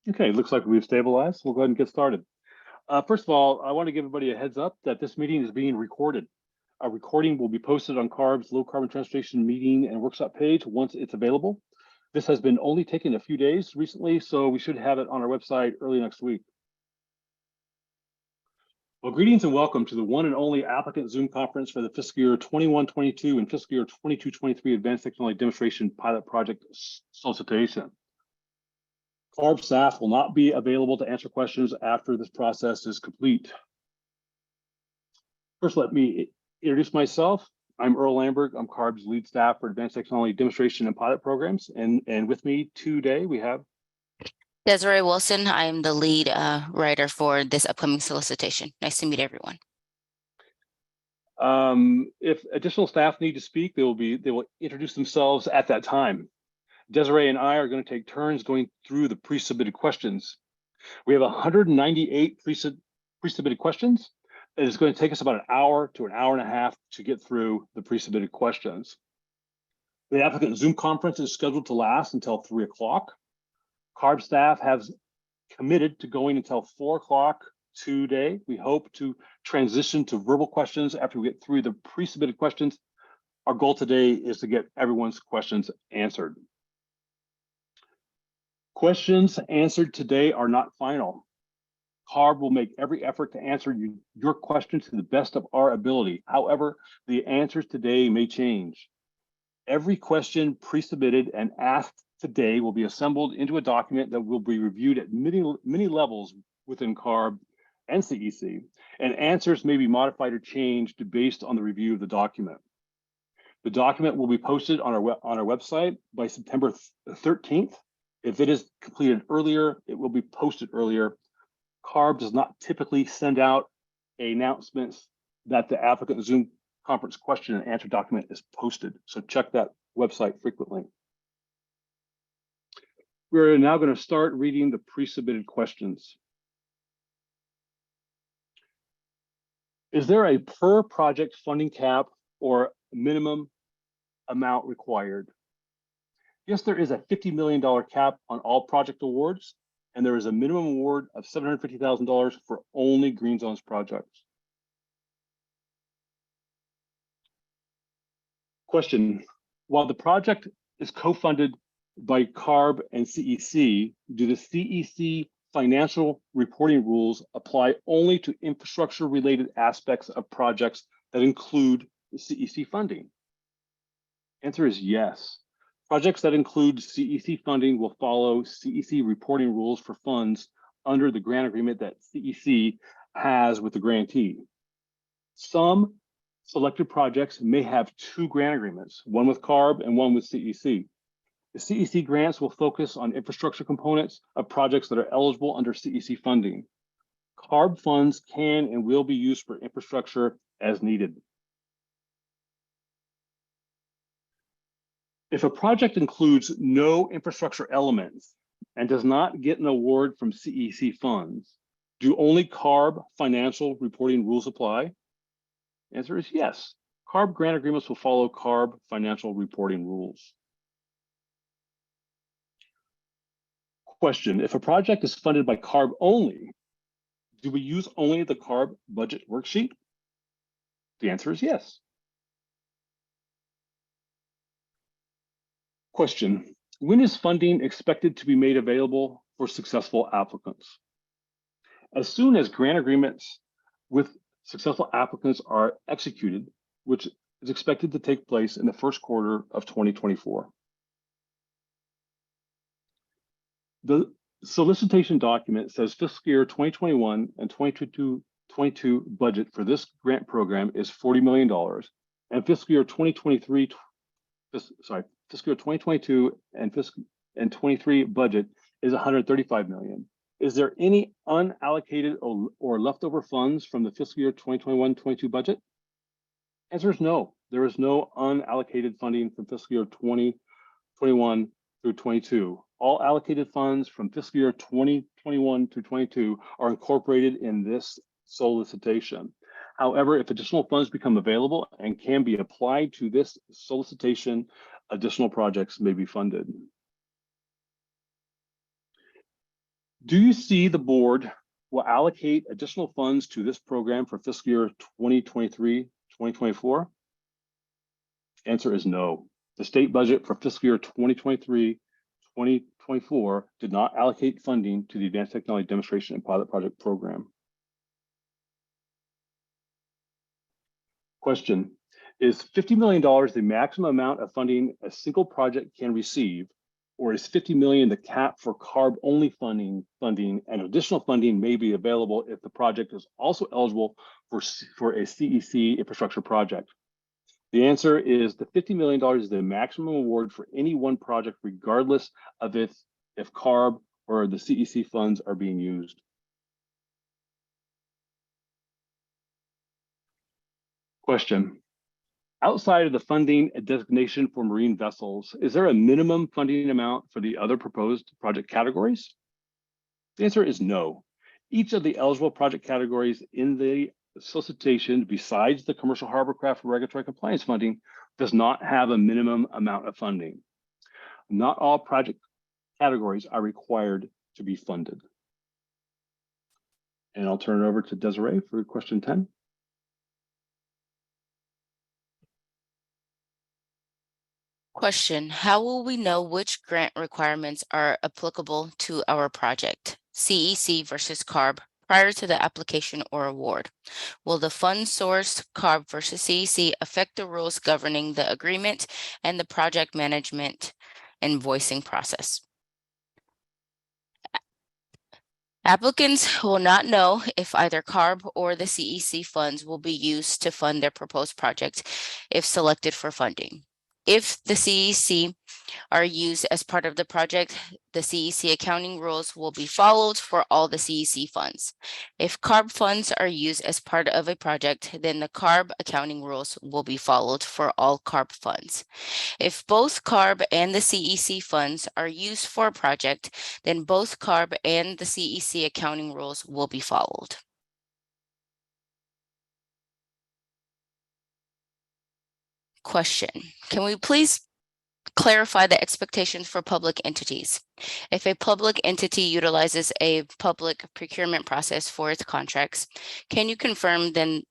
Okay, looks like we've stabilized. We'll go ahead and get started. First of all, I want to give everybody a heads up that this meeting is being recorded. A recording will be posted on CARB's Low Carbon Transportation Meeting and Workshop page once it's available. This has been only taken a few days recently, so we should have it on our website early next week. Well, greetings and welcome to the one and only Applicant Zoom conference for the fiscal year 21-22 and fiscal year 22-23 Advanced Technology Demonstration Pilot Project Solicitation. CARB staff will not be available to answer questions after this process is complete. First, let me introduce myself. I'm Earl Lamberg. I'm CARB's lead staff for Advanced Technology Demonstration and Pilot Programs. And with me today, we have Desiree Wilson. I am the lead writer for this upcoming solicitation. Nice to meet everyone. If additional staff need to speak, they will introduce themselves at that time. Desiree and I are going to take turns going through the pre-submitted questions. We have 198 pre-submitted questions. It is going to take us about an hour to an hour and a half to get through the pre-submitted questions. The applicant Zoom conference is scheduled to last until 3 o'clock. CARB staff has committed to going until 4 o'clock today. We hope to transition to verbal questions after we get through the pre-submitted questions. Our goal today is to get everyone's questions answered. Questions answered today are not final. CARB will make every effort to answer your questions to the best of our ability. However, the answers today may change. Every question pre-submitted and asked today will be assembled into a document that will be reviewed at many levels within CARB and CEC, and answers may be modified or changed based on the review of the document. The document will be posted on our website by September 13th. If it is completed earlier, it will be posted earlier. CARB does not typically send out announcements that the applicant Zoom conference question and answer document is posted, so check that website frequently. We're now going to start reading the pre-submitted questions. Is there a per project funding cap or minimum amount required? Yes, there is a $50 million cap on all project awards, and there is a minimum award of $750,000 for only Green Zones projects. Question: while the project is co-funded by CARB and CEC, do the CEC financial reporting rules apply only to infrastructure-related aspects of projects that include the CEC funding? Answer is yes. Projects that include CEC funding will follow CEC reporting rules for funds under the grant agreement that CEC has with the grantee. Some selected projects may have two grant agreements, one with CARB and one with CEC. The CEC grants will focus on infrastructure components of projects that are eligible under CEC funding. CARB funds can and will be used for infrastructure as needed. If a project includes no infrastructure elements and does not get an award from CEC funds, do only CARB financial reporting rules apply? The answer is yes. CARB grant agreements will follow CARB financial reporting rules. Question: if a project is funded by CARB only, do we use only the CARB budget worksheet? The answer is yes. Question: when is funding expected to be made available for successful applicants? As soon as grant agreements with successful applicants are executed, which is expected to take place in the first quarter of 2024. The solicitation document says fiscal year 2021 and 2022 budget for this grant program is $40 million, and fiscal year 2022 and 23 budget is $135 million. Is there any unallocated or leftover funds from the fiscal year 2021-22 budget? Answer is no. There is no unallocated funding from fiscal year 2021 through 22. All allocated funds from fiscal year 2021 to 22 are incorporated in this solicitation. However, if additional funds become available and can be applied to this solicitation, additional projects may be funded. Do you see the board will allocate additional funds to this program for fiscal year 2023-2024? Answer is no. The state budget for fiscal year 2023-2024 did not allocate funding to the Advanced Technology Demonstration and Pilot Project Program. Question, is $50 million the maximum amount of funding a single project can receive, or is $50 million the cap for CARB-only funding, and additional funding may be available if the project is also eligible for a CEC infrastructure project? The answer is the $50 million is the maximum award for any one project, regardless of if CARB or the CEC funds are being used. Question, outside of the funding and designation for marine vessels, is there a minimum funding amount for the other proposed project categories? The answer is no. Each of the eligible project categories in the solicitation, besides the commercial hovercraft regulatory compliance funding, does not have a minimum amount of funding. Not all project categories are required to be funded. And I'll turn it over to Desiree for question 10. Question, how will we know which grant requirements are applicable to our project, CEC versus CARB, prior to the application or award? Will the fund source, CARB versus CEC, affect the rules governing the agreement and the project management invoicing process? Applicants will not know if either CARB or the CEC funds will be used to fund their proposed project if selected for funding. If the CEC are used as part of the project, the CEC accounting rules will be followed for all the CEC funds. If CARB funds are used as part of a project, then the CARB accounting rules will be followed for all CARB funds. If both CARB and the CEC funds are used for a project, then both CARB and the CEC accounting rules will be followed. Question, can we please clarify the expectations for public entities? If a public entity utilizes a public procurement process for its contracts, can you confirm then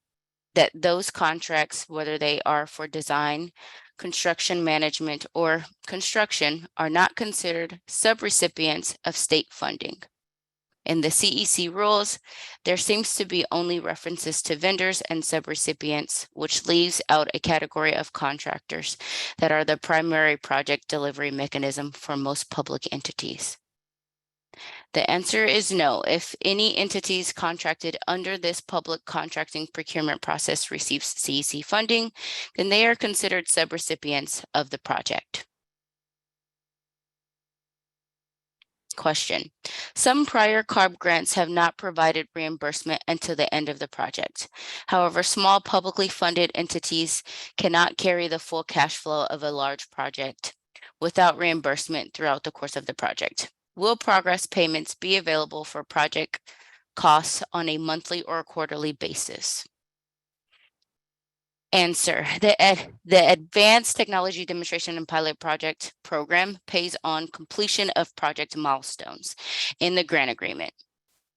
that those contracts, whether they are for design, construction management, or construction, are not considered subrecipients of state funding? In the CEC rules, there seems to be only references to vendors and subrecipients, which leaves out a category of contractors that are the primary project delivery mechanism for most public entities. The answer is no. If any entities contracted under this public contracting procurement process receives CEC funding, then they are considered subrecipients of the project. Question, some prior CARB grants have not provided reimbursement until the end of the project. However, small publicly funded entities cannot carry the full cash flow of a large project without reimbursement throughout the course of the project. Will progress payments be available for project costs on a monthly or quarterly basis? Answer, the Advanced Technology Demonstration and Pilot Project Program pays on completion of project milestones in the grant agreement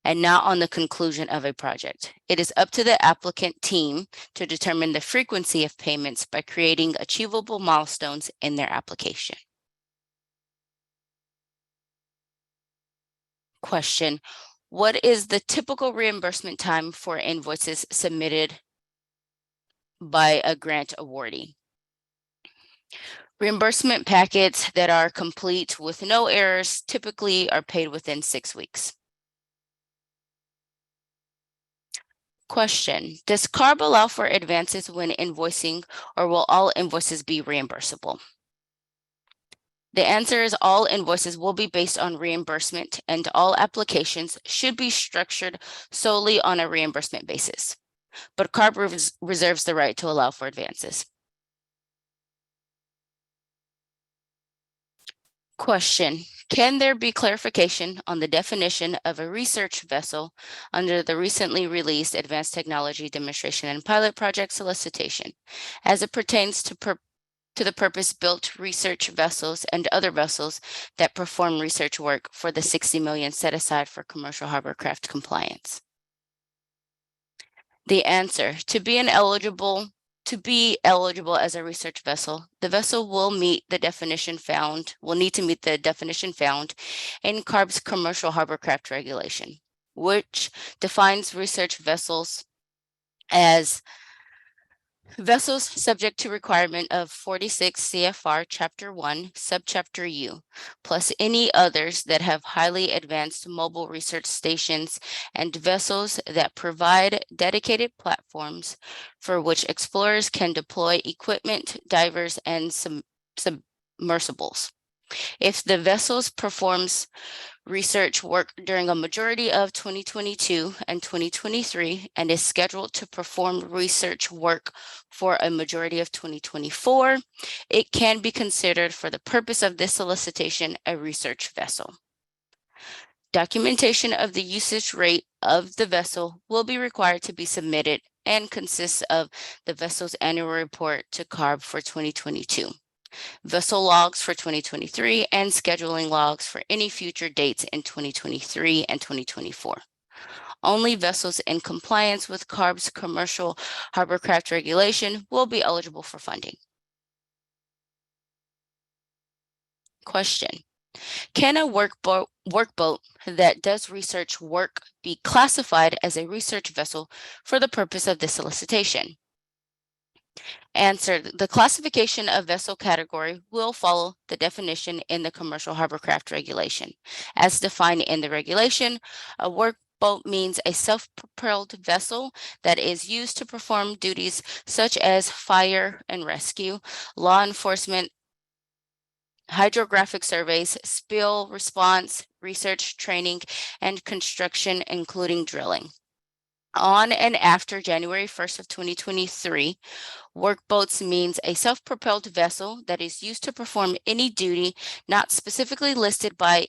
and not on the conclusion of a project. It is up to the applicant team to determine the frequency of payments by creating achievable milestones in their application. Question, what is the typical reimbursement time for invoices submitted by a grant awardee? Reimbursement packets that are complete with no errors typically are paid within 6 weeks. Question, does CARB allow for advances when invoicing, or will all invoices be reimbursable? The answer is all invoices will be based on reimbursement, and all applications should be structured solely on a reimbursement basis. But CARB reserves the right to allow for advances. Question, can there be clarification on the definition of a research vessel under the recently released Advanced Technology Demonstration and Pilot Project Solicitation as it pertains to to the purpose-built research vessels and other vessels that perform research work for the $60 million set aside for commercial hovercraft compliance? The answer: to be eligible as a research vessel, the vessel will need to meet the definition found in CARB's Commercial Hovercraft Regulation, which defines research vessels as vessels subject to requirement of 46 CFR Chapter 1, Subchapter U, plus any others that have highly advanced mobile research stations and vessels that provide dedicated platforms for which explorers can deploy equipment, divers, and submersibles. If the vessels performs research work during a majority of 2022 and 2023 and is scheduled to perform research work for a majority of 2024, it can be considered for the purpose of this solicitation a research vessel. Documentation of the usage rate of the vessel will be required to be submitted and consists of the vessel's annual report to CARB for 2022. Vessel logs for 2023, and scheduling logs for any future dates in 2023 and 2024. Only vessels in compliance with CARB's Commercial Hovercraft Regulation will be eligible for funding. Question: can a workboat that does research work be classified as a research vessel for the purpose of this solicitation? Answer: the classification of vessel category will follow the definition in the Commercial Hovercraft Regulation. As defined in the regulation, a workboat means a self-propelled vessel that is used to perform duties such as fire and rescue, law enforcement, hydrographic surveys, spill response, research, training, and construction, including drilling. On and after January 1st of 2023, workboats means a self-propelled vessel that is used to perform any duty not specifically listed by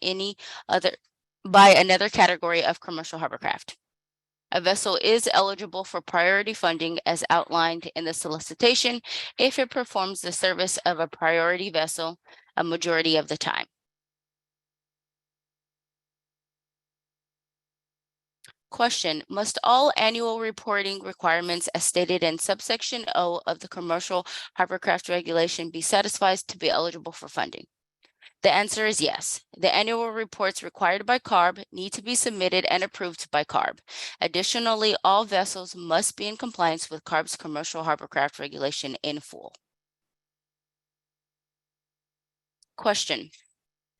another category of commercial hovercraft. A vessel is eligible for priority funding as outlined in the solicitation if it performs the service of a priority vessel a majority of the time. Question: must all annual reporting requirements as stated in subsection O of the Commercial Hovercraft Regulation be satisfied to be eligible for funding? The answer is yes. The annual reports required by CARB need to be submitted and approved by CARB. Additionally, all vessels must be in compliance with CARB's Commercial Hovercraft Regulation in full. Question: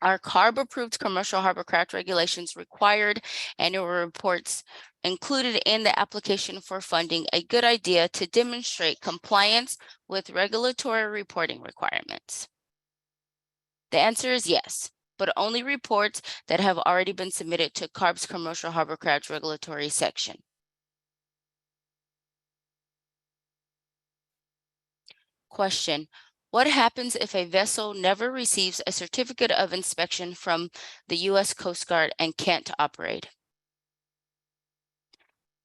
are CARB-approved commercial hovercraft regulations required annual reports included in the application for funding a good idea to demonstrate compliance with regulatory reporting requirements? The answer is yes, but only reports that have already been submitted to CARB's Commercial Hovercraft Regulatory section. Question: what happens if a vessel never receives a certificate of inspection from the U.S. Coast Guard and can't operate?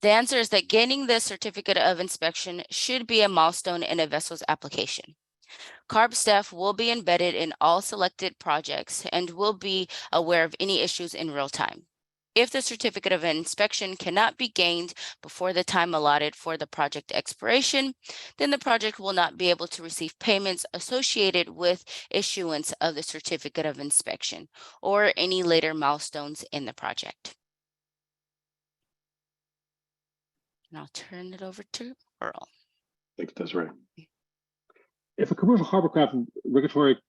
The answer is that gaining the certificate of inspection should be a milestone in a vessel's application. CARB staff will be embedded in all selected projects and will be aware of any issues in real time. If the certificate of inspection cannot be gained before the time allotted for the project expiration, then the project will not be able to receive payments associated with issuance of the certificate of inspection or any later milestones in the project. And I'll turn it over to Earl. Thanks, Desiree. If a commercial hovercraft regulatory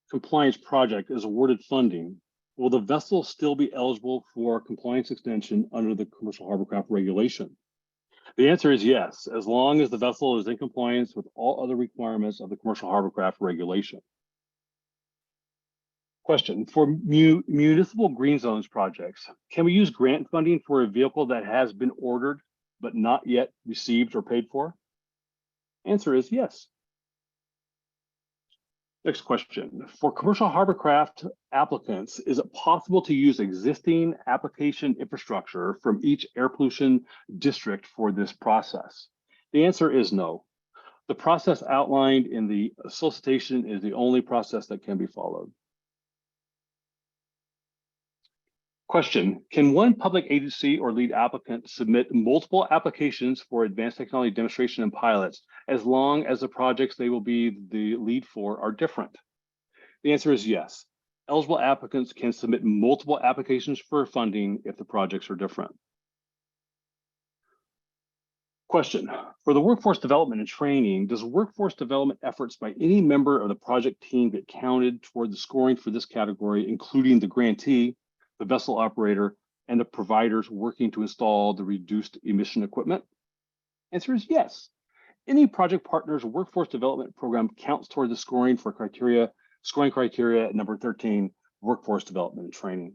compliance project is awarded funding, will the vessel still be eligible for compliance extension under the Commercial Hovercraft Regulation? The answer is yes, as long as the vessel is in compliance with all other requirements of the Commercial Hovercraft Regulation. Question: for municipal green zones projects, can we use grant funding for a vehicle that has been ordered but not yet received or paid for? Answer is yes. Next question: for commercial hovercraft applicants, is it possible to use existing application infrastructure from each air pollution district for this process? The answer is no. The process outlined in the solicitation is the only process that can be followed. Question, can one public agency or lead applicant submit multiple applications for advanced technology demonstration and pilots as long as the projects they will be the lead for are different? The answer is yes. Eligible applicants can submit multiple applications for funding if the projects are different. Question, for the workforce development and training, does workforce development efforts by any member of the project team get counted toward the scoring for this category, including the grantee, the vessel operator, and the providers working to install the reduced emission equipment? Answer is yes. Any project partner's workforce development program counts toward the scoring criteria number 13, workforce development and training.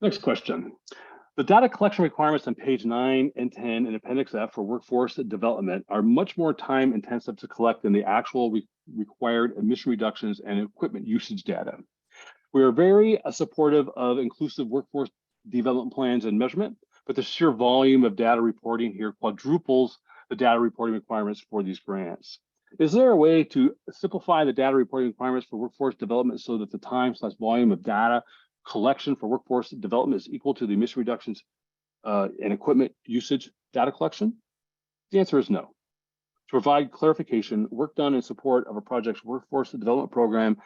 Next question. The data collection requirements on page 9 and 10 in Appendix F for workforce development are much more time intensive to collect than the actual required emission reductions and equipment usage data. We are very supportive of inclusive workforce development plans and measurement, but the sheer volume of data reporting here quadruples the data reporting requirements for these grants. Is there a way to simplify the data reporting requirements for workforce development so that the time/volume of data collection for workforce development is equal to the emission reductions and equipment usage data collection? The answer is no. To provide clarification, work done in support of a project's workforce development program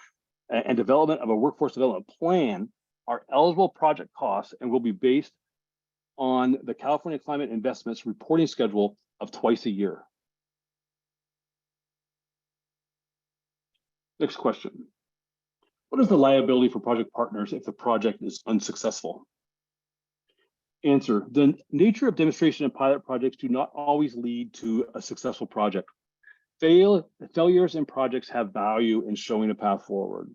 and development of a workforce development plan are eligible project costs and will be based on the California Climate Investments reporting schedule of twice a year. Next question. What is the liability for project partners if the project is unsuccessful? Answer, the nature of demonstration and pilot projects do not always lead to a successful project. Failures in projects have value in showing a path forward.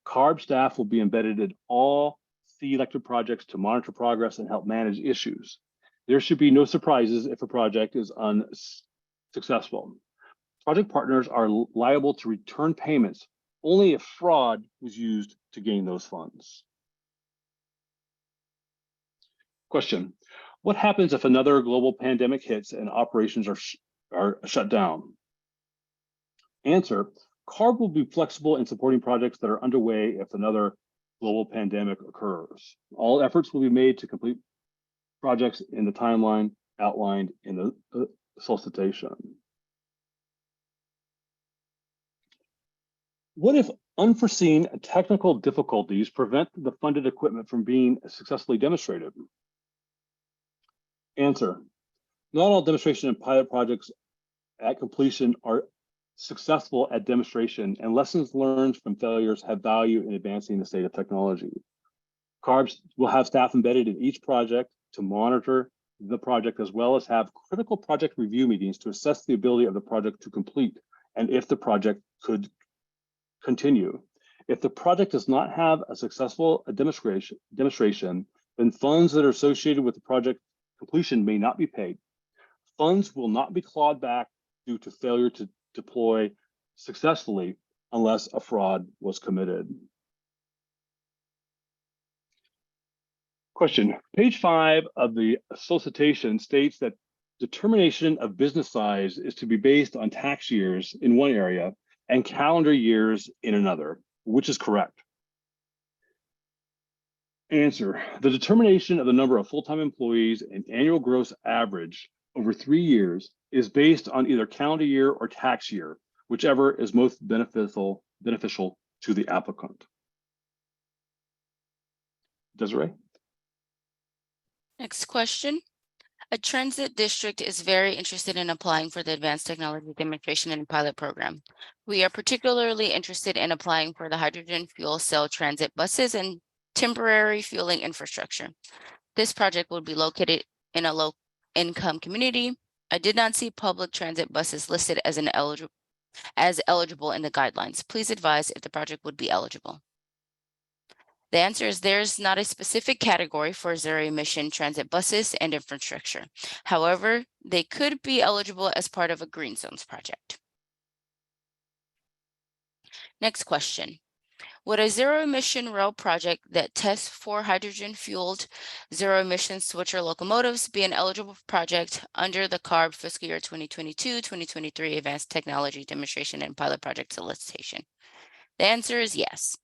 CARB staff will be embedded in all C-elected projects to monitor progress and help manage issues. There should be no surprises if a project is unsuccessful. Project partners are liable to return payments only if fraud was used to gain those funds. Question, what happens if another global pandemic hits and operations are shut down? Answer, CARB will be flexible in supporting projects that are underway if another global pandemic occurs. All efforts will be made to complete projects in the timeline outlined in the solicitation. What if unforeseen technical difficulties prevent the funded equipment from being successfully demonstrated? Answer, not all demonstration and pilot projects at completion are successful at demonstration, and lessons learned from failures have value in advancing the state of technology. CARBs will have staff embedded in each project to monitor the project, as well as have critical project review meetings to assess the ability of the project to complete and if the project could continue. If the project does not have a successful demonstration, then funds that are associated with the project completion may not be paid. Funds will not be clawed back due to failure to deploy successfully unless a fraud was committed. Question, page 5 of the solicitation states that determination of business size is to be based on tax years in one area and calendar years in another, which is correct. Answer, the determination of the number of full-time employees and annual gross average over 3 years is based on either calendar year or tax year, whichever is most beneficial to the applicant. Desiree? Next question. A transit district is very interested in applying for the Advanced Technology Demonstration and Pilot Program. We are particularly interested in applying for the hydrogen fuel cell transit buses and temporary fueling infrastructure. This project would be located in a low-income community. I did not see public transit buses listed as eligible in the guidelines. Please advise if the project would be eligible. The answer is there's not a specific category for zero-emission transit buses and infrastructure. However, they could be eligible as part of a Green Zones project. Next question. Would a zero-emission rail project that tests for hydrogen-fueled zero-emission switcher locomotives be an eligible project under the CARB fiscal year 2022-2023 Advanced Technology Demonstration and Pilot Project Solicitation? The answer is yes.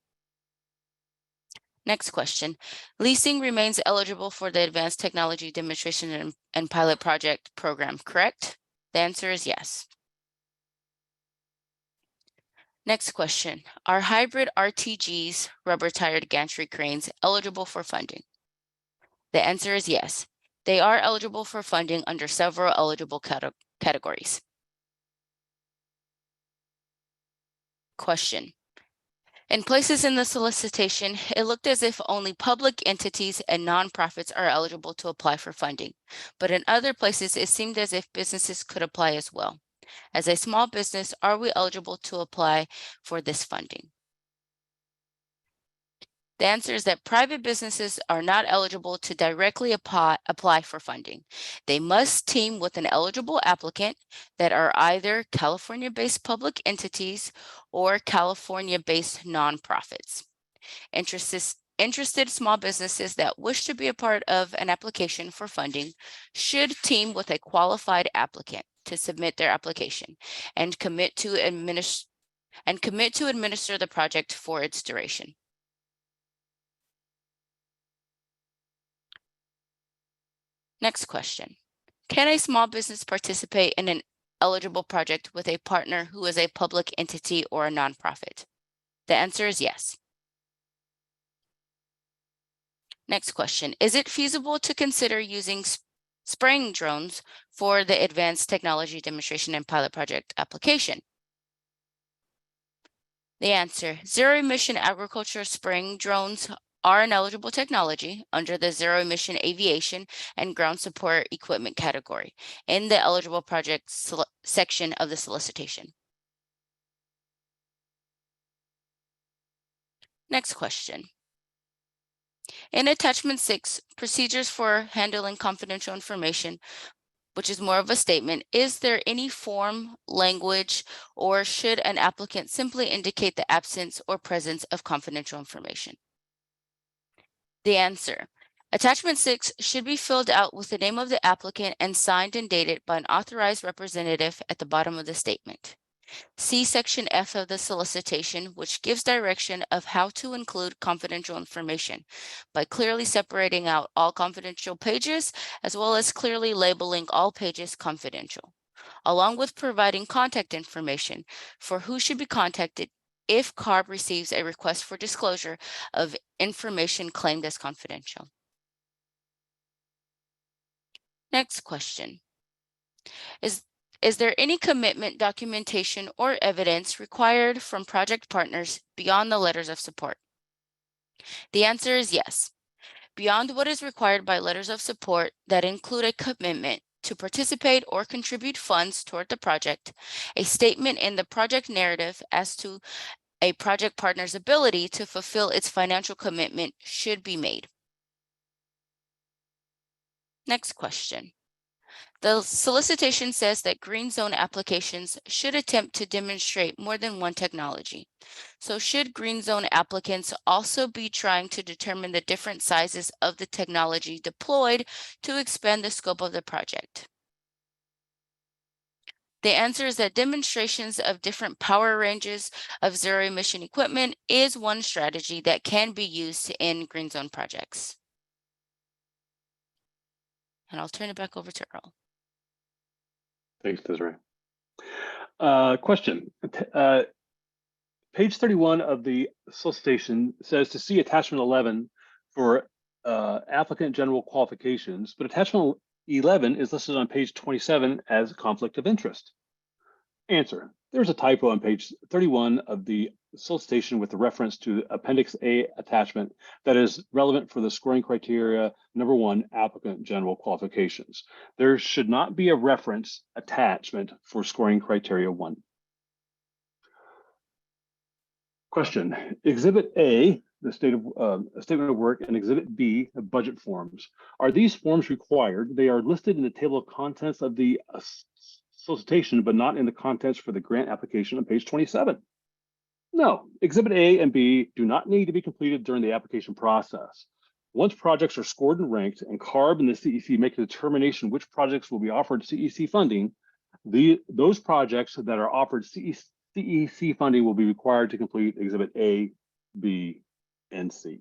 Next question. Leasing remains eligible for the Advanced Technology Demonstration and Pilot Project program, correct? The answer is yes. Next question. Are hybrid RTGs, rubber-tired gantry cranes, eligible for funding? The answer is yes. They are eligible for funding under several eligible categories. Question. In places in the solicitation, it looked as if only public entities and nonprofits are eligible to apply for funding, but in other places, it seemed as if businesses could apply as well. As a small business, are we eligible to apply for this funding? The answer is that private businesses are not eligible to directly apply for funding. They must team with an eligible applicant that are either California-based public entities or California-based nonprofits. Interested small businesses that wish to be a part of an application for funding should team with a qualified applicant to submit their application and commit to administer the project for its duration. Next question. Can a small business participate in an eligible project with a partner who is a public entity or a nonprofit? The answer is yes. Next question. Is it feasible to consider using spraying drones for the Advanced Technology Demonstration and Pilot Project application? The answer, zero-emission agriculture spraying drones are an eligible technology under the zero-emission aviation and ground support equipment category in the eligible project section of the solicitation. Next question. In attachment 6, procedures for handling confidential information, which is more of a statement, is there any form, language, or should an applicant simply indicate the absence or presence of confidential information? The answer, attachment 6 should be filled out with the name of the applicant and signed and dated by an authorized representative at the bottom of the statement. See Section F of the solicitation, which gives direction of how to include confidential information by clearly separating out all confidential pages, as well as clearly labeling all pages confidential, along with providing contact information for who should be contacted if CARB receives a request for disclosure of information claimed as confidential. Next question. Is there any commitment, documentation, or evidence required from project partners beyond the letters of support? The answer is yes. Beyond what is required by letters of support that include a commitment to participate or contribute funds toward the project, a statement in the project narrative as to a project partner's ability to fulfill its financial commitment should be made. Next question. The solicitation says that green zone applications should attempt to demonstrate more than one technology. So should green zone applicants also be trying to determine the different sizes of the technology deployed to expand the scope of the project? The answer is that demonstrations of different power ranges of zero emission equipment is one strategy that can be used in green zone projects. And I'll turn it back over to Earl. Thanks, Desiree. Question. Page 31 of the solicitation says to see attachment 11 for applicant general qualifications, but attachment 11 is listed on page 27 as a conflict of interest. Answer. There's a typo on page 31 of the solicitation with the reference to Appendix A attachment that is relevant for the scoring criteria number 1, applicant general qualifications. There should not be a reference attachment for scoring criteria 1. Question. Exhibit A, the statement of work, and Exhibit B, the budget forms. Are these forms required? They are listed in the table of contents of the solicitation, but not in the contents for the grant application on page 27. No, Exhibit A and B do not need to be completed during the application process. Once projects are scored and ranked and CARB and the CEC make a determination which projects will be offered CEC funding, those projects that are offered CEC funding will be required to complete Exhibit A, B, and C.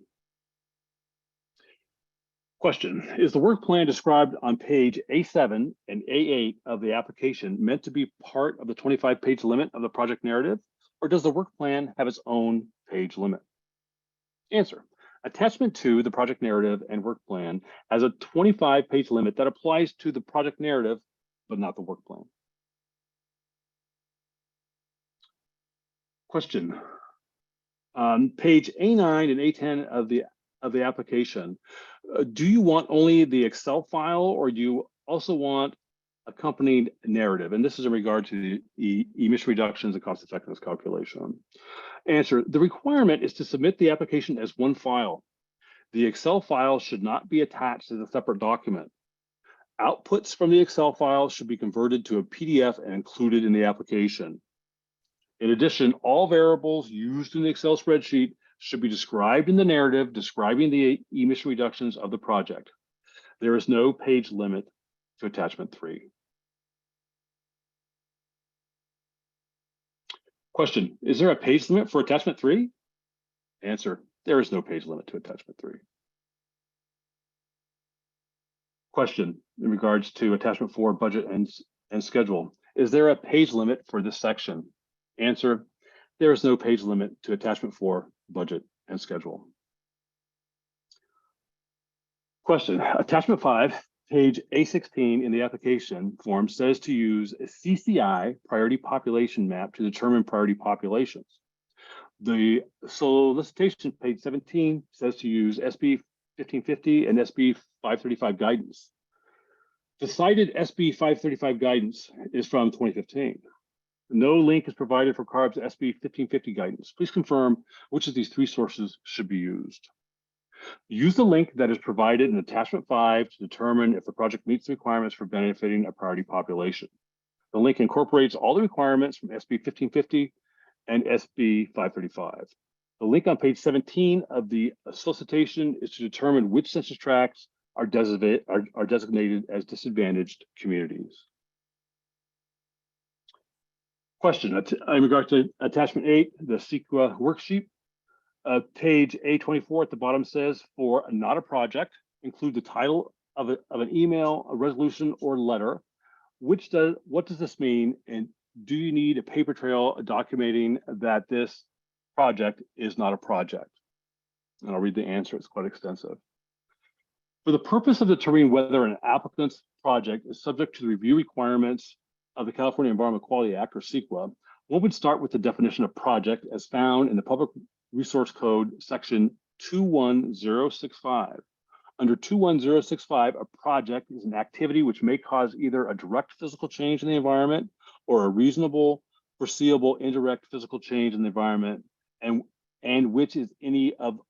Question, is the work plan described on page A7 and A8 of the application meant to be part of the 25-page limit of the project narrative, or does the work plan have its own page limit? Answer, attachment 2, the project narrative and work plan, has a 25-page limit that applies to the project narrative, but not the work plan. Question, on page A9 and A10 of the application, do you want only the Excel file, or do you also want accompanied narrative? And this is in regard to the emission reductions and cost effectiveness calculation. Answer, the requirement is to submit the application as one file. The Excel file should not be attached as a separate document. Outputs from the Excel file should be converted to a PDF and included in the application. In addition, all variables used in the Excel spreadsheet should be described in the narrative describing the emission reductions of the project. There is no page limit to attachment 3. Question, is there a page limit for attachment 3? Answer, there is no page limit to attachment 3. Question, in regards to attachment 4, budget and schedule, is there a page limit for this section? Answer, there is no page limit to attachment 4, budget and schedule. Question, attachment 5, page A16 in the application form says to use a CCI priority population map to determine priority populations. The solicitation, page 17, says to use SB 1550 and SB 535 guidance. The cited SB 535 guidance is from 2015. No link is provided for CARB's SB 1550 guidance. Please confirm which of these 3 sources should be used. Use the link that is provided in attachment 5 to determine if the project meets the requirements for benefiting a priority population. The link incorporates all the requirements from SB 1550 and SB 535. The link on page 17 of the solicitation is to determine which census tracts are designated as disadvantaged communities. Question, in regard to attachment 8, the CEQA worksheet, page A24 at the bottom says, for not a project, include the title of an email, a resolution, or letter. What does this mean? And do you need a paper trail documenting that this project is not a project? And I'll read the answer, it's quite extensive. For the purpose of determining whether an applicant's project is subject to the review requirements of the California Environmental Quality Act, or CEQA, one would start with the definition of project as found in the Public Resource Code, section 21065. Under 21065, a project is an activity which may cause either a direct physical change in the environment or a reasonable, foreseeable, indirect physical change in the environment, and which is any of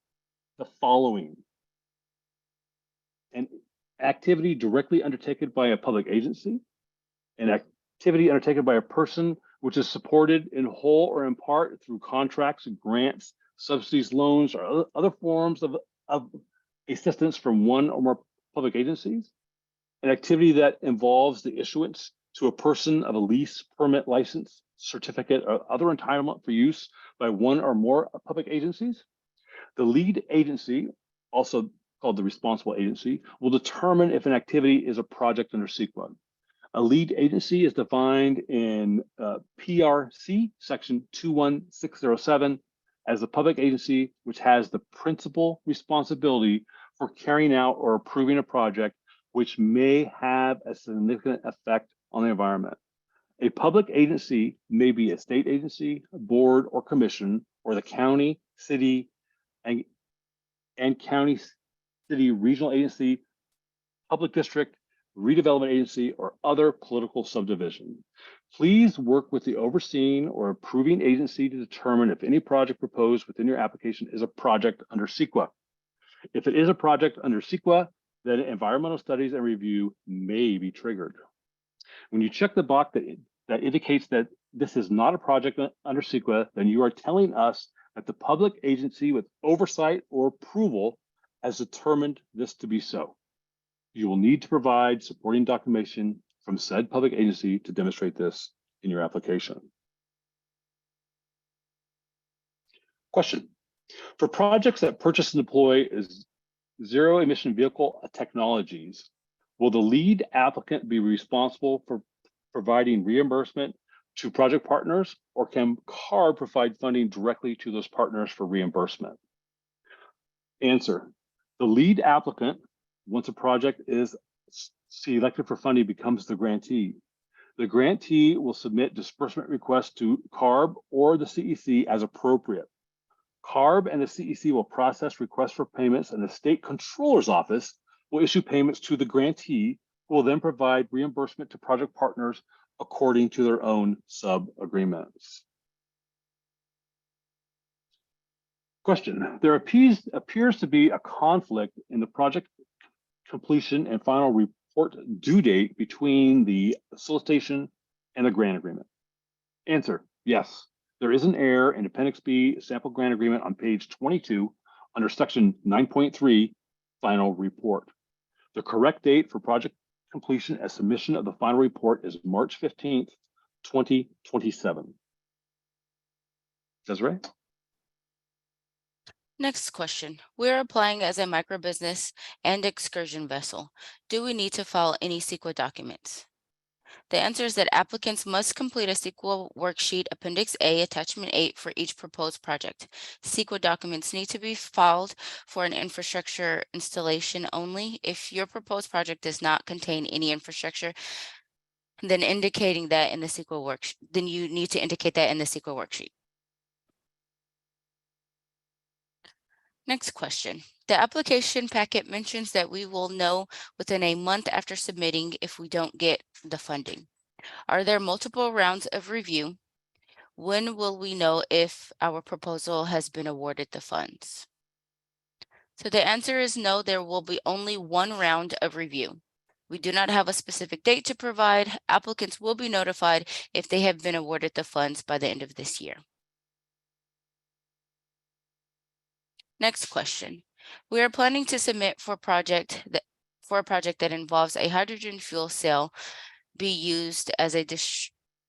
the following. An activity directly undertaken by a public agency, an activity undertaken by a person which is supported in whole or in part through contracts, grants, subsidies, loans, or other forms of assistance from one or more public agencies, an activity that involves the issuance to a person of a lease, permit, license, certificate, or other entitlement for use by one or more public agencies. The lead agency, also called the responsible agency, will determine if an activity is a project under CEQA. A lead agency is defined in PRC section 21607 as a public agency which has the principal responsibility for carrying out or approving a project which may have a significant effect on the environment. A public agency may be a state agency, a board or commission, or the county, city, and county, city, regional agency, public district, redevelopment agency, or other political subdivision. Please work with the overseeing or approving agency to determine if any project proposed within your application is a project under CEQA. If it is a project under CEQA, then environmental studies and review may be triggered. When you check the box that indicates that this is not a project under CEQA, then you are telling us that the public agency with oversight or approval has determined this to be so. You will need to provide supporting documentation from said public agency to demonstrate this in your application. Question: for projects that purchase and deploy zero emission vehicle technologies, will the lead applicant be responsible for providing reimbursement to project partners, or can CARB provide funding directly to those partners for reimbursement? Answer: the lead applicant, once a project is selected for funding, becomes the grantee. The grantee will submit disbursement requests to CARB or the CEC as appropriate. CARB and the CEC will process requests for payments, and the state controller's office will issue payments to the grantee, who will then provide reimbursement to project partners according to their own sub-agreements. Question: there appears to be a conflict in the project completion and final report due date between the solicitation and the grant agreement. Answer: yes. There is an error in Appendix B sample grant agreement on page 22 under section 9.3 final report. The correct date for project completion as submission of the final report is March 15th, 2027. Desiree? Next question. We're applying as a microbusiness and excursion vessel. Do we need to file any SQL documents? The answer is that applicants must complete a SQL worksheet, Appendix A, Attachment 8 for each proposed project. SQL documents need to be filed for an infrastructure installation only. If your proposed project does not contain any infrastructure, then indicating that in the SQL worksheet, then you need to indicate that in the SQL worksheet. Next question. The application packet mentions that we will know within a month after submitting if we don't get the funding. Are there multiple rounds of review? When will we know if our proposal has been awarded the funds? So the answer is no, there will be only one round of review. We do not have a specific date to provide. Applicants will be notified if they have been awarded the funds by the end of this year. Next question. We are planning to submit for a project that involves a hydrogen fuel cell be used as a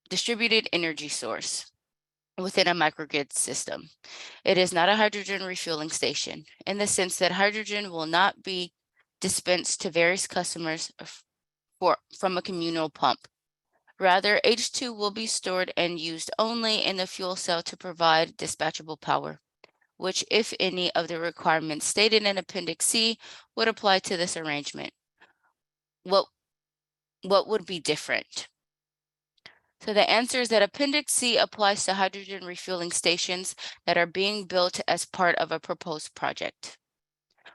distributed energy source within a microgrid system. It is not a hydrogen refueling station in the sense that hydrogen will not be dispensed to various customers from a communal pump. Rather, H2 will be stored and used only in the fuel cell to provide dispatchable power, which, if any of the requirements stated in Appendix C, would apply to this arrangement. What would be different? So the answer is that Appendix C applies to hydrogen refueling stations that are being built as part of a proposed project.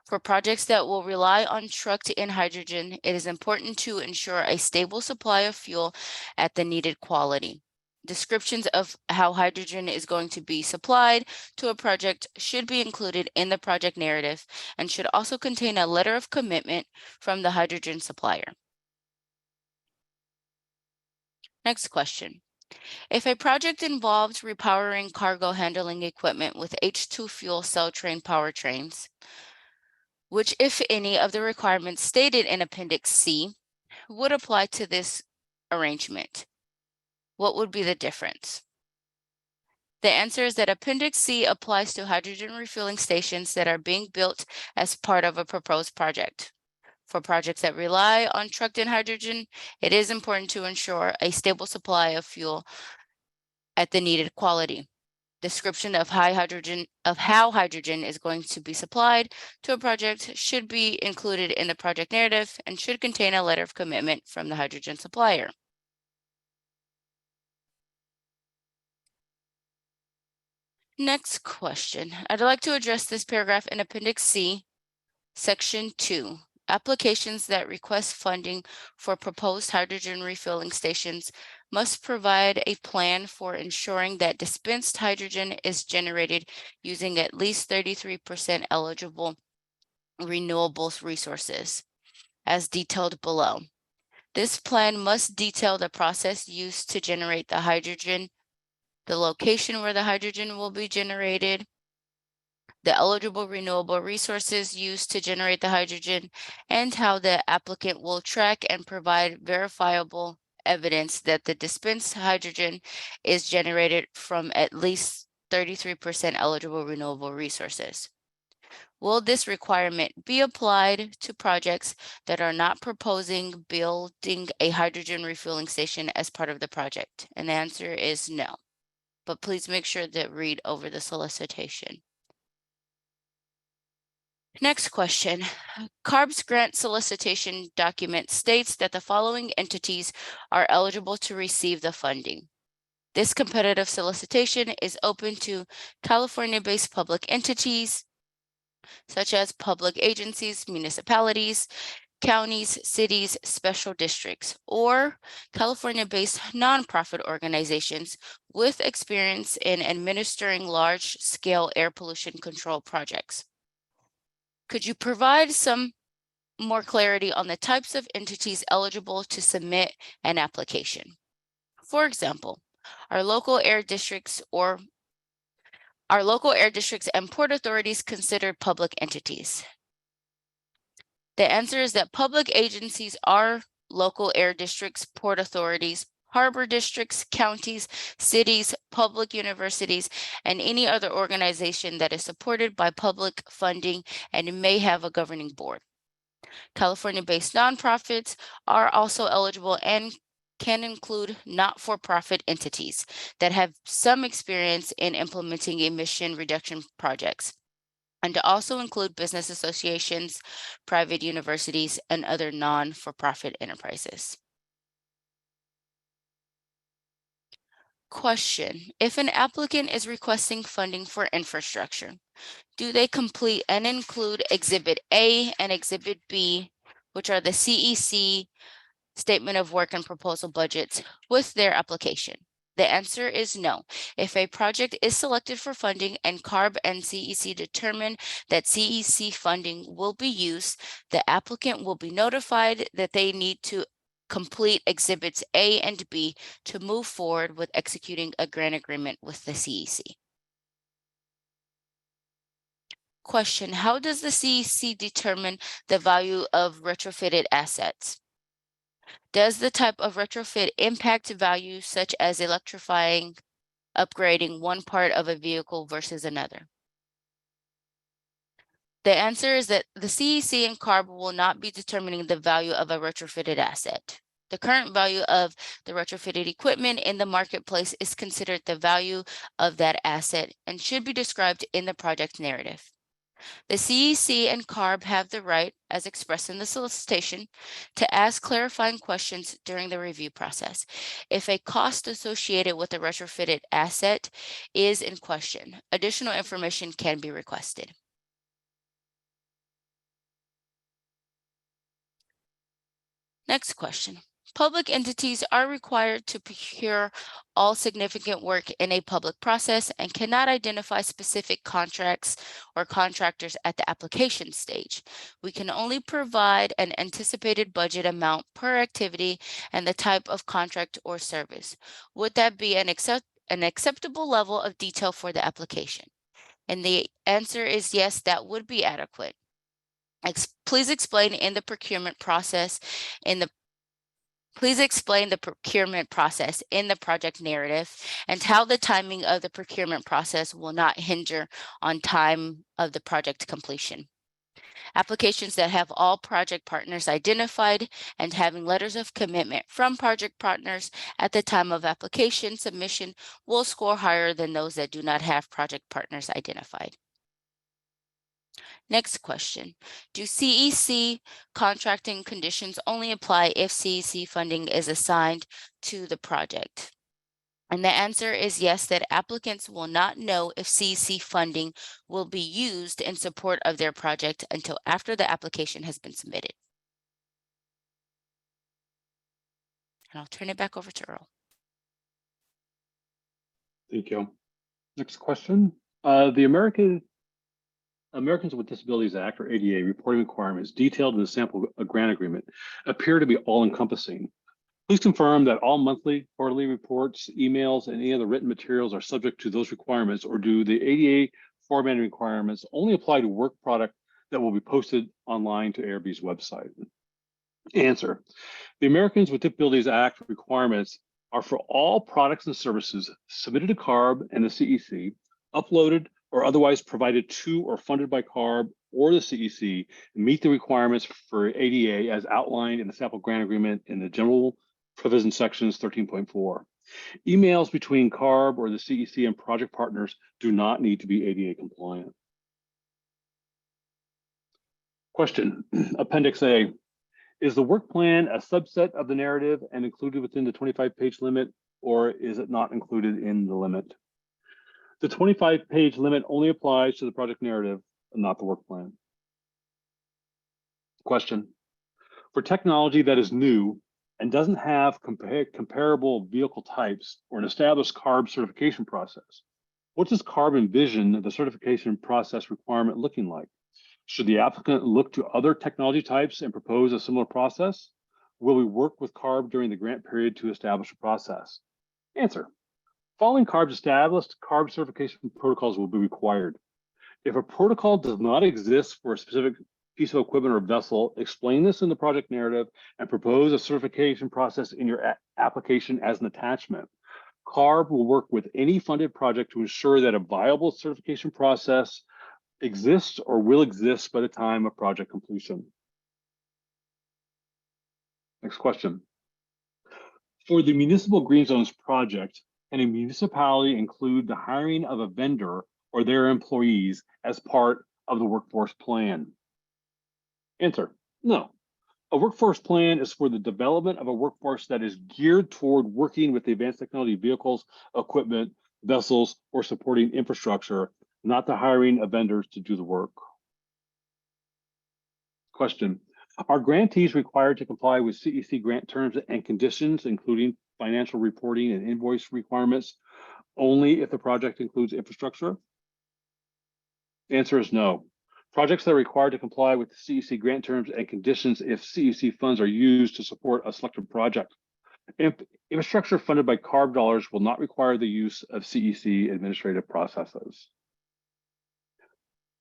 For projects that will rely on trucked-in hydrogen, it is important to ensure a stable supply of fuel at the needed quality. Descriptions of how hydrogen is going to be supplied to a project should be included in the project narrative and should also contain a letter of commitment from the hydrogen supplier. Next question. If a project involves repowering cargo handling equipment with H2 fuel cell train powertrains, which, if any of the requirements stated in Appendix C, would apply to this arrangement, what would be the difference? The answer is that Appendix C applies to hydrogen refueling stations that are being built as part of a proposed project. For projects that rely on trucked-in hydrogen, it is important to ensure a stable supply of fuel at the needed quality. Description of how hydrogen is going to be supplied to a project should be included in the project narrative and should contain a letter of commitment from the hydrogen supplier. Next question. I'd like to address this paragraph in Appendix C, Section 2. Applications that request funding for proposed hydrogen refueling stations must provide a plan for ensuring that dispensed hydrogen is generated using at least 33% eligible renewable resources, as detailed below. This plan must detail the process used to generate the hydrogen the location where the hydrogen will be generated, the eligible renewable resources used to generate the hydrogen, and how the applicant will track and provide verifiable evidence that the dispensed hydrogen is generated from at least 33% eligible renewable resources. Will this requirement be applied to projects that are not proposing building a hydrogen refueling station as part of the project? And the answer is no. But please make sure to read over the solicitation. Next question. CARB's grant solicitation document states that the following entities are eligible to receive the funding. This competitive solicitation is open to California-based public entities, such as public agencies, municipalities, counties, cities, special districts, or California-based nonprofit organizations with experience in administering large-scale air pollution control projects. Could you provide some more clarity on the types of entities eligible to submit an application? For example, are local air districts and port authorities considered public entities? The answer is that public agencies are local air districts, port authorities, harbor districts, counties, cities, public universities, and any other organization that is supported by public funding and may have a governing board. California-based nonprofits are also eligible and can include not-for-profit entities that have some experience in implementing emission reduction projects, and to also include business associations, private universities, and other non-for-profit enterprises. Question: if an applicant is requesting funding for infrastructure, do they complete and include Exhibit A and Exhibit B, which are the CEC Statement of Work and Proposal budgets, with their application? The answer is no. If a project is selected for funding and CARB and CEC determine that CEC funding will be used, the applicant will be notified that they need to complete Exhibits A and B to move forward with executing a grant agreement with the CEC. Question: how does the CEC determine the value of retrofitted assets? Does the type of retrofit impact value, such as electrifying, upgrading one part of a vehicle versus another? The answer is that the CEC and CARB will not be determining the value of a retrofitted asset. The current value of the retrofitted equipment in the marketplace is considered the value of that asset and should be described in the project narrative. The CEC and CARB have the right, as expressed in the solicitation, to ask clarifying questions during the review process. If a cost associated with a retrofitted asset is in question, additional information can be requested. Next question. Public entities are required to procure all significant work in a public process and cannot identify specific contracts or contractors at the application stage. We can only provide an anticipated budget amount per activity and the type of contract or service. Would that be an acceptable level of detail for the application? And the answer is yes, that would be adequate. Please explain the procurement process in the project narrative and how the timing of the procurement process will not hinder on time of the project completion. Applications that have all project partners identified and having letters of commitment from project partners at the time of application submission will score higher than those that do not have project partners identified. Next question. Do CEC contracting conditions only apply if CEC funding is assigned to the project? And the answer is yes, that applicants will not know if CEC funding will be used in support of their project until after the application has been submitted. And I'll turn it back over to Earl. Thank you. Next question. The Americans with Disabilities Act, or ADA, reporting requirements detailed in the sample grant agreement appear to be all-encompassing. Please confirm that all monthly, quarterly reports, emails, and any other written materials are subject to those requirements, or do the ADA formatting requirements only apply to work product that will be posted online to ARB's website? Answer. The Americans with Disabilities Act requirements are for all products and services submitted to CARB and the CEC, uploaded or otherwise provided to or funded by CARB or the CEC, and meet the requirements for ADA as outlined in the sample grant agreement in the general provision sections 13.4. Emails between CARB or the CEC and project partners do not need to be ADA compliant. Question, Appendix A. Is the work plan a subset of the narrative and included within the 25-page limit, or is it not included in the limit? The 25-page limit only applies to the project narrative and not the work plan. Question, for technology that is new and doesn't have comparable vehicle types or an established CARB certification process, what does CARB envision the certification process requirement looking like? Should the applicant look to other technology types and propose a similar process? Will we work with CARB during the grant period to establish a process? Answer. Following CARB's established CARB certification protocols will be required. If a protocol does not exist for a specific piece of equipment or vessel, explain this in the project narrative and propose a certification process in your application as an attachment. CARB will work with any funded project to ensure that a viable certification process exists or will exist by the time of project completion. Next question. For the municipal green zones project, can a municipality include the hiring of a vendor or their employees as part of the workforce plan? Answer, no. A workforce plan is for the development of a workforce that is geared toward working with the advanced technology vehicles, equipment, vessels, or supporting infrastructure, not the hiring of vendors to do the work. Question, are grantees required to comply with CEC grant terms and conditions, including financial reporting and invoice requirements, only if the project includes infrastructure? Answer is no. Projects that are required to comply with the CEC grant terms and conditions if CEC funds are used to support a selected project. Infrastructure funded by CARB dollars will not require the use of CEC administrative processes.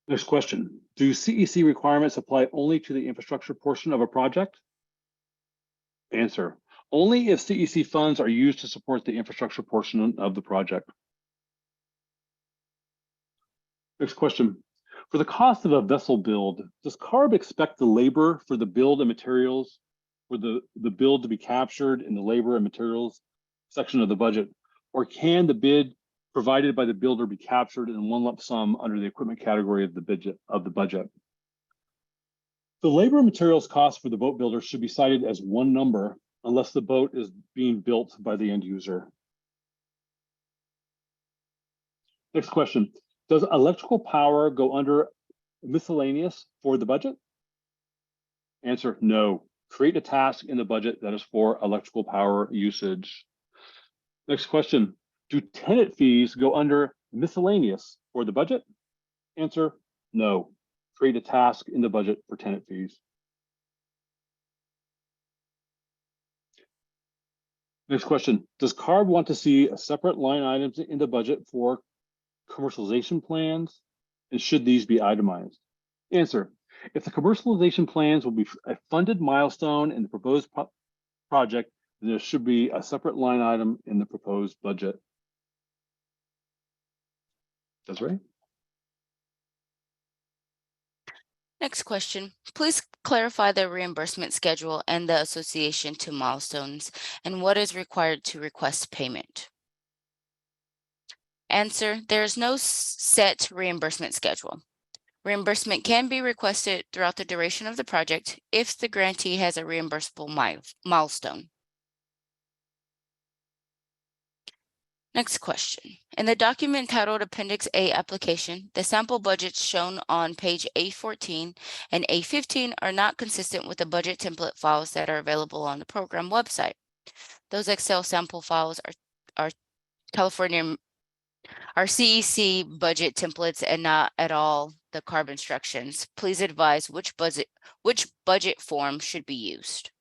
Next question, do CEC requirements apply only to the infrastructure portion of a project? Answer, only if CEC funds are used to support the infrastructure portion of the project. Next question, for the cost of a vessel build, does CARB expect the labor for the build and materials for the build to be captured in the labor and materials section of the budget, or can the bid provided by the builder be captured in one lump sum under the equipment category of the budget? The labor and materials cost for the boat builder should be cited as one number unless the boat is being built by the end user. Next question, does electrical power go under miscellaneous for the budget? Answer, no. Create a task in the budget that is for electrical power usage. Next question, do tenant fees go under miscellaneous for the budget? Answer, no. Create a task in the budget for tenant fees. Next question, does CARB want to see a separate line items in the budget for commercialization plans, and should these be itemized? Answer, if the commercialization plans will be a funded milestone in the proposed project, then there should be a separate line item in the proposed budget. Desiree? Next question, please clarify the reimbursement schedule and the association to milestones and what is required to request payment. Answer, there is no set reimbursement schedule. Reimbursement can be requested throughout the duration of the project if the grantee has a reimbursable milestone. Next question. In the document titled Appendix A Application, the sample budgets shown on page A14 and A15 are not consistent with the budget template files that are available on the program website. Those Excel sample files are CEC budget templates and not at all the CARB instructions. Please advise which budget form should be used.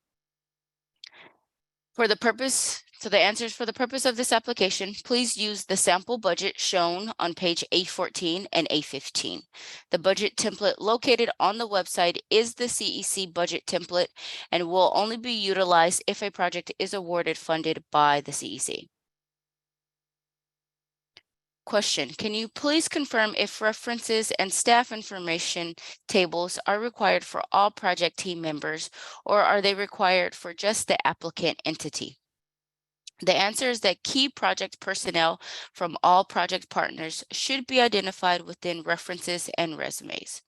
So the answer is for the purpose of this application, please use the sample budget shown on page A14 and A15. The budget template located on the website is the CEC budget template and will only be utilized if a project is awarded funded by the CEC. Question, can you please confirm if references and staff information tables are required for all project team members, or are they required for just the applicant entity? The answer is that key project personnel from all project partners should be identified within references and resumes.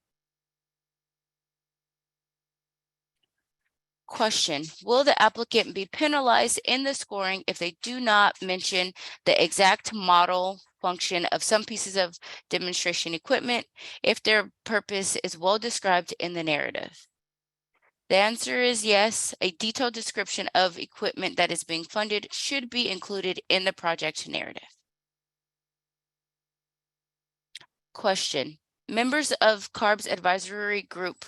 Question, will the applicant be penalized in the scoring if they do not mention the exact model function of some pieces of demonstration equipment if their purpose is well described in the narrative? The answer is yes. A detailed description of equipment that is being funded should be included in the project narrative. Question, members of CARB's advisory group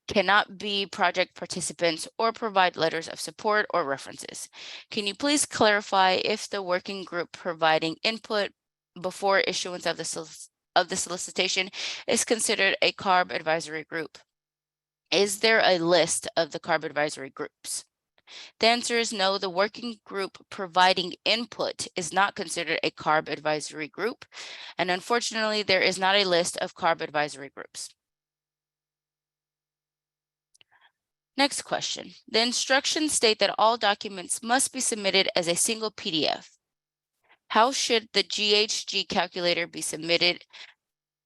cannot be project participants or provide letters of support or references. Can you please clarify if the working group providing input before issuance of the solicitation is considered a CARB advisory group? Is there a list of the CARB advisory groups? The answer is no. The working group providing input is not considered a CARB advisory group, and unfortunately, there is not a list of CARB advisory groups. Next question. The instructions state that all documents must be submitted as a single PDF. How should the GHG calculator be submitted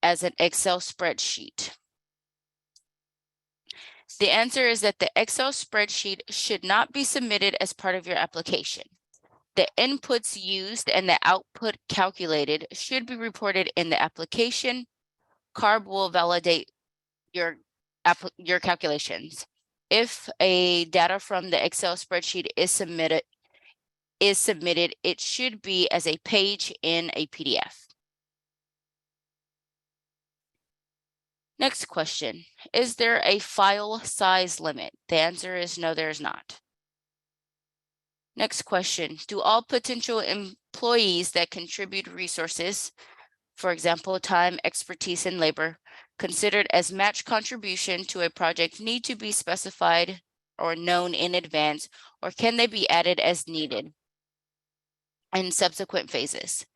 as an Excel spreadsheet? The answer is that the Excel spreadsheet should not be submitted as part of your application. The inputs used and the output calculated should be reported in the application. CARB will validate your calculations. If a data from the Excel spreadsheet is submitted, it should be as a page in a PDF. Next question, is there a file size limit? The answer is no, there is not. Next question, do all potential employees that contribute resources, for example, time, expertise, and labor, considered as match contribution to a project need to be specified or known in advance, or can they be added as needed in subsequent phases?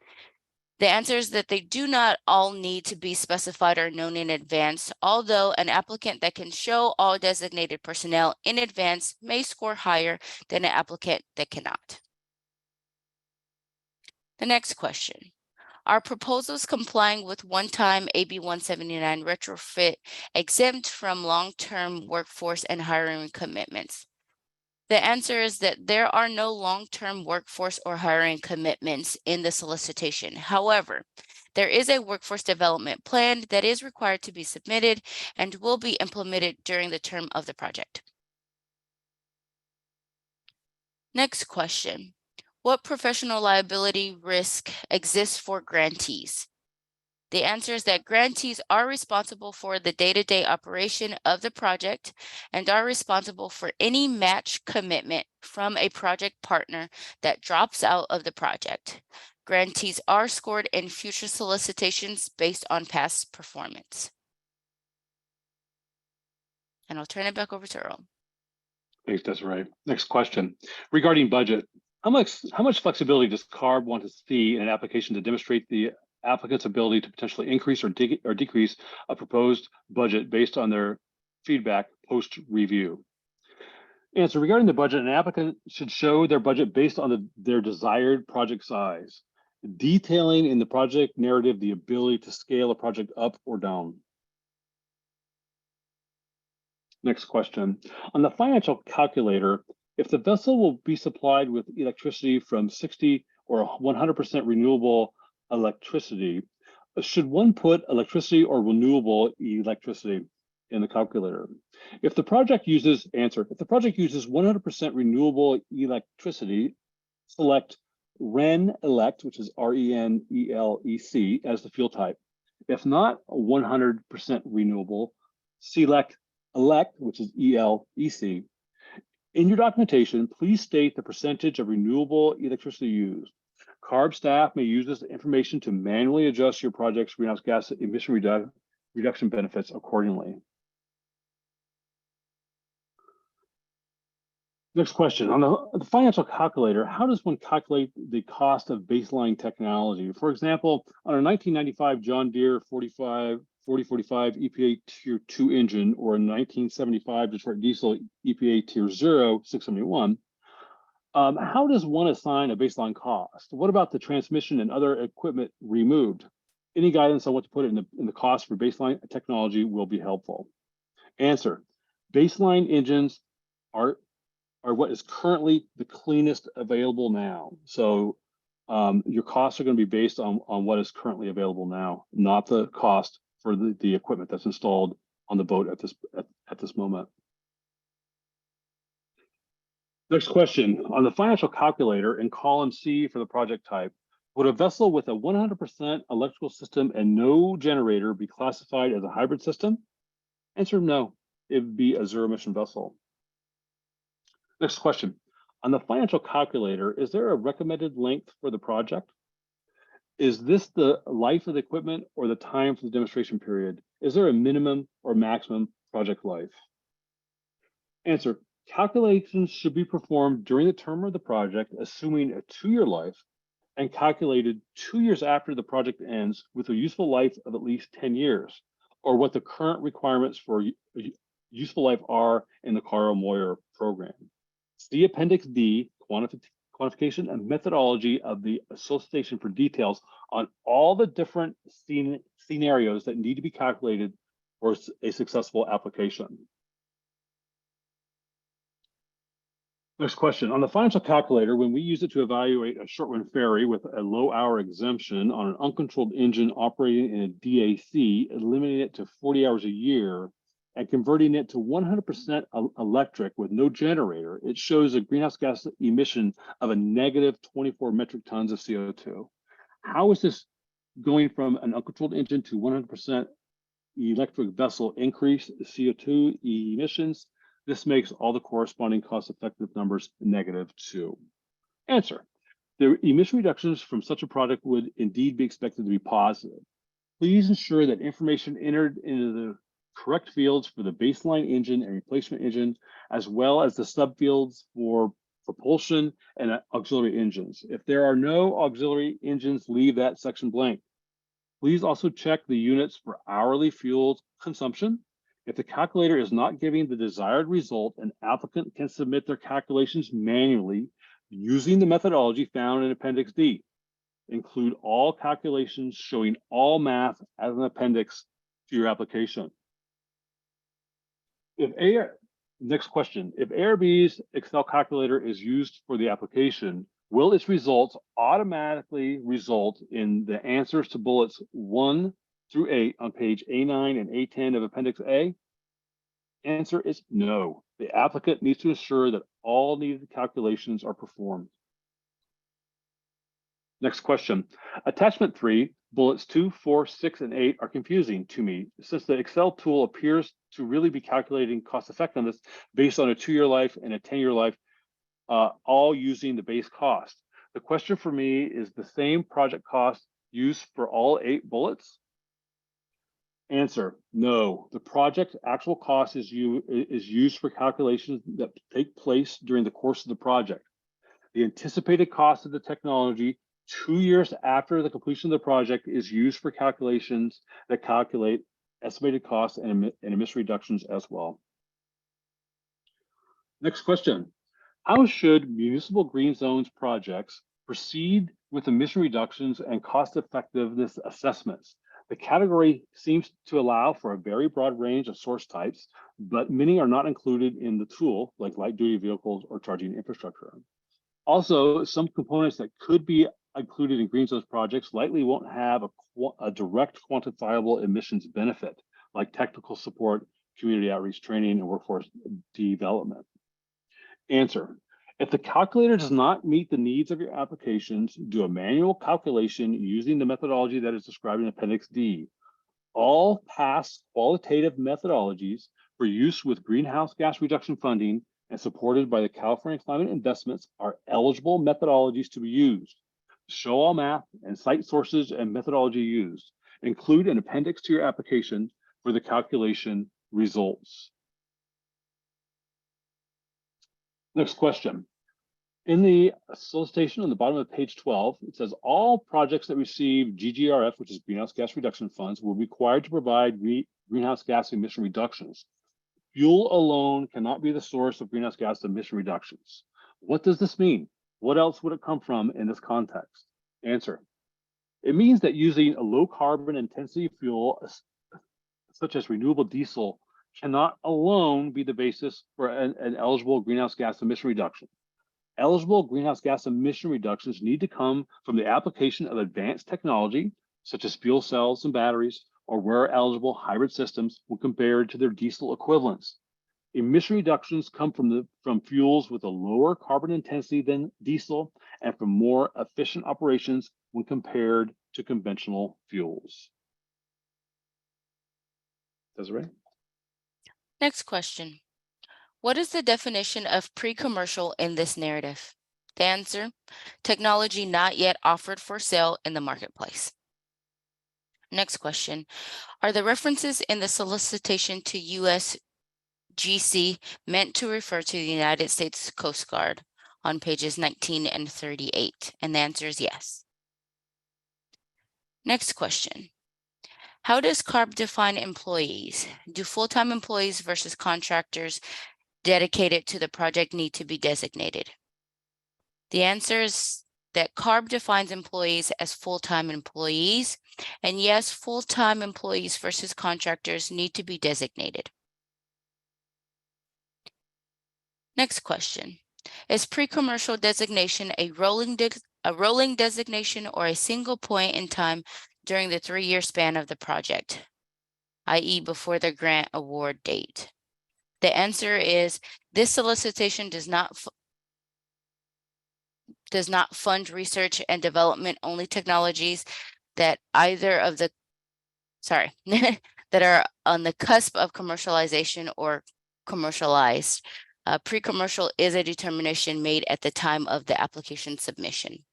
The answer is that they do not all need to be specified or known in advance, although an applicant that can show all designated personnel in advance may score higher than an applicant that cannot. The next question. Are proposals complying with one-time AB 179 retrofit exempt from long-term workforce and hiring commitments? The answer is that there are no long-term workforce or hiring commitments in the solicitation. However, there is a workforce development plan that is required to be submitted and will be implemented during the term of the project. Next question. What professional liability risk exists for grantees? The answer is that grantees are responsible for the day-to-day operation of the project and are responsible for any match commitment from a project partner that drops out of the project. Grantees are scored in future solicitations based on past performance. And I'll turn it back over to Earl. Thanks, Desiree. Next question. Regarding budget, how much flexibility does CARB want to see in an application to demonstrate the applicant's ability to potentially increase or decrease a proposed budget based on their feedback post-review? Answer, regarding the budget, an applicant should show their budget based on their desired project size, detailing in the project narrative the ability to scale a project up or down. Next question. On the financial calculator, if the vessel will be supplied with electricity from 60 or 100% renewable electricity, should one put electricity or renewable electricity in the calculator? If the project uses 100% renewable electricity, select REN-ELECT, which is RENELEC as the fuel type. If not 100% renewable, select ELECT, which is ELEC. In your documentation, please state the percentage of renewable electricity used. CARB staff may use this information to manually adjust your project's greenhouse gas emission reduction benefits accordingly. Next question, on the financial calculator, how does one calculate the cost of baseline technology? For example, on a 1995 John Deere 4045 EPA Tier 2 engine or a 1975 Detroit Diesel EPA Tier 0 671, how does one assign a baseline cost? What about the transmission and other equipment removed? Any guidance on what to put in the cost for baseline technology will be helpful. Answer, baseline engines are what is currently the cleanest available now. So your costs are going to be based on what is currently available now, not the cost for the equipment that's installed on the boat at this moment. Next question, on the financial calculator in column C for the project type, would a vessel with a 100% electrical system and no generator be classified as a hybrid system? Answer, no, it would be a zero emission vessel. Next question, on the financial calculator, is there a recommended length for the project? Is this the life of the equipment or the time for the demonstration period? Is there a minimum or maximum project life? Answer, calculations should be performed during the term of the project, assuming a 2-year life, and calculated 2 years after the project ends with a useful life of at least 10 years, or what the current requirements for useful life are in the Carl-Moyer program. See Appendix D, quantification and methodology of the solicitation for details on all the different scenarios that need to be calculated for a successful application. Next question, on the financial calculator, when we use it to evaluate a short run ferry with a low hour exemption on an uncontrolled engine operating in a DAC, eliminating it to 40 hours a year, and converting it to 100% electric with no generator, it shows a greenhouse gas emission of a negative 24 metric tons of CO2. How is this going from an uncontrolled engine to 100% electric vessel increase CO2 emissions? This makes all the corresponding cost-effective numbers negative too. Answer, the emission reductions from such a product would indeed be expected to be positive. Please ensure that information entered into the correct fields for the baseline engine and replacement engine, as well as the subfields for propulsion and auxiliary engines. If there are no auxiliary engines, leave that section blank. Please also check the units for hourly fuel consumption. If the calculator is not giving the desired result, an applicant can submit their calculations manually using the methodology found in Appendix D. Include all calculations showing all math as an appendix to your application. Next question, if ARB's Excel calculator is used for the application, will its results automatically result in the answers to bullets 1 through 8 on page A9 and A10 of Appendix A? Answer is no. The applicant needs to ensure that all needed calculations are performed. Next question. Attachment 3, bullets 2, 4, 6, and 8 are confusing to me since the Excel tool appears to really be calculating cost effectiveness based on a 2-year life and a 10-year life, all using the base cost. The question for me is the same project cost used for all 8 bullets? Answer, no. The project actual cost is used for calculations that take place during the course of the project. The anticipated cost of the technology 2 years after the completion of the project is used for calculations that calculate estimated costs and emission reductions as well. Next question. How should municipal green zones projects proceed with emission reductions and cost effectiveness assessments? The category seems to allow for a very broad range of source types, but many are not included in the tool, like light duty vehicles or charging infrastructure. Also, some components that could be included in green zones projects likely won't have a direct quantifiable emissions benefit, like technical support, community outreach training, and workforce development. Answer, if the calculator does not meet the needs of your applications, do a manual calculation using the methodology that is described in Appendix D. All past qualitative methodologies for use with greenhouse gas reduction funding and supported by the California Climate Investments are eligible methodologies to be used. Show all math and cite sources and methodology used. Include an appendix to your application for the calculation results. Next question. In the solicitation on the bottom of page 12, it says all projects that receive GGRF, which is greenhouse gas reduction funds, will be required to provide greenhouse gas emission reductions. Fuel alone cannot be the source of greenhouse gas emission reductions. What does this mean? What else would it come from in this context? Answer. It means that using a low carbon intensity fuel, such as renewable diesel, cannot alone be the basis for an eligible greenhouse gas emission reduction. Eligible greenhouse gas emission reductions need to come from the application of advanced technology, such as fuel cells and batteries, or where eligible hybrid systems when compared to their diesel equivalents. Emission reductions come from fuels with a lower carbon intensity than diesel and from more efficient operations when compared to conventional fuels. Desiree? Next question. What is the definition of pre-commercial in this narrative? The answer, technology not yet offered for sale in the marketplace. Next question. Are the references in the solicitation to USGC meant to refer to the United States Coast Guard on pages 19 and 38? And the answer is yes. Next question. How does CARB define employees? Do full-time employees versus contractors dedicated to the project need to be designated? The answer is that CARB defines employees as full-time employees, and yes, full-time employees versus contractors need to be designated. Next question. Is pre-commercial designation a rolling designation or a single point in time during the 3-year span of the project, i.e. before the grant award date? The answer is this solicitation does not fund research and development only technologies that that are on the cusp of commercialization or commercialized. Pre-commercial is a determination made at the time of the application submission.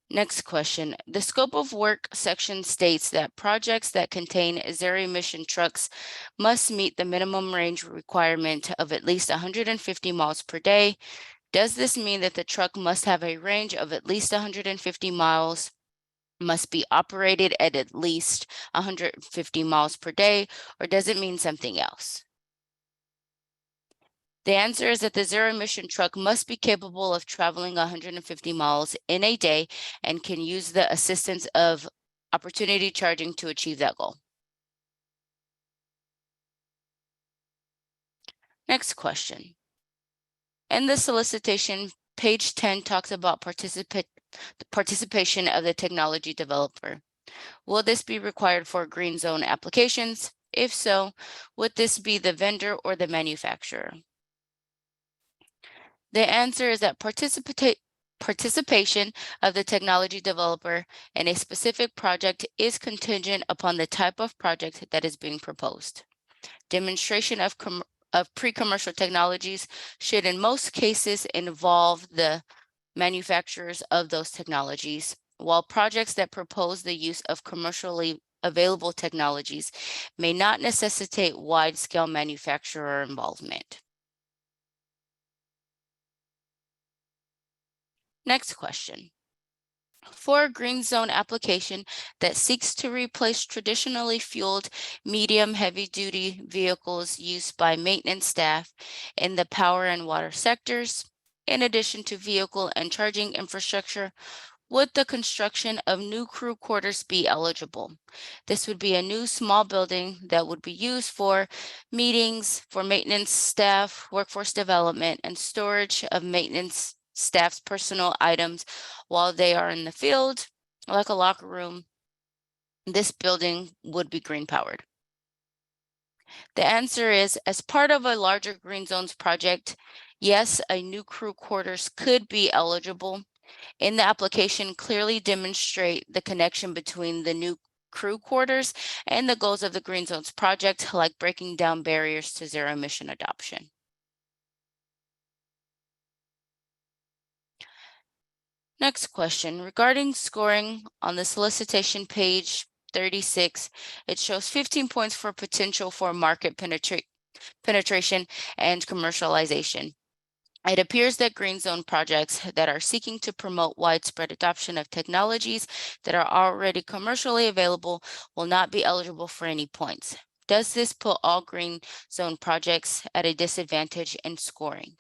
Next question. The scope of work section states that projects that contain zero-emission trucks must meet the minimum range requirement of at least 150 miles per day. Does this mean that the truck must have a range of at least 150 miles, must be operated at least 150 miles per day, or does it mean something else? The answer is that the zero-emission truck must be capable of traveling 150 miles in a day and can use the assistance of opportunity charging to achieve that goal. Next question. In the solicitation, page 10 talks about participation of the technology developer. Will this be required for green zone applications? If so, would this be the vendor or the manufacturer? The answer is that participation of the technology developer in a specific project is contingent upon the type of project that is being proposed. Demonstration of pre-commercial technologies should in most cases involve the manufacturers of those technologies, while projects that propose the use of commercially available technologies may not necessitate wide-scale manufacturer involvement. Next question. For a green zone application that seeks to replace traditionally fueled medium heavy-duty vehicles used by maintenance staff in the power and water sectors, in addition to vehicle and charging infrastructure, would the construction of new crew quarters be eligible? This would be a new small building that would be used for meetings, for maintenance staff, workforce development, and storage of maintenance staff's personal items while they are in the field, like a locker room. This building would be green powered. The answer is, as part of a larger green zones project, yes, a new crew quarters could be eligible. In the application, clearly demonstrate the connection between the new crew quarters and the goals of the Green Zones project, like breaking down barriers to zero emission adoption. Next question, regarding scoring on the solicitation page 36, it shows 15 points for potential for market penetration and commercialization. It appears that Green Zone projects that are seeking to promote widespread adoption of technologies that are already commercially available will not be eligible for any points. Does this put all Green Zone projects at a disadvantage in scoring?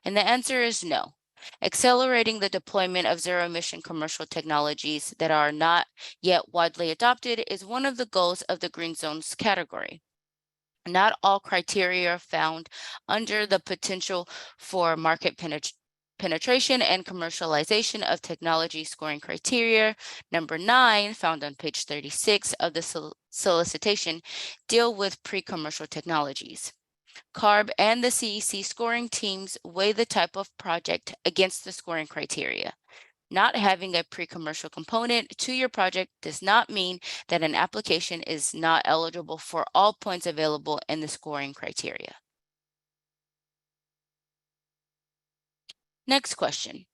And the answer is no. Accelerating the deployment of zero-emission commercial technologies that are not yet widely adopted is one of the goals of the Green Zones category. Not all criteria found under the potential for market penetration and commercialization of technology scoring criteria, number 9, found on page 36 of the solicitation, deal with pre-commercial technologies. CARB and the CEC scoring teams weigh the type of project against the scoring criteria. Not having a pre-commercial component to your project does not mean that an application is not eligible for all points available in the scoring criteria. Next question.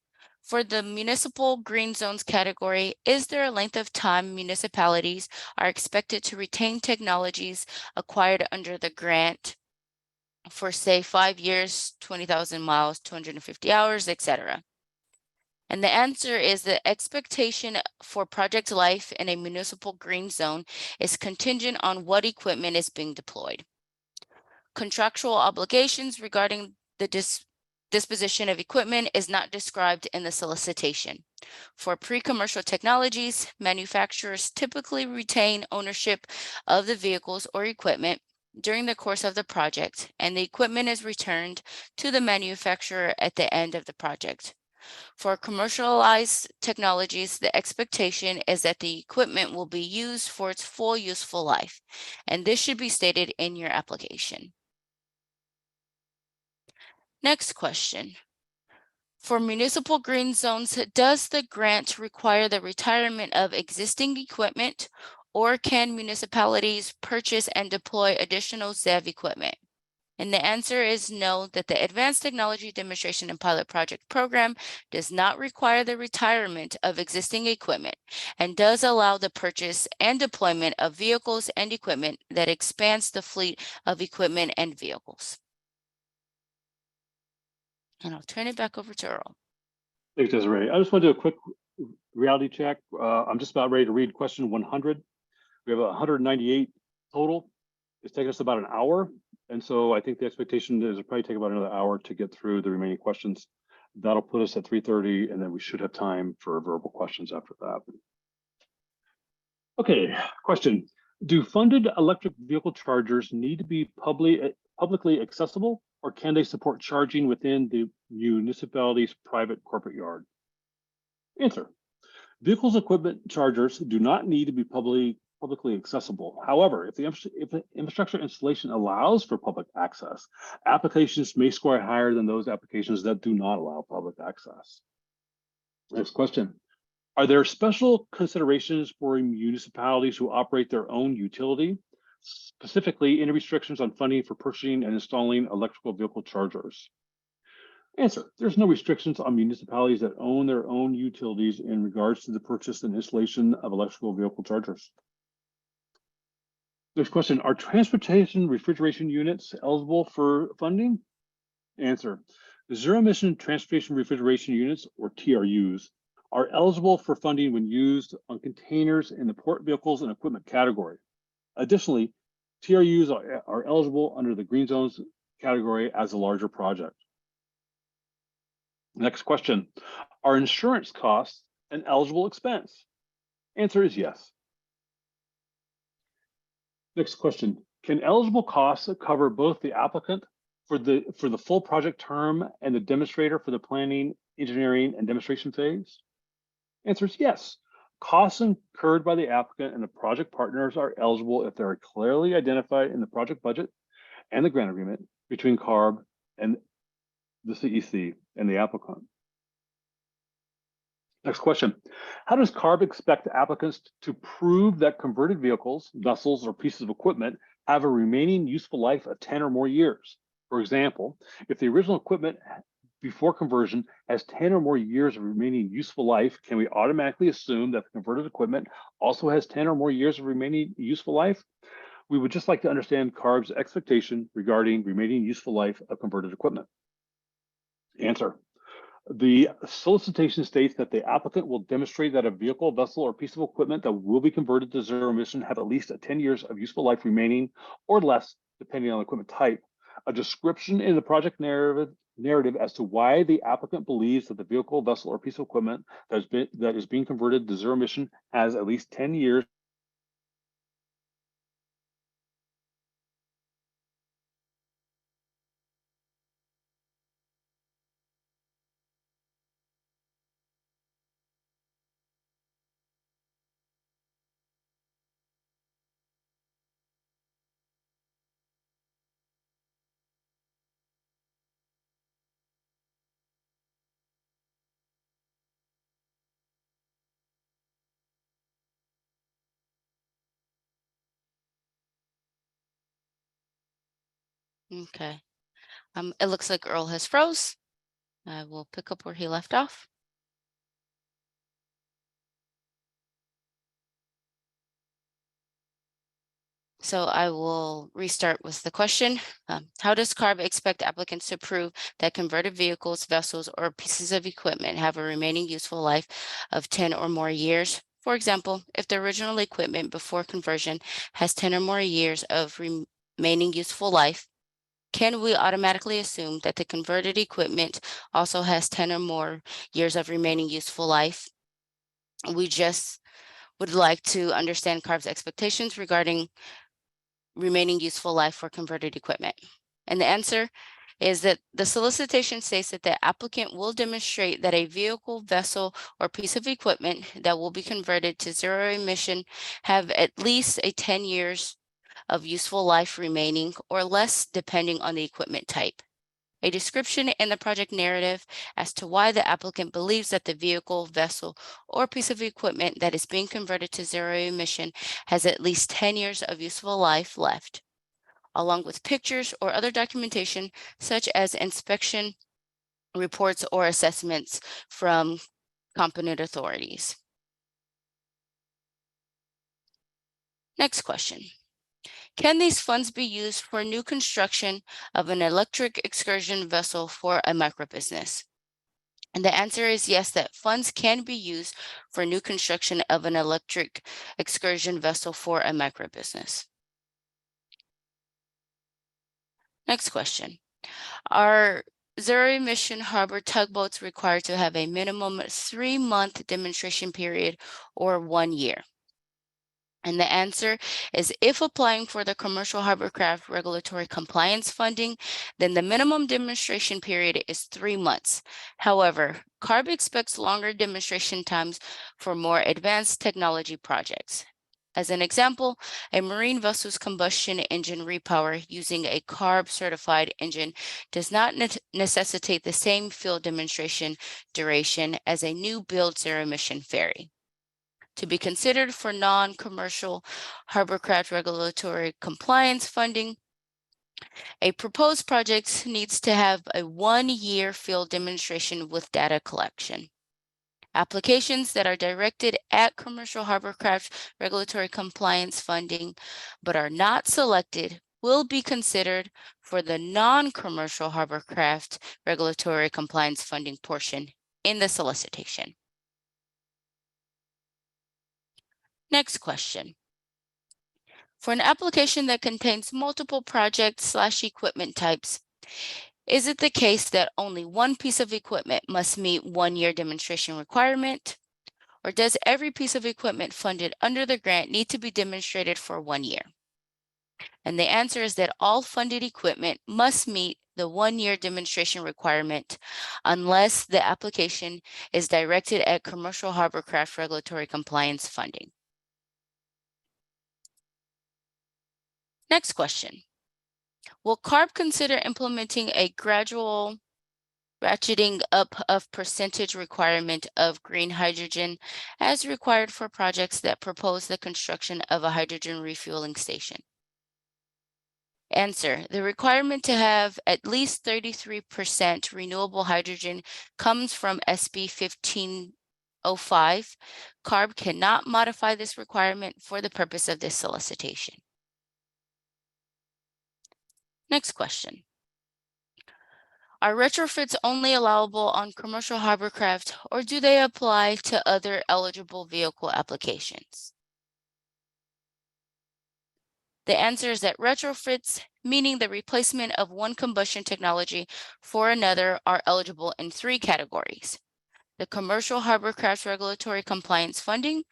For the municipal green zones category, is there a length of time municipalities are expected to retain technologies acquired under the grant for, say, 5 years, 20,000 miles, 250 hours, etc.? And the answer is the expectation for project life in a municipal green zone is contingent on what equipment is being deployed. Contractual obligations regarding the disposition of equipment is not described in the solicitation. For pre-commercial technologies, manufacturers typically retain ownership of the vehicles or equipment during the course of the project, and the equipment is returned to the manufacturer at the end of the project. For commercialized technologies, the expectation is that the equipment will be used for its full useful life, and this should be stated in your application. Next question. For municipal green zones, does the grant require the retirement of existing equipment, or can municipalities purchase and deploy additional ZEV equipment? And the answer is no, that the Advanced Technology Demonstration and Pilot Project Program does not require the retirement of existing equipment and does allow the purchase and deployment of vehicles and equipment that expands the fleet of equipment and vehicles. And I'll turn it back over to Earl. Thanks, Desiree. I just want to do a quick reality check. I'm just about ready to read question 100. We have 198 total. It's taken us about an hour. And so I think the expectation is it'll probably take about another hour to get through the remaining questions. That'll put us at 3:30, and then we should have time for verbal questions after that. Okay, question. Do funded electric vehicle chargers need to be publicly accessible, or can they support charging within the municipality's private corporate yard? Answer. Vehicles equipment chargers do not need to be publicly accessible. However, if the infrastructure installation allows for public access, applications may score higher than those applications that do not allow public access. Next question. Are there special considerations for municipalities who operate their own utility? Specifically, any restrictions on funding for purchasing and installing electrical vehicle chargers? Answer. There's no restrictions on municipalities that own their own utilities in regards to the purchase and installation of electrical vehicle chargers. Next question, are transportation refrigeration units eligible for funding? Answer, zero emission transportation refrigeration units, or TRUs, are eligible for funding when used on containers in the port vehicles and equipment category. Additionally, TRUs are eligible under the Green Zones category as a larger project. Next question, are insurance costs an eligible expense? Answer is yes. Next question, can eligible costs cover both the applicant for the full project term and the demonstrator for the planning, engineering, and demonstration phase? Answer is yes. Costs incurred by the applicant and the project partners are eligible if they are clearly identified in the project budget and the grant agreement between CARB and the CEC and the applicant. Next question. How does CARB expect applicants to prove that converted vehicles, vessels, or pieces of equipment have a remaining useful life of 10 or more years? For example, if the original equipment before conversion has 10 or more years of remaining useful life, can we automatically assume that the converted equipment also has 10 or more years of remaining useful life? We would just like to understand CARB's expectation regarding remaining useful life of converted equipment. Answer. The solicitation states that the applicant will demonstrate that a vehicle, vessel, or piece of equipment that will be converted to zero emission have at least 10 years of useful life remaining or less, depending on the equipment type. A description in the project narrative as to why the applicant believes that the vehicle, vessel, or piece of equipment that is being converted to zero emission has at least 10 years Okay. It looks like Earl has froze. I will pick up where he left off. So I will restart with the question. How does CARB expect applicants to prove that converted vehicles, vessels, or pieces of equipment have a remaining useful life of 10 or more years? For example, if the original equipment before conversion has 10 or more years of remaining useful life, can we automatically assume that the converted equipment also has 10 or more years of remaining useful life? We just would like to understand CARB's expectations regarding remaining useful life for converted equipment. And the answer is that the solicitation states that the applicant will demonstrate that a vehicle, vessel, or piece of equipment that will be converted to zero emission have at least 10 years of useful life remaining or less, depending on the equipment type. A description in the project narrative as to why the applicant believes that the vehicle, vessel, or piece of equipment that is being converted to zero emission has at least 10 years of useful life left, along with pictures or other documentation such as inspection reports or assessments from competent authorities. Next question. Can these funds be used for new construction of an electric excursion vessel for a microbusiness? And the answer is yes, that funds can be used for new construction of an electric excursion vessel for a microbusiness. Next question. Are zero-emission harbor tugboats required to have a minimum 3-month demonstration period or 1 year? And the answer is if applying for the Commercial Hovercraft Regulatory Compliance Funding, then the minimum demonstration period is 3 months. However, CARB expects longer demonstration times for more advanced technology projects. As an example, a marine vessel's combustion engine repower using a CARB-certified engine does not necessitate the same field demonstration duration as a new build zero-emission ferry. To be considered for non-commercial hovercraft regulatory compliance funding, a proposed project needs to have a 1-year field demonstration with data collection. Applications that are directed at commercial hovercraft regulatory compliance funding but are not selected will be considered for the non-commercial hovercraft regulatory compliance funding portion in the solicitation. Next question. For an application that contains multiple project/equipment types, is it the case that only one piece of equipment must meet 1-year demonstration requirement? Or does every piece of equipment funded under the grant need to be demonstrated for 1 year? And the answer is that all funded equipment must meet the 1-year demonstration requirement unless the application is directed at commercial hovercraft regulatory compliance funding. Next question. Will CARB consider implementing a gradual ratcheting up of percentage requirement of green hydrogen as required for projects that propose the construction of a hydrogen refueling station. Answer: the requirement to have at least 33% renewable hydrogen comes from SB 1505. CARB cannot modify this requirement for the purpose of this solicitation. Next question. Are retrofits only allowable on commercial hovercraft, or do they apply to other eligible vehicle applications? The answer is that retrofits, meaning the replacement of one combustion technology for another, are eligible in 3 categories: the commercial hovercraft regulatory compliance funding,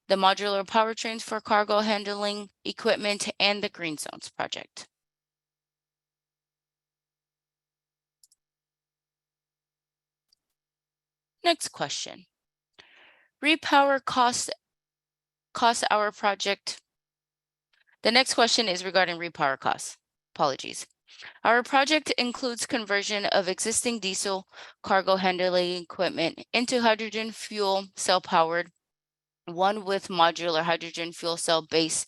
the modular powertrains for cargo handling equipment, and the Green Zones project. Next question. Repower cost our project. The next question is regarding repower costs. Apologies. Our project includes conversion of existing diesel cargo handling equipment into hydrogen fuel cell powered, one with modular hydrogen fuel cell base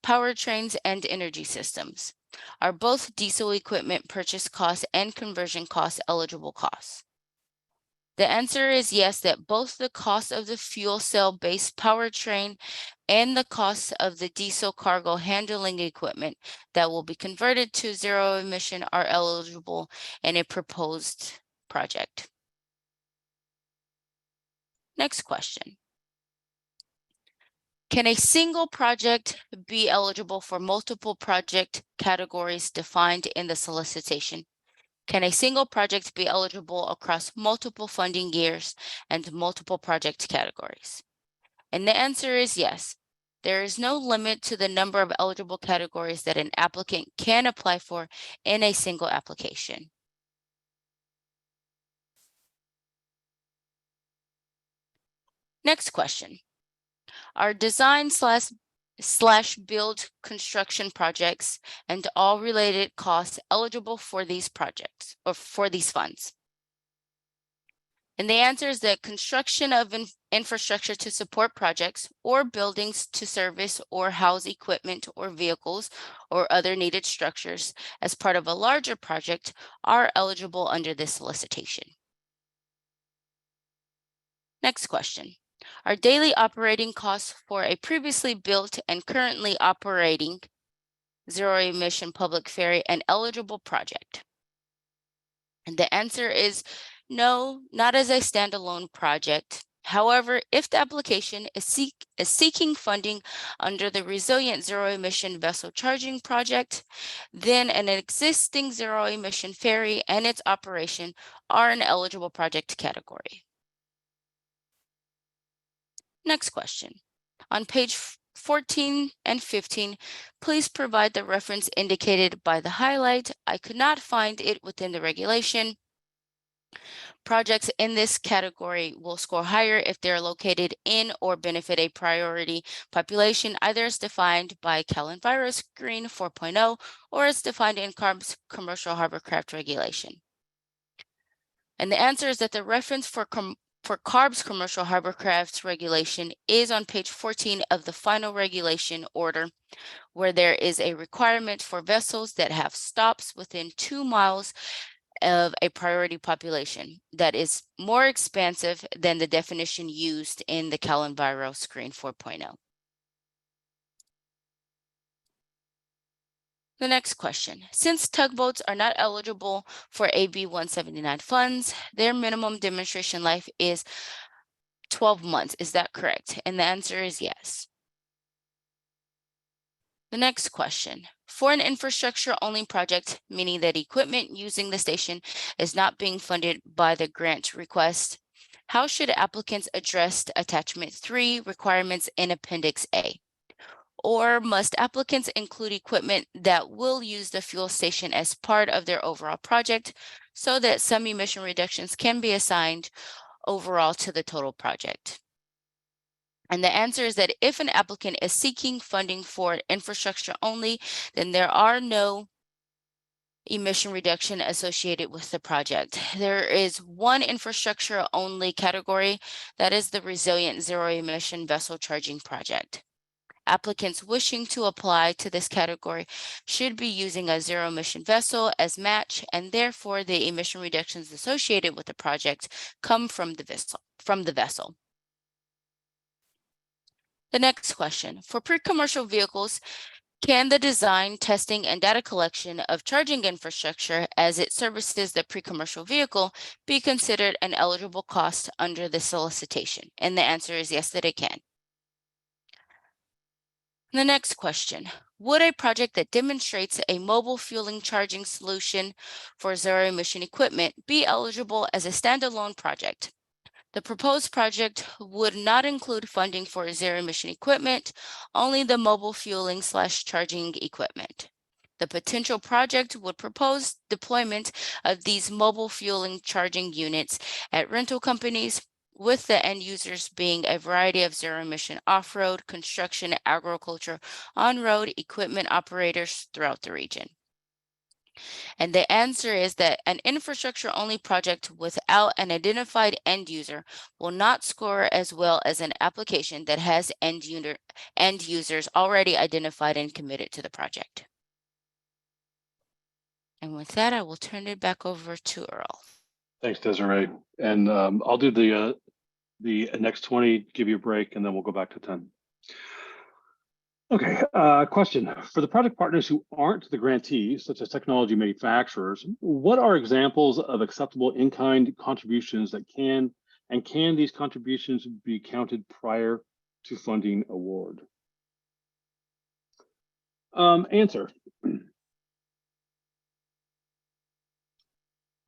powertrains and energy systems. Are both diesel equipment purchase costs and conversion costs eligible costs? The answer is yes, that both the cost of the fuel cell based powertrain and the cost of the diesel cargo handling equipment that will be converted to zero emission are eligible in a proposed project. Next question. Can a single project be eligible for multiple project categories defined in the solicitation? Can a single project be eligible across multiple funding years and multiple project categories? And the answer is yes. There is no limit to the number of eligible categories that an applicant can apply for in a single application. Next question. Are design slash build construction projects and all related costs eligible for these projects or for these funds? And the answer is that construction of infrastructure to support projects or buildings to service or house equipment or vehicles or other needed structures as part of a larger project are eligible under this solicitation. Next question. Are daily operating costs for a previously built and currently operating zero emission public ferry an eligible project? And the answer is no, not as a standalone project. However, if the application is seeking funding under the Resilient Zero Emission Vessel Charging Project, then an existing zero emission ferry and its operation are an eligible project category. Next question. On page 14 and 15, please provide the reference indicated by the highlight. I could not find it within the regulation. Projects in this category will score higher if they're located in or benefit a priority population, either as defined by CalEnviro's Green 4.0 or as defined in CARB's Commercial Hovercraft Regulation. And the answer is that the reference for CARB's Commercial Hovercraft Regulation is on page 14 of the final regulation order, where there is a requirement for vessels that have stops within 2 miles of a priority population that is more expansive than the definition used in the CalEnviro Screen 4.0. The next question. Since tugboats are not eligible for AB 179 funds, their minimum demonstration life is 12 months. Is that correct? And the answer is yes. The next question. For an infrastructure-only project, meaning that equipment using the station is not being funded by the grant request, how should applicants address Attachment 3 requirements in Appendix A? Or must applicants include equipment that will use the fuel station as part of their overall project so that some emission reductions can be assigned overall to the total project? And the answer is that if an applicant is seeking funding for infrastructure only, then there are no emission reduction associated with the project. There is one infrastructure only category, that is the resilient zero emission vessel charging project. Applicants wishing to apply to this category should be using a zero emission vessel as match, and therefore the emission reductions associated with the project come from the vessel. The next question, for pre-commercial vehicles, can the design, testing, and data collection of charging infrastructure as it services the pre-commercial vehicle be considered an eligible cost under the solicitation? And the answer is yes, that it can. The next question, would a project that demonstrates a mobile fueling charging solution for zero emission equipment be eligible as a standalone project? The proposed project would not include funding for zero emission equipment, only the mobile fueling / charging equipment. The potential project would propose deployment of these mobile fueling charging units at rental companies, with the end users being a variety of zero emission off-road, construction, agriculture, on-road equipment operators throughout the region. And the answer is that an infrastructure-only project without an identified end user will not score as well as an application that has end users already identified and committed to the project. And with that, I will turn it back over to Earl. Thanks, Desiree. And I'll do the next 20, give you a break, and then we'll go back to 10. Okay, question. For the project partners who aren't the grantees, such as technology manufacturers, what are examples of acceptable in-kind contributions that can these contributions be counted prior to funding award? Answer.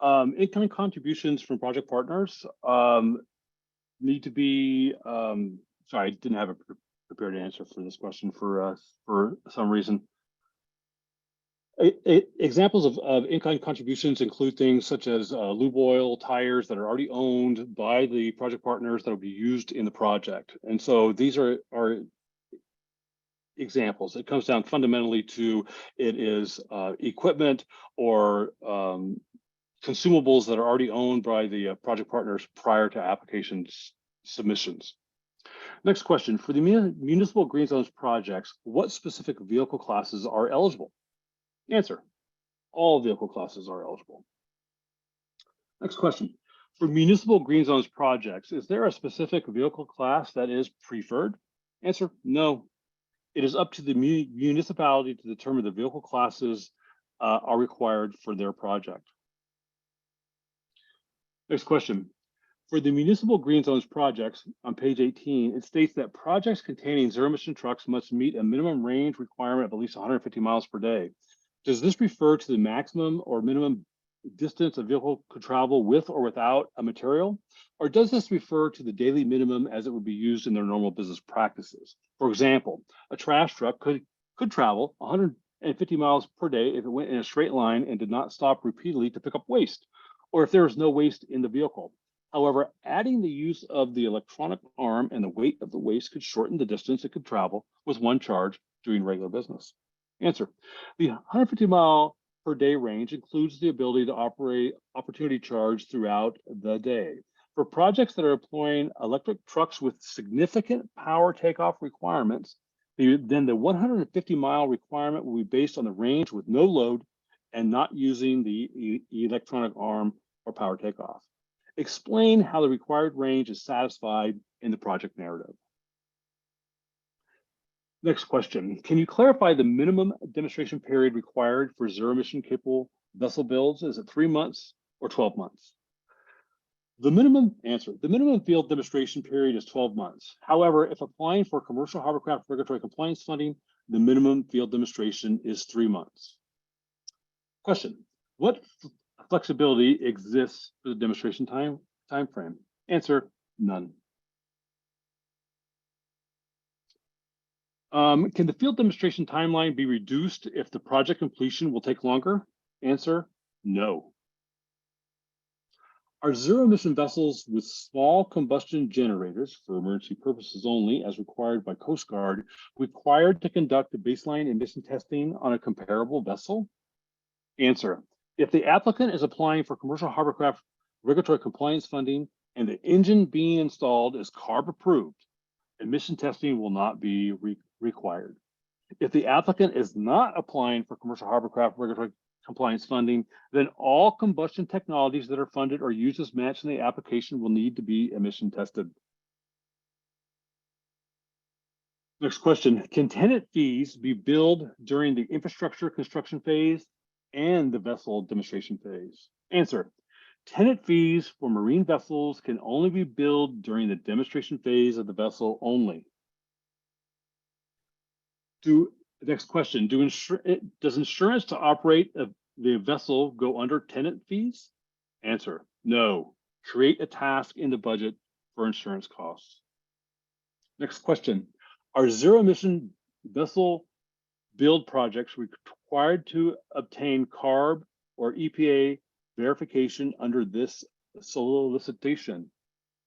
In-kind contributions from project partners need to be, sorry, I didn't have a prepared answer for this question for some reason. Examples of in-kind contributions include things such as lube oil, tires that are already owned by the project partners that will be used in the project. And so these are examples. It comes down fundamentally to it is equipment or consumables that are already owned by the project partners prior to application submissions. Next question, for the municipal green zones projects, what specific vehicle classes are eligible? Answer, all vehicle classes are eligible. Next question, for municipal green zones projects, is there a specific vehicle class that is preferred? Answer, no. It is up to the municipality to determine the vehicle classes are required for their project. Next question. For the municipal green zones projects on page 18, it states that projects containing zero emission trucks must meet a minimum range requirement of at least 150 miles per day. Does this refer to the maximum or minimum distance a vehicle could travel with or without a material? Or does this refer to the daily minimum as it would be used in their normal business practices? For example, a trash truck could travel 150 miles per day if it went in a straight line and did not stop repeatedly to pick up waste, or if there is no waste in the vehicle. However, adding the use of the electronic arm and the weight of the waste could shorten the distance it could travel with one charge doing regular business. Answer, the 150 mile per day range includes the ability to operate opportunity charge throughout the day. For projects that are employing electric trucks with significant power takeoff requirements, then the 150 mile requirement will be based on the range with no load and not using the electronic arm or power takeoff. Explain how the required range is satisfied in the project narrative. Next question, can you clarify the minimum demonstration period required for zero emission capable vessel builds? Is it 3 months or 12 months? The minimum field demonstration period is 12 months. However, if applying for commercial hovercraft regulatory compliance funding, the minimum field demonstration is 3 months. Question, what flexibility exists for the demonstration time frame? Answer, none. Can the field demonstration timeline be reduced if the project completion will take longer? Answer, no. Are zero emission vessels with small combustion generators for emergency purposes only, as required by Coast Guard, required to conduct a baseline emission testing on a comparable vessel? Answer: if the applicant is applying for commercial hovercraft regulatory compliance funding and the engine being installed is CARB approved, emission testing will not be required. If the applicant is not applying for commercial hovercraft regulatory compliance funding, then all combustion technologies that are funded or used as matched in the application will need to be emission tested. Next question: can tenant fees be billed during the infrastructure construction phase and the vessel demonstration phase? Answer: tenant fees for marine vessels can only be billed during the demonstration phase of the vessel only. Next question: does insurance to operate the vessel go under tenant fees? Answer: no. Create a task in the budget for insurance costs. Next question: are zero emission vessel build projects required to obtain CARB or EPA verification under this solicitation?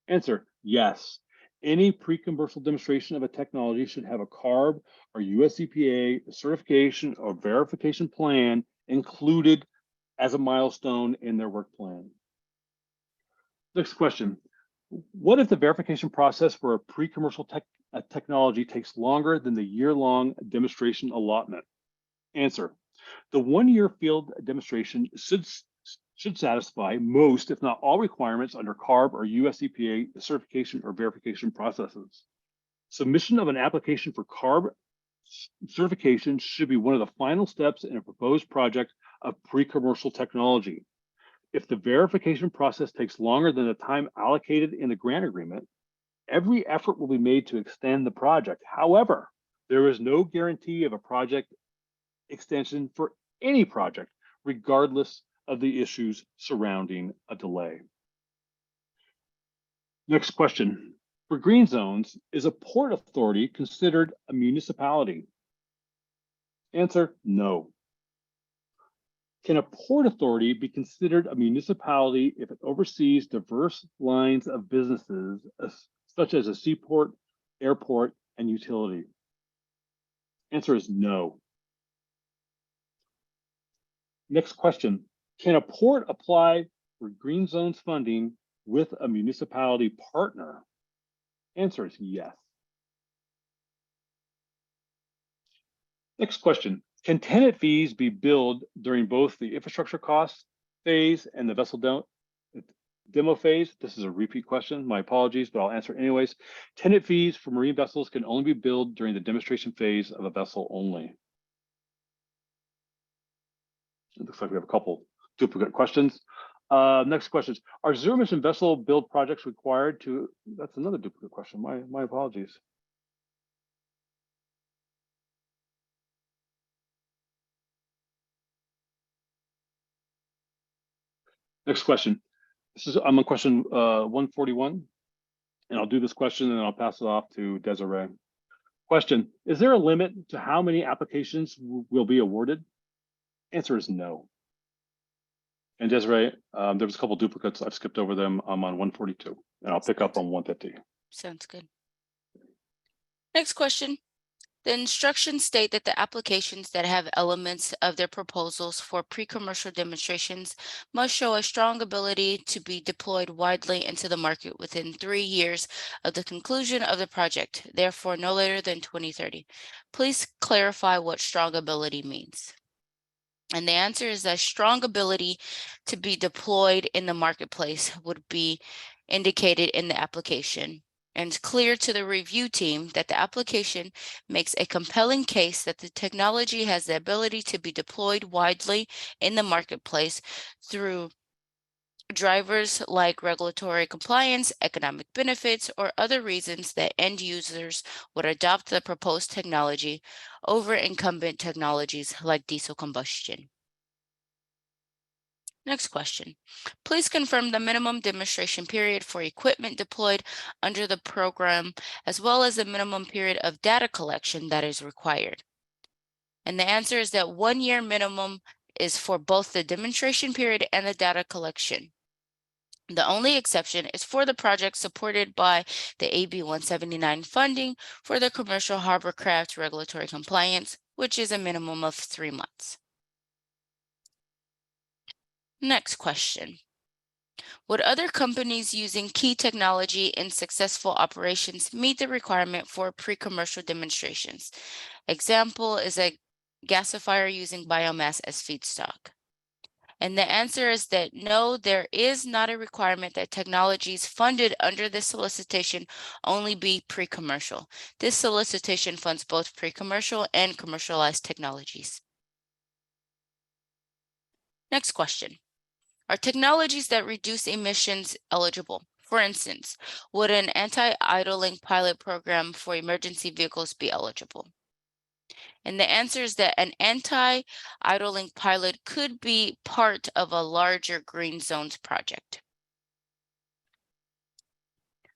Answer: yes. Any pre-commercial demonstration of a technology should have a CARB or US EPA certification or verification plan included as a milestone in their work plan. Next question: what if the verification process for a pre-commercial technology takes longer than the year-long demonstration allotment? Answer: the one-year field demonstration should satisfy most, if not all, requirements under CARB or US EPA certification or verification processes. Submission of an application for CARB certification should be one of the final steps in a proposed project of pre-commercial technology. If the verification process takes longer than the time allocated in the grant agreement, every effort will be made to extend the project. However, there is no guarantee of a project extension for any project, regardless of the issues surrounding a delay. Next question: for green zones, is a port authority considered a municipality? Answer: no. Can a port authority be considered a municipality if it oversees diverse lines of businesses, such as a seaport, airport, and utility? Answer is no. Next question: can a port apply for green zones funding with a municipality partner? Answer is yes. Next question: can tenant fees be billed during both the infrastructure costs phase and the vessel demo phase? This is a repeat question, my apologies, but I'll answer anyways. Tenant fees for marine vessels can only be billed during the demonstration phase of a vessel only. It looks like we have a couple duplicate questions. Next questions: are zero emission vessel build projects required to? That's another duplicate question. My apologies. Next question. I'm on question 141, and I'll do this question and then I'll pass it off to Desiree. Question: is there a limit to how many applications will be awarded? Answer is no. And Desiree, there was a couple duplicates. I've skipped over them. I'm on 142, and I'll pick up on 150. Sounds good. Next question. The instructions state that the applications that have elements of their proposals for pre-commercial demonstrations must show a strong ability to be deployed widely into the market within 3 years of the conclusion of the project, therefore no later than 2030. Please clarify what strong ability means. And the answer is that strong ability to be deployed in the marketplace would be indicated in the application, and clear to the review team that the application makes a compelling case that the technology has the ability to be deployed widely in the marketplace through drivers like regulatory compliance, economic benefits, or other reasons that end users would adopt the proposed technology over incumbent technologies like diesel combustion. Next question. Please confirm the minimum demonstration period for equipment deployed under the program, as well as the minimum period of data collection that is required. And the answer is that 1 year minimum is for both the demonstration period and the data collection. The only exception is for the project supported by the AB 179 funding for the commercial hovercraft regulatory compliance, which is a minimum of 3 months. Next question. Would other companies using key technology in successful operations meet the requirement for pre-commercial demonstrations? Example is a gasifier using biomass as feedstock. And the answer is that no, there is not a requirement that technologies funded under this solicitation only be pre-commercial. This solicitation funds both pre-commercial and commercialized technologies. Next question. Are technologies that reduce emissions eligible? For instance, would an anti-idling pilot program for emergency vehicles be eligible? And the answer is that an anti-idling pilot could be part of a larger green zones project.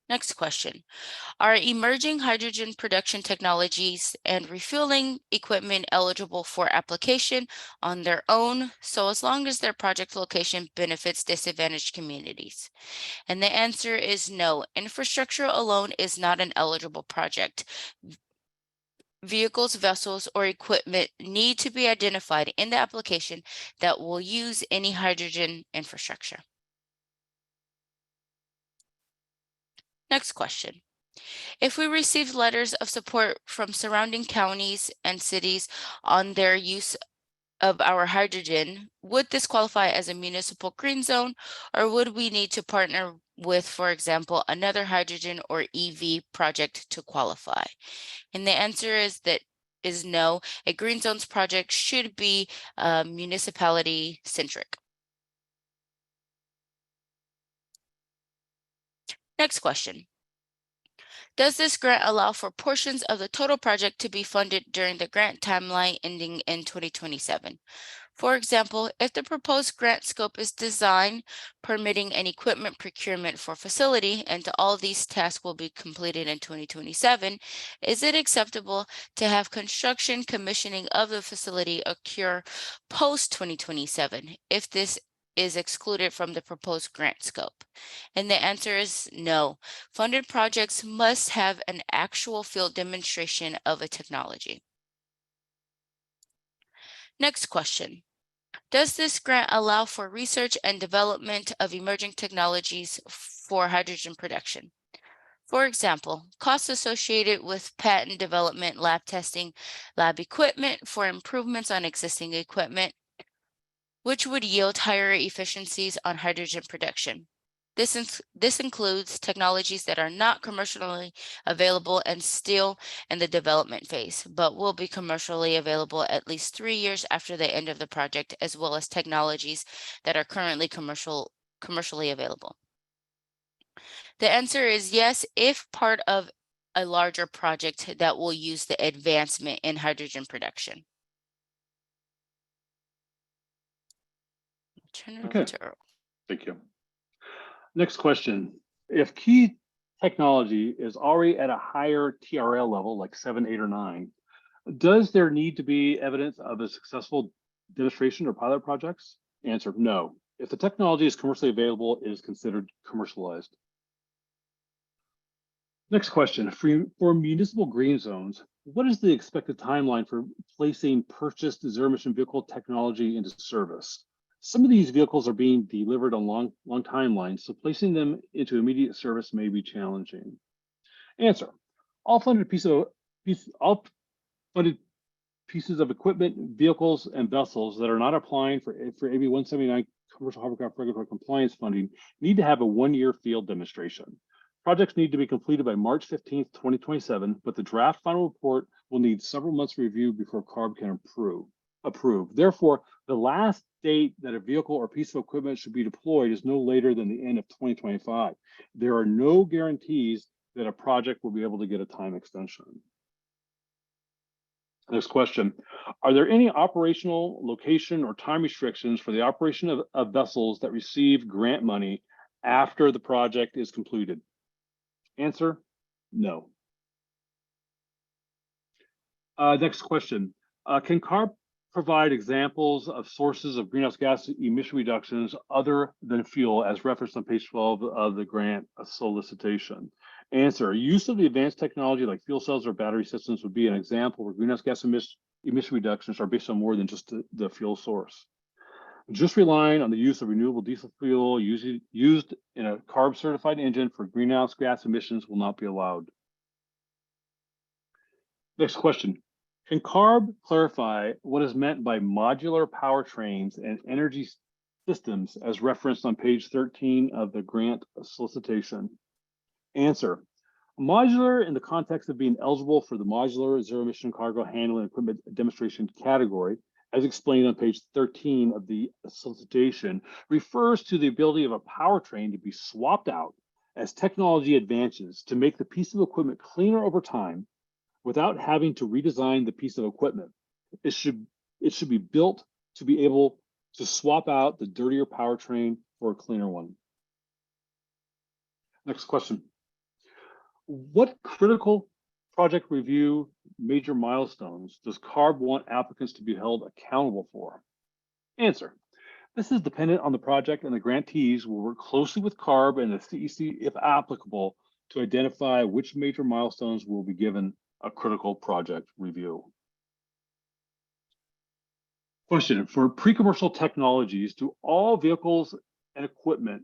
Next question. Are emerging hydrogen production technologies and refueling equipment eligible for application on their own, so as long as their project location benefits disadvantaged communities? And the answer is no. Infrastructure alone is not an eligible project. Vehicles, vessels, or equipment need to be identified in the application that will use any hydrogen infrastructure. Next question. If we received letters of support from surrounding counties and cities on their use of our hydrogen, would this qualify as a municipal green zone, or would we need to partner with, for example, another hydrogen or EV project to qualify? And the answer is no. A green zones project should be municipality centric. Next question. Does this grant allow for portions of the total project to be funded during the grant timeline ending in 2027? For example, if the proposed grant scope is design, permitting, and equipment procurement for facility, and all these tasks will be completed in 2027, is it acceptable to have construction commissioning of the facility occur post-2027 if this is excluded from the proposed grant scope? And the answer is no. Funded projects must have an actual field demonstration of a technology. Next question. Does this grant allow for research and development of emerging technologies for hydrogen production? For example, costs associated with patent development, lab testing, lab equipment for improvements on existing equipment, which would yield higher efficiencies on hydrogen production. This includes technologies that are not commercially available and still in the development phase, but will be commercially available at least 3 years after the end of the project, as well as technologies that are currently commercially available. The answer is yes, if part of a larger project that will use the advancement in hydrogen production. Turn it over to Earl. Thank you. Next question. If key technology is already at a higher TRL level, like 7, 8, or 9, does there need to be evidence of a successful demonstration or pilot projects? Answer, no. If the technology is commercially available, it is considered commercialized. Next question. For municipal green zones, what is the expected timeline for placing purchased zero emission vehicle technology into service? Some of these vehicles are being delivered on long timelines, so placing them into immediate service may be challenging. Answer: all funded pieces of equipment, vehicles, and vessels that are not applying for AB 179 commercial hovercraft regulatory compliance funding need to have a 1-year field demonstration. Projects need to be completed by March 15th, 2027, but the draft final report will need several months review before CARB can approve. Therefore, the last date that a vehicle or piece of equipment should be deployed is no later than the end of 2025. There are no guarantees that a project will be able to get a time extension. Next question. Are there any operational, location, or time restrictions for the operation of vessels that receive grant money after the project is completed? Answer, no. Next question. Can CARB provide examples of sources of greenhouse gas emission reductions other than fuel, as referenced on page 12 of the grant solicitation? Answer: use of the advanced technology like fuel cells or battery systems would be an example where greenhouse gas emission reductions are based on more than just the fuel source. Just relying on the use of renewable diesel fuel used in a CARB certified engine for greenhouse gas emissions will not be allowed. Next question. Can CARB clarify what is meant by modular powertrains and energy systems as referenced on page 13 of the grant solicitation? Answer. Modular in the context of being eligible for the modular zero emission cargo handling equipment demonstration category, as explained on page 13 of the solicitation, refers to the ability of a powertrain to be swapped out as technology advances to make the piece of equipment cleaner over time without having to redesign the piece of equipment. It should be built to be able to swap out the dirtier powertrain for a cleaner one. Next question. What critical project review major milestones does CARB want applicants to be held accountable for? Answer. This is dependent on the project, and the grantees will work closely with CARB and the CEC, if applicable, to identify which major milestones will be given a critical project review. Question. For pre-commercial technologies, do all vehicles and equipment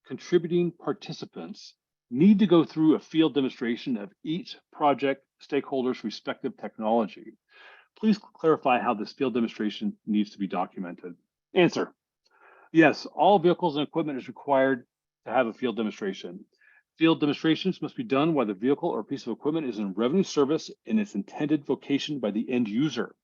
contributing participants need to go through a field demonstration of each project stakeholder's respective technology? Please clarify how this field demonstration needs to be documented. Answer. Yes, all vehicles and equipment is required to have a field demonstration. Field demonstrations must be done while the vehicle or piece of equipment is in revenue service in its intended vocation by the end user.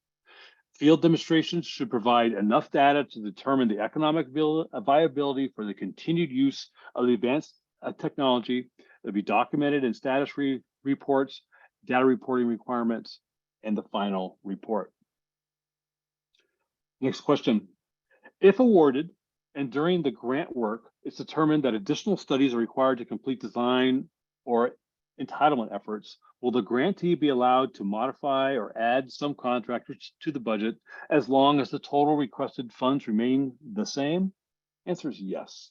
Field demonstrations should provide enough data to determine the economic viability for the continued use of the advanced technology that be documented in status reports, data reporting requirements, and the final report. Next question. If awarded and during the grant work, it's determined that additional studies are required to complete design or entitlement efforts, will the grantee be allowed to modify or add some contractors to the budget as long as the total requested funds remain the same? Answer is yes.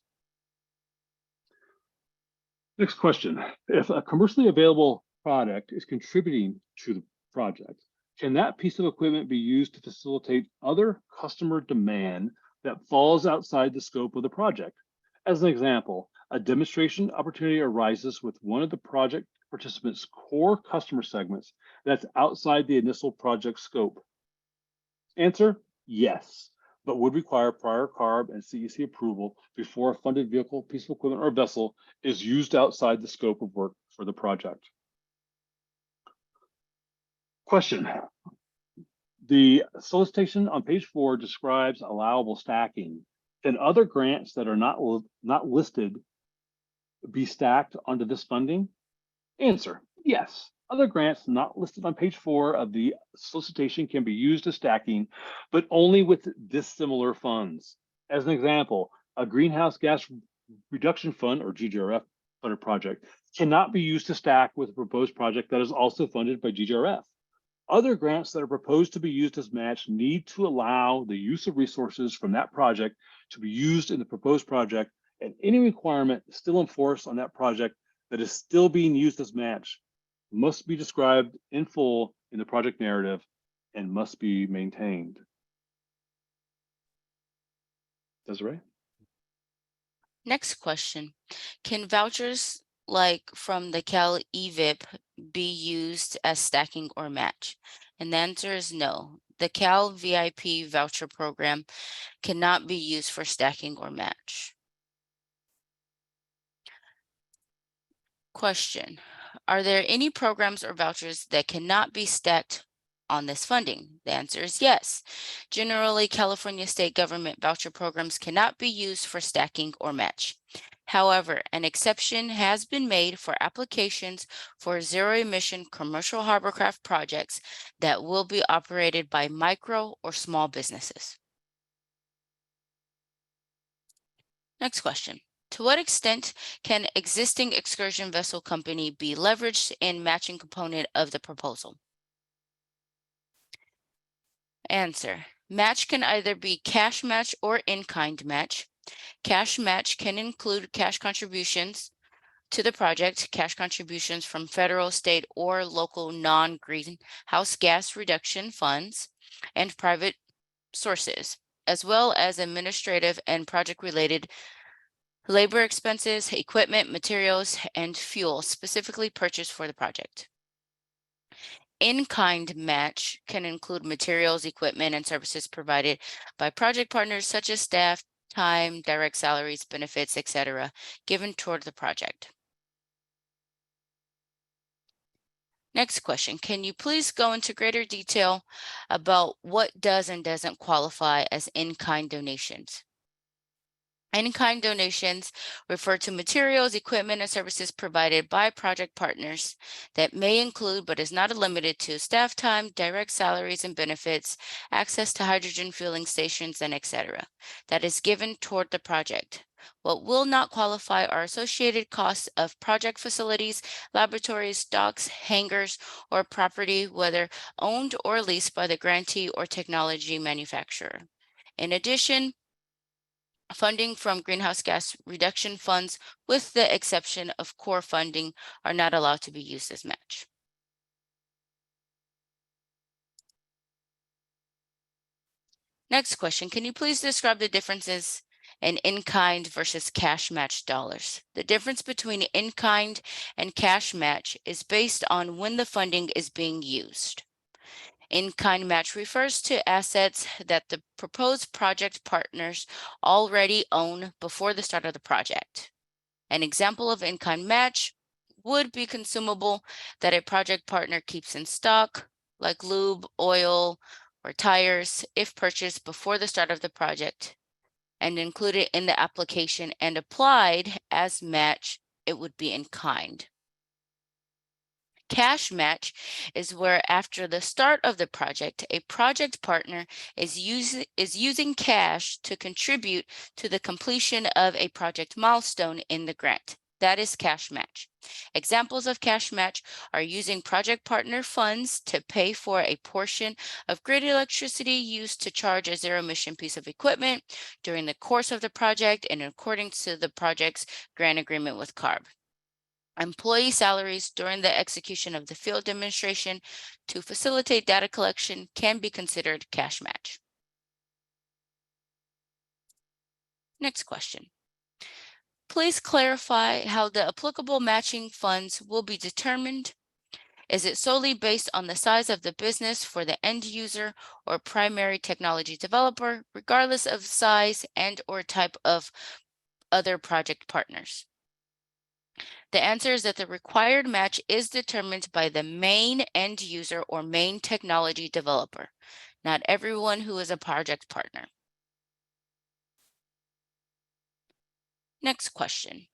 Next question. If a commercially available product is contributing to the project, can that piece of equipment be used to facilitate other customer demand that falls outside the scope of the project? As an example, a demonstration opportunity arises with one of the project participants' core customer segments that's outside the initial project scope. Answer, yes, but would require prior CARB and CEC approval before a funded vehicle, piece of equipment, or vessel is used outside the scope of work for the project. Question. The solicitation on page 4 describes allowable stacking. Can other grants that are not listed be stacked onto this funding? Answer, yes. Other grants not listed on page 4 of the solicitation can be used as stacking, but only with dissimilar funds. As an example, a greenhouse gas reduction fund, or GGRF funded project, cannot be used to stack with a proposed project that is also funded by GGRF. Other grants that are proposed to be used as match need to allow the use of resources from that project to be used in the proposed project, and any requirement still enforced on that project that is still being used as match must be described in full in the project narrative and must be maintained. Desiree? Next question. Can vouchers like from the Cal EVIP be used as stacking or match? And the answer is no. The Cal VIP voucher program cannot be used for stacking or match. Question. Are there any programs or vouchers that cannot be stacked on this funding? The answer is yes. Generally, California state government voucher programs cannot be used for stacking or match. However, an exception has been made for applications for zero-emission commercial hovercraft projects that will be operated by micro or small businesses. Next question. To what extent can existing excursion vessel company be leveraged in matching component of the proposal? Answer. Match can either be cash match or in-kind match. Cash match can include cash contributions to the project, cash contributions from federal, state, or local non-greenhouse gas reduction funds, and private sources, as well as administrative and project-related labor expenses, equipment, materials, and fuel specifically purchased for the project. In-kind match can include materials, equipment, and services provided by project partners such as staff, time, direct salaries, benefits, etc., given toward the project. Next question, can you please go into greater detail about what does and doesn't qualify as in-kind donations? In-kind donations refer to materials, equipment, and services provided by project partners that may include, but is not limited to, staff time, direct salaries and benefits, access to hydrogen fueling stations, and etc. that is given toward the project. What will not qualify are associated costs of project facilities, laboratories, docks, hangars, or property, whether owned or leased by the grantee or technology manufacturer. In addition, funding from greenhouse gas reduction funds, with the exception of core funding, are not allowed to be used as match. Next question, can you please describe the differences in-kind versus cash match dollars? The difference between in-kind and cash match is based on when the funding is being used. In-kind match refers to assets that the proposed project partners already own before the start of the project. An example of in-kind match would be consumable that a project partner keeps in stock, like lube, oil, or tires, if purchased before the start of the project and included in the application and applied as match, it would be in kind. Cash match is where, after the start of the project, a project partner is using cash to contribute to the completion of a project milestone in the grant. That is cash match. Examples of cash match are using project partner funds to pay for a portion of grid electricity used to charge a zero-emission piece of equipment during the course of the project and according to the project's grant agreement with CARB. Employee salaries during the execution of the field demonstration to facilitate data collection can be considered cash match. Next question. Please clarify how the applicable matching funds will be determined. Is it solely based on the size of the business for the end user or primary technology developer, regardless of size and/or type of other project partners? The answer is that the required match is determined by the main end user or main technology developer, not everyone who is a project partner. Next question.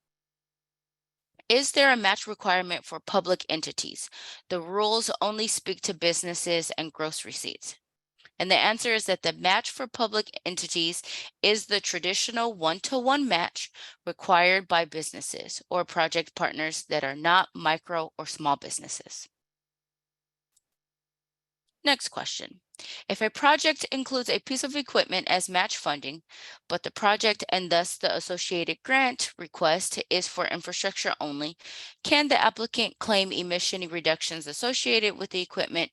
Is there a match requirement for public entities? The rules only speak to businesses and gross receipts. And the answer is that the match for public entities is the traditional one-to-one match required by businesses or project partners that are not micro or small businesses. Next question. If a project includes a piece of equipment as match funding, but the project and thus the associated grant request is for infrastructure only, can the applicant claim emission reductions associated with the equipment,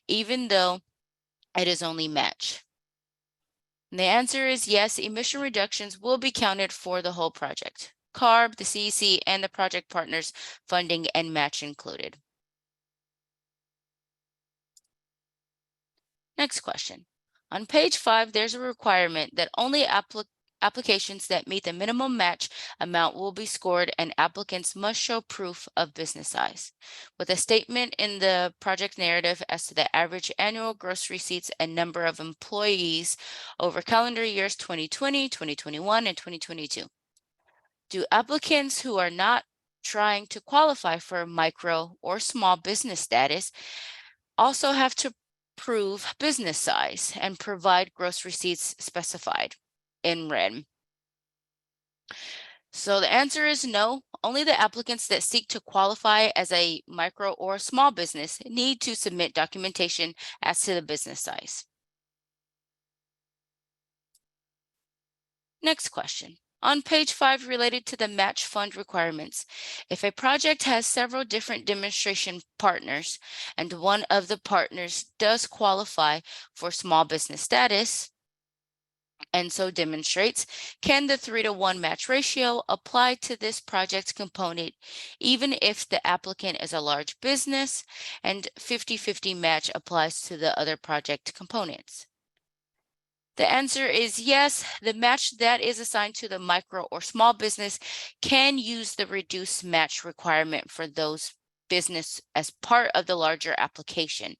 even though it is only match? And the answer is yes, emission reductions will be counted for the whole project. CARB, the CEC, and the project partners funding and match included. Next question. On page 5, there's a requirement that only applications that meet the minimum match amount will be scored, and applicants must show proof of business size, with a statement in the project narrative as to the average annual gross receipts and number of employees over calendar years 2020, 2021, and 2022. Do applicants who are not trying to qualify for micro or small business status also have to prove business size and provide gross receipts specified in red? So the answer is no. Only the applicants that seek to qualify as a micro or small business need to submit documentation as to the business size. Next question. On page 5, related to the match fund requirements, if a project has several different demonstration partners and one of the partners does qualify for small business status, and so demonstrates, can the 3-to-1 match ratio apply to this project component even if the applicant is a large business, and 50-50 match applies to the other project components? The answer is yes. The match that is assigned to the micro or small business can use the reduced match requirement for those business as part of the larger application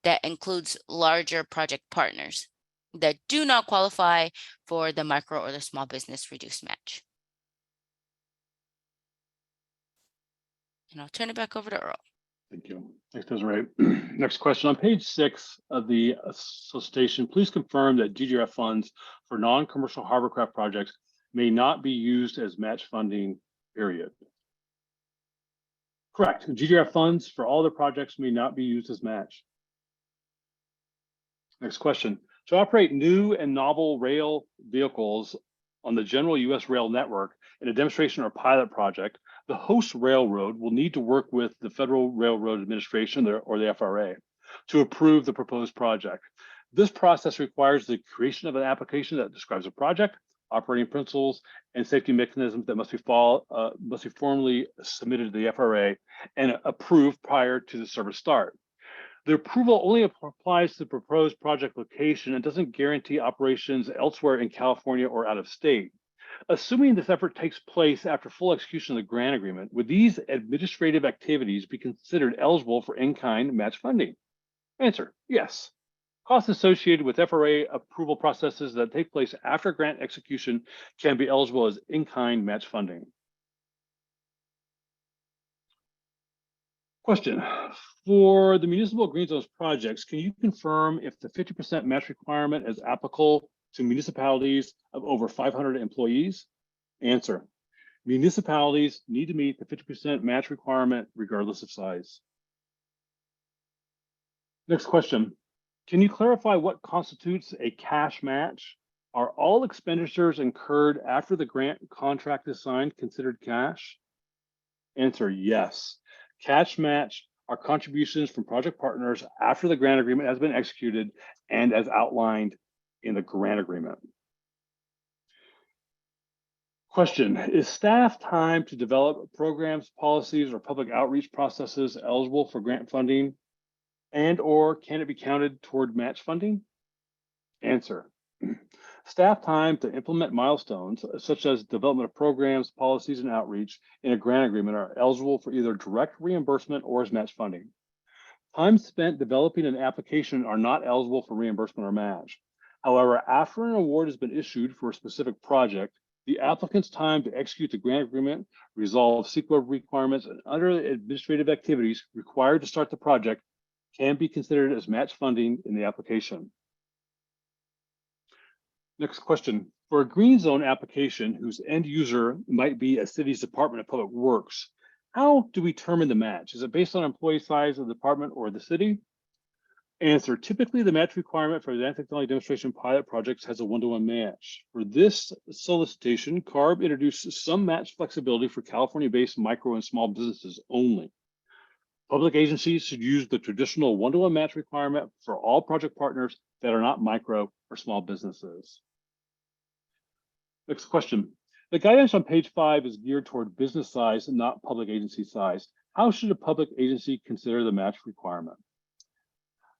that includes larger project partners that do not qualify for the micro or the small business reduced match. And I'll turn it back over to Earl. Thank you. Thanks, Desiree. Next question. On page 6 of the solicitation, please confirm that GGRF funds for non-commercial hovercraft projects may not be used as match funding, period. Correct. GGRF funds for all the projects may not be used as match. Next question. To operate new and novel rail vehicles on the general U.S. rail network in a demonstration or pilot project, the host railroad will need to work with the Federal Railroad Administration, or the FRA, to approve the proposed project. This process requires the creation of an application that describes a project, operating principles, and safety mechanisms that must be formally submitted to the FRA and approved prior to the service start. The approval only applies to the proposed project location and doesn't guarantee operations elsewhere in California or out of state. Assuming this effort takes place after full execution of the grant agreement, would these administrative activities be considered eligible for in-kind match funding? Answer, yes. Costs associated with FRA approval processes that take place after grant execution can be eligible as in-kind match funding. Question. For the municipal green zones projects, can you confirm if the 50% match requirement is applicable to municipalities of over 500 employees? Answer. Municipalities need to meet the 50% match requirement regardless of size. Next question. Can you clarify what constitutes a cash match? Are all expenditures incurred after the grant contract is signed considered cash? Answer, yes. Cash match are contributions from project partners after the grant agreement has been executed and as outlined in the grant agreement. Question, is staff time to develop programs, policies, or public outreach processes eligible for grant funding, and/or can it be counted toward match funding? Answer, staff time to implement milestones, such as development of programs, policies, and outreach in a grant agreement are eligible for either direct reimbursement or as match funding. Time spent developing an application are not eligible for reimbursement or match. However, after an award has been issued for a specific project, the applicant's time to execute the grant agreement, resolve SQL requirements, and other administrative activities required to start the project can be considered as match funding in the application. Next question. For a green zone application whose end user might be a city's Department of Public Works, how do we determine the match? Is it based on employee size of the department or the city? Answer, typically the match requirement for advanced technology demonstration pilot projects has a 1-to-1 match. For this solicitation, CARB introduced some match flexibility for California-based micro and small businesses only. Public agencies should use the traditional 1-to-1 match requirement for all project partners that are not micro or small businesses. Next question. The guidance on page 5 is geared toward business size and not public agency size. How should a public agency consider the match requirement?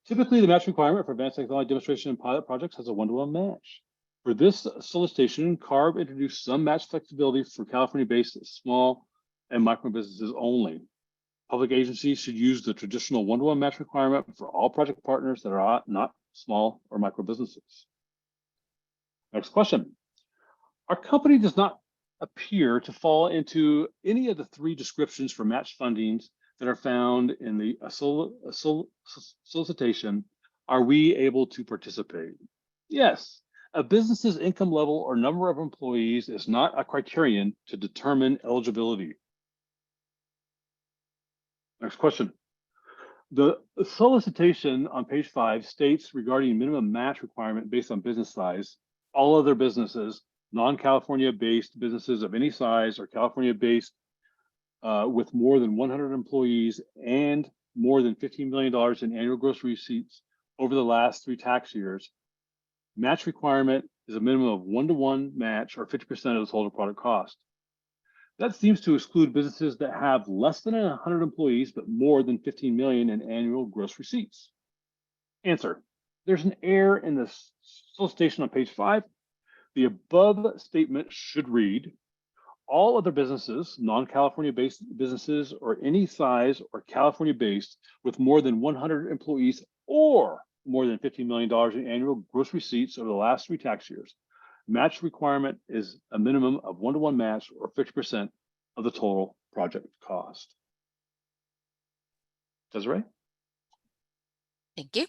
Typically, the match requirement for advanced technology demonstration and pilot projects has a 1-to-1 match. For this solicitation, CARB introduced some match flexibility for California-based small and micro businesses only. Public agencies should use the traditional 1-to-1 match requirement for all project partners that are not small or micro businesses. Next question. Our company does not appear to fall into any of the 3 descriptions for match fundings that are found in the solicitation. Are we able to participate? Yes. A business's income level or number of employees is not a criterion to determine eligibility. Next question. The solicitation on page 5 states regarding minimum match requirement based on business size, all other businesses, non-California based businesses of any size or California-based with more than 100 employees and more than $15 million in annual gross receipts over the last 3 tax years, match requirement is a minimum of 1-to-1 match or 50% of the total product cost. That seems to exclude businesses that have less than 100 employees, but more than 15 million in annual gross receipts. Answer: there's an error in the solicitation on page 5. The above statement should read, all other businesses, non-California based businesses or any size or California based with more than 100 employees or more than $15 million in annual gross receipts over the last 3 tax years. Match requirement is a minimum of 1-to-1 match or 50% of the total project cost. Desiree? Thank you.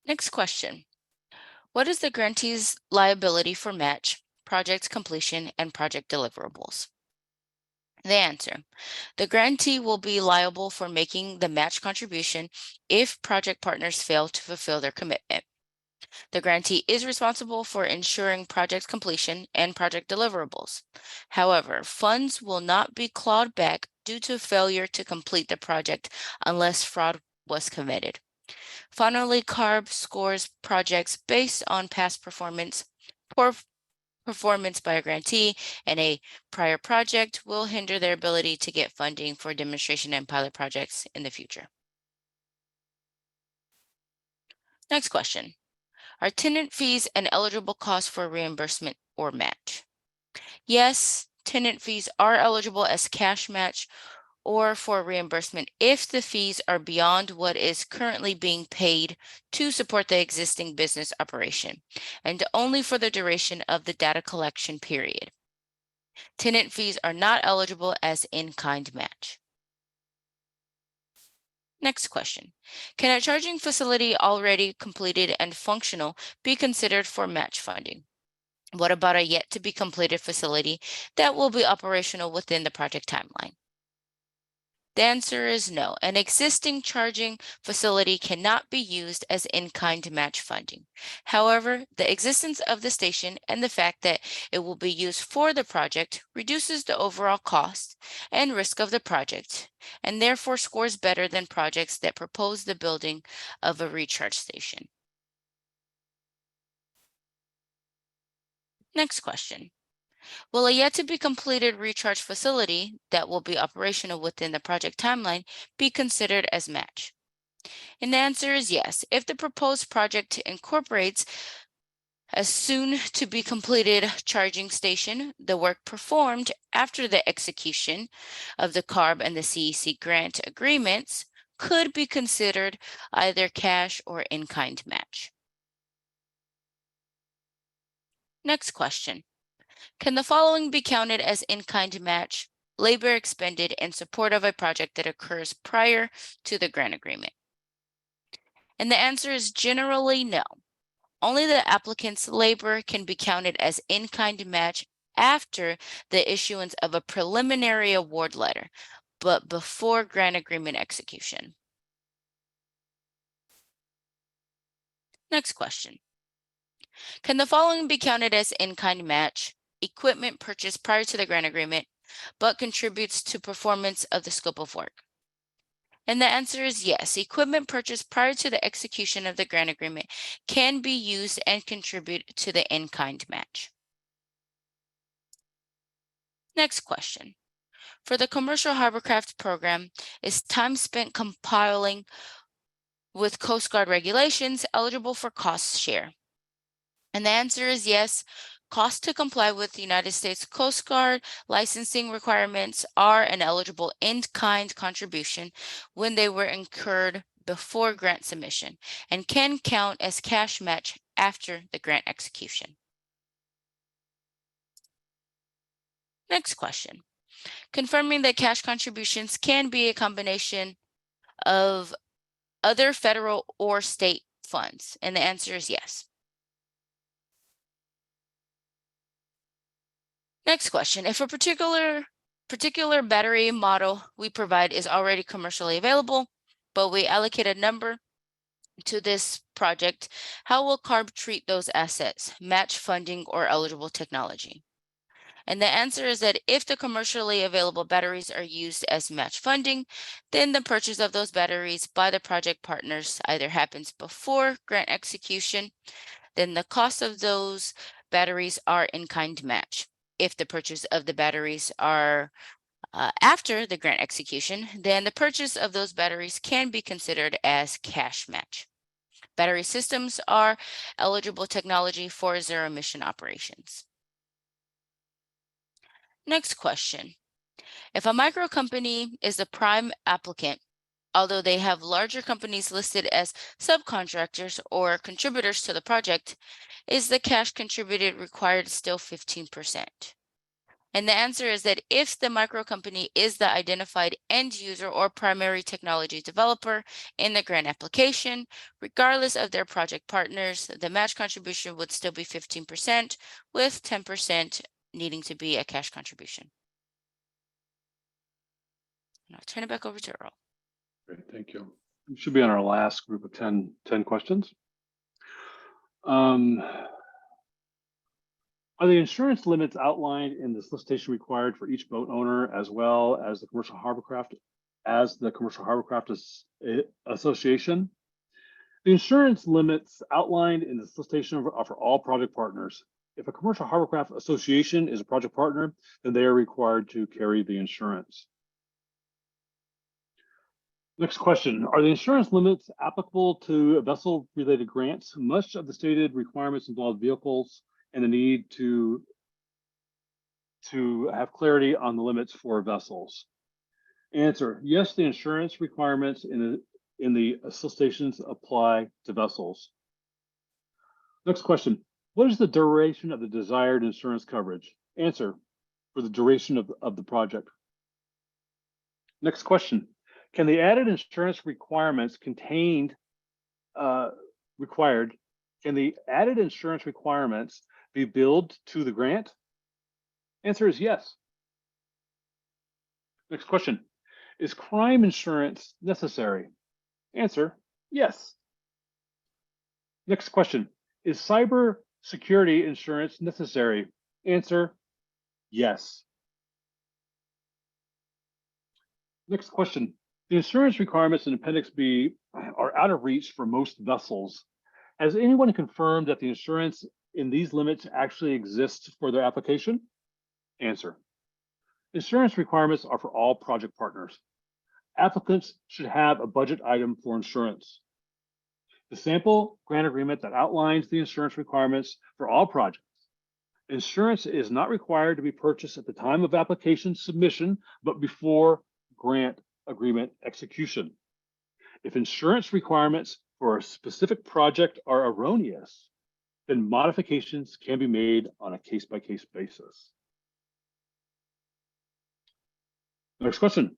Next question. What is the grantee's liability for match, project completion, and project deliverables? The answer: the grantee will be liable for making the match contribution if project partners fail to fulfill their commitment. The grantee is responsible for ensuring project completion and project deliverables. However, funds will not be clawed back due to failure to complete the project unless fraud was committed. Finally, CARB scores projects based on past performance. Poor performance by a grantee in a prior project will hinder their ability to get funding for demonstration and pilot projects in the future. Next question. Are tenant fees an eligible cost for reimbursement or match? Yes, tenant fees are eligible as cash match or for reimbursement if the fees are beyond what is currently being paid to support the existing business operation, and only for the duration of the data collection period. Tenant fees are not eligible as in-kind match. Next question. Can a charging facility already completed and functional be considered for match funding? What about a yet to be completed facility that will be operational within the project timeline? The answer is no. An existing charging facility cannot be used as in-kind match funding. However, the existence of the station and the fact that it will be used for the project reduces the overall cost and risk of the project, and therefore scores better than projects that propose the building of a recharge station. Next question. Will a yet to be completed recharge facility that will be operational within the project timeline be considered as match? And the answer is yes. If the proposed project incorporates a soon to be completed charging station, the work performed after the execution of the CARB and the CEC grant agreements could be considered either cash or in-kind match. Next question. Can the following be counted as in-kind match: labor expended in support of a project that occurs prior to the grant agreement? And the answer is generally no. Only the applicant's labor can be counted as in-kind match after the issuance of a preliminary award letter, but before grant agreement execution. Next question. Can the following be counted as in-kind match: equipment purchased prior to the grant agreement, but contributes to performance of the scope of work? And the answer is yes. Equipment purchased prior to the execution of the grant agreement can be used and contribute to the in-kind match. Next question. For the Commercial Harborcraft Program, is time spent compiling with Coast Guard regulations eligible for cost share? And the answer is yes. Costs to comply with the United States Coast Guard licensing requirements are an eligible in-kind contribution when they were incurred before grant submission and can count as cash match after the grant execution. Next question. Confirming that cash contributions can be a combination of other federal or state funds, and the answer is yes. Next question. If a particular battery model we provide is already commercially available, but we allocate a number to this project, how will CARB treat those assets, match funding, or eligible technology? And the answer is that if the commercially available batteries are used as match funding, then the purchase of those batteries by the project partners either happens before grant execution, then the cost of those batteries are in-kind match. If the purchase of the batteries are after the grant execution, then the purchase of those batteries can be considered as cash match. Battery systems are eligible technology for zero emission operations. Next question. If a micro company is the prime applicant, although they have larger companies listed as subcontractors or contributors to the project, is the cash contributed required still 15%? And the answer is that if the micro company is the identified end user or primary technology developer in the grant application, regardless of their project partners, the match contribution would still be 15%, with 10% needing to be a cash contribution. And I'll turn it back over to Earl. Great, thank you. We should be on our last group of 10 questions. Are the insurance limits outlined in the solicitation required for each boat owner as well as the Commercial Hovercraft Association? The insurance limits outlined in the solicitation are for all project partners. If a Commercial Hovercraft Association is a project partner, then they are required to carry the insurance. Next question, are the insurance limits applicable to vessel-related grants? Much of the stated requirements involve vehicles and the need to have clarity on the limits for vessels. Answer, yes, the insurance requirements in the solicitations apply to vessels. Next question, what is the duration of the desired insurance coverage? Answer, for the duration of the project. Next question, can the added insurance requirements be billed to the grant? Answer is yes. Next question, is crime insurance necessary? Answer, yes. Next question, is cyber security insurance necessary? Answer, yes. Next question, the insurance requirements in Appendix B are out of reach for most vessels. Has anyone confirmed that the insurance in these limits actually exists for their application? Answer, insurance requirements are for all project partners. Applicants should have a budget item for insurance. The sample grant agreement that outlines the insurance requirements for all projects. Insurance is not required to be purchased at the time of application submission, but before grant agreement execution. If insurance requirements for a specific project are erroneous, then modifications can be made on a case-by-case basis. Next question.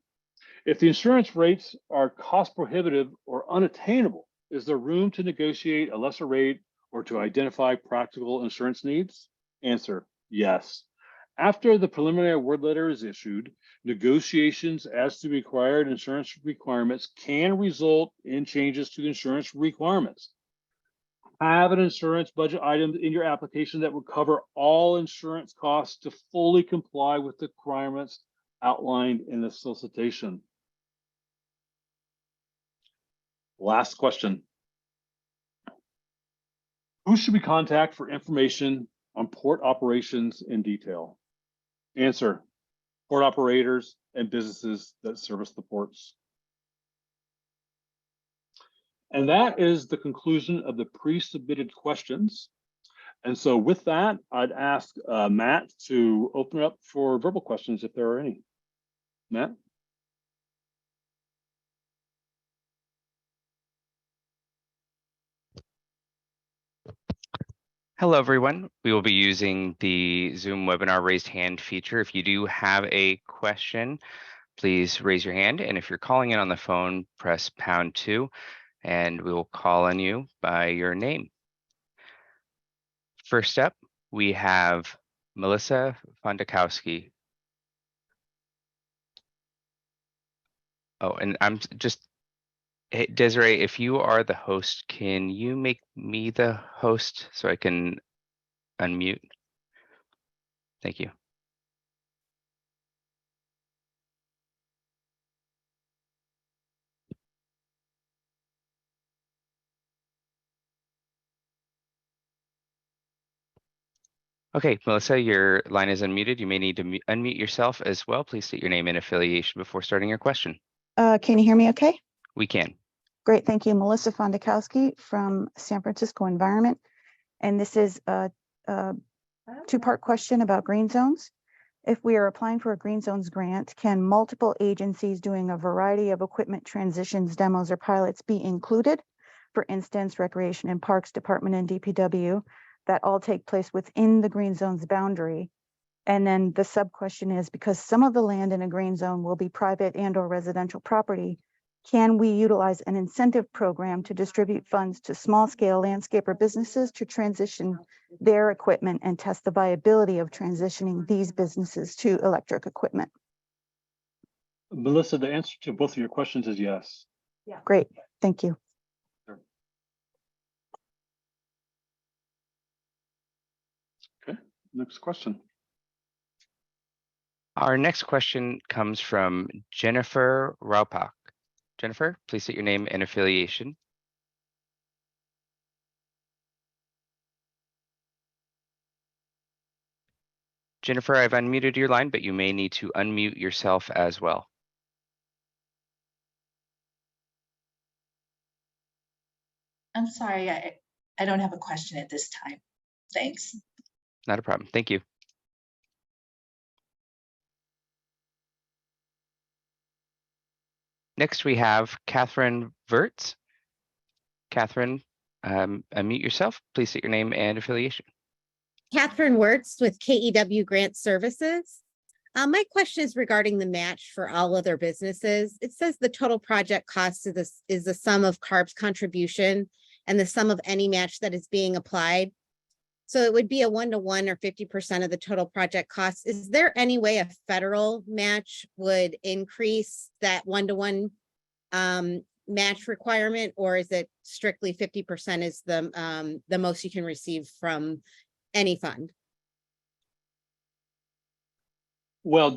If the insurance rates are cost prohibitive or unattainable, is there room to negotiate a lesser rate or to identify practical insurance needs? Answer, yes. After the preliminary award letter is issued, negotiations as to required insurance requirements can result in changes to the insurance requirements. Have an insurance budget item in your application that would cover all insurance costs to fully comply with the requirements outlined in the solicitation. Last question. Who should we contact for information on port operations in detail? Answer, port operators and businesses that service the ports. And that is the conclusion of the pre-submitted questions. And so with that, I'd ask Matt to open it up for verbal questions if there are any. Matt? Hello, everyone. We will be using the Zoom webinar raised hand feature. If you do have a question, please raise your hand. And if you're calling in on the phone, press #2, and we will call on you by your name. First up, we have Melissa Fondakowski. Oh, and I'm just, hey, Desiree, if you are the host, can you make me the host so I can unmute? Thank you. Okay, Melissa, your line is unmuted. You may need to unmute yourself as well. Please state your name and affiliation before starting your question. Can you hear me okay? We can. Great, thank you. Melissa Fondakowski from San Francisco Environment. And this is a two-part question about green zones. If we are applying for a green zones grant, can multiple agencies doing a variety of equipment transitions, demos, or pilots be included? For instance, Recreation and Parks Department and DPW, that all take place within the green zone's boundary. And then the sub question is, because some of the land in a green zone will be private and or residential property, can we utilize an incentive program to distribute funds to small scale landscaper businesses to transition their equipment and test the viability of transitioning these businesses to electric equipment? Melissa, the answer to both of your questions is yes. Yeah. Great, thank you. Sure. Okay, next question. Our next question comes from Jennifer Raupak. Jennifer, please state your name and affiliation. Jennifer, I've unmuted your line, but you may need to unmute yourself as well. I'm sorry, I don't have a question at this time. Thanks. Not a problem. Thank you. Next, we have Catherine Wirtz. Catherine, unmute yourself. Please state your name and affiliation. Catherine Wirtz with KEW Grant Services. My question is regarding the match for all other businesses. It says the total project cost is the sum of CARB's contribution and the sum of any match that is being applied. So it would be a 1-to-1 or 50% of the total project cost. Is there any way a federal match would increase that 1-to-1 match requirement, or is it strictly 50% is the most you can receive from any fund? Well,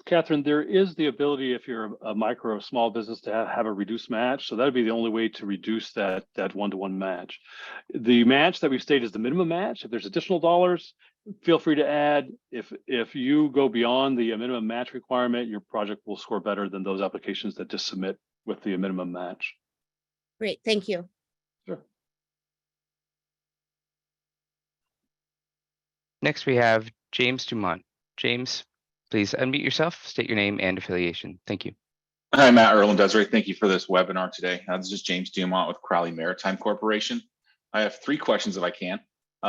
Catherine, there is the ability, if you're a micro or small business, to have a reduced match. So that'd be the only way to reduce that 1-to-1 match. The match that we state is the minimum match. If there's additional dollars, feel free to add. If you go beyond the minimum match requirement, your project will score better than those applications that just submit with the minimum match. Great, thank you. Sure. Next, we have James Dumont. James, please unmute yourself, state your name and affiliation. Thank you. Hi, Matt, Earl, and Desiree. Thank you for this webinar today. This is James Dumont with Crowley Maritime Corporation. I have 3 questions if I can.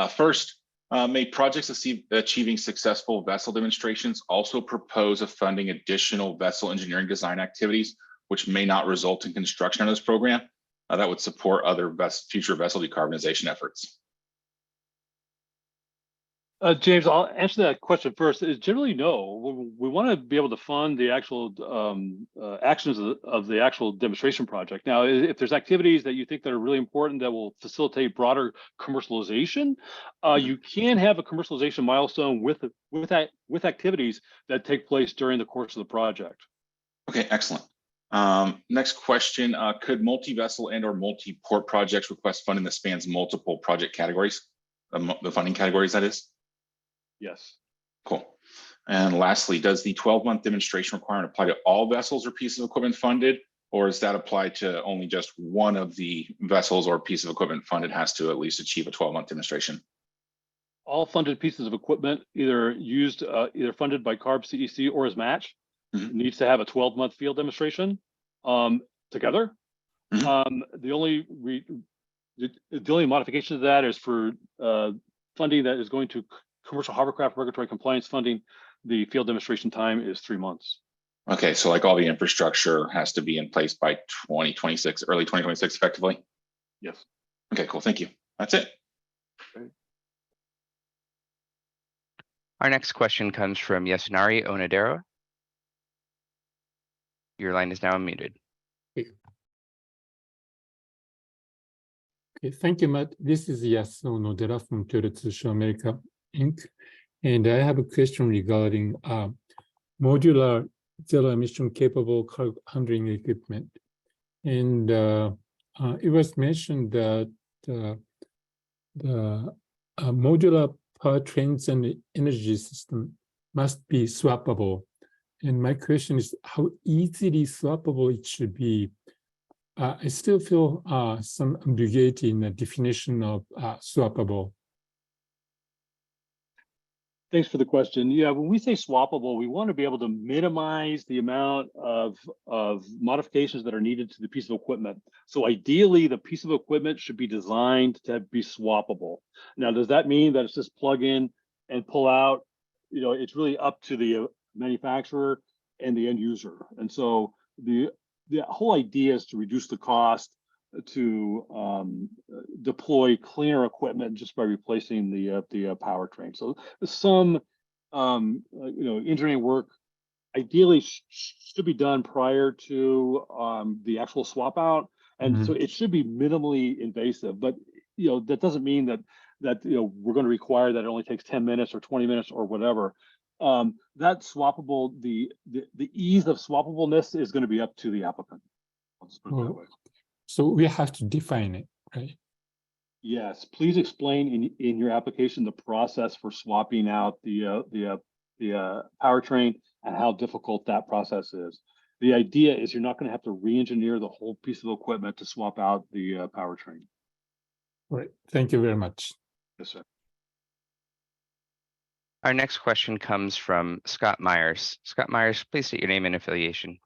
First, may projects achieving successful vessel demonstrations also propose of funding additional vessel engineering design activities, which may not result in construction of this program, that would support other future vessel decarbonization efforts? James, I'll answer that question first. Is generally no. We want to be able to fund the actual actions of the actual demonstration project. Now, if there's activities that you think that are really important that will facilitate broader commercialization, you can have a commercialization milestone with activities that take place during the course of the project. Okay, excellent. Next question: could multi-vessel and or multi-port projects request funding that spans multiple project categories? The funding categories, that is. Yes. Cool. And lastly, does the 12-month demonstration requirement apply to all vessels or pieces of equipment funded, or is that applied to only just one of the vessels or piece of equipment funded has to at least achieve a 12-month demonstration? All funded pieces of equipment, either funded by CARB CEC or as match, needs to have a 12-month field demonstration together. The only modification to that is for funding that is going to commercial hovercraft regulatory compliance funding. The field demonstration time is 3 months. Okay, so like all the infrastructure has to be in place by 2026, early 2026, effectively? Yes. Okay, cool. Thank you. That's it. Okay. Our next question comes from Yasunari Onodera. Your line is now unmuted. Okay, thank you, Matt. This is Yasu Onodera from Kyoto Tsusho America, Inc. And I have a question regarding modular zero emission capable cargo handling equipment. And it was mentioned that the modular powertrains and the energy system must be swappable. And my question is how easily swappable it should be. I still feel some ambiguity in the definition of swappable. Thanks for the question. Yeah, when we say swappable, we want to be able to minimize the amount of modifications that are needed to the piece of equipment. So ideally, the piece of equipment should be designed to be swappable. Now, does that mean that it's just plug in and pull out? You know, it's really up to the manufacturer and the end user. And so the whole idea is to reduce the cost to deploy cleaner equipment just by replacing the powertrain. So some engineering work ideally should be done prior to the actual swap out, and so it should be minimally invasive. But that doesn't mean that we're going to require that it only takes 10 minutes or 20 minutes or whatever. That swappable, the ease of swappableness is going to be up to the applicant. I'll just put it that way. So we have to define it, right? Yes, please explain in your application the process for swapping out the powertrain and how difficult that process is. The idea is you're not going to have to re-engineer the whole piece of equipment to swap out the powertrain. Right. Thank you very much. Yes, sir. Our next question comes from Scott Myers. Scott Myers, please state your name and affiliation.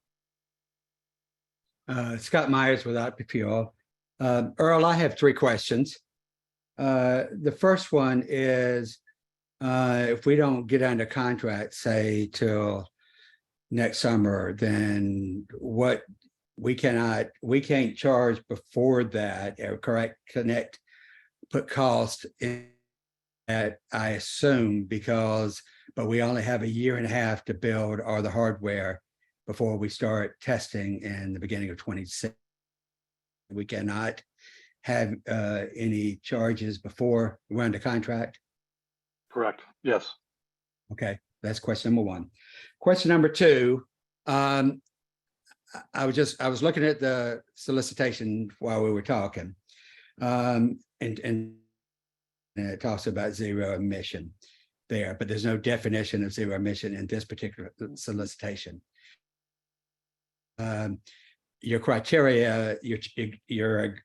Scott Myers with IPPO. Earl, I have 3 questions. The first one is, if we don't get under contract, say till next summer, then what we can't charge before that, or put cost in that, I assume, but we only have a year and a half to build all the hardware before we start testing in the beginning of 26. We cannot have any charges before we're under contract. Correct. Yes. Okay, that's question number 1. Question number 2, I was looking at the solicitation while we were talking, and it talks about zero emission there, but there's no definition of zero emission in this particular solicitation. Your criteria, your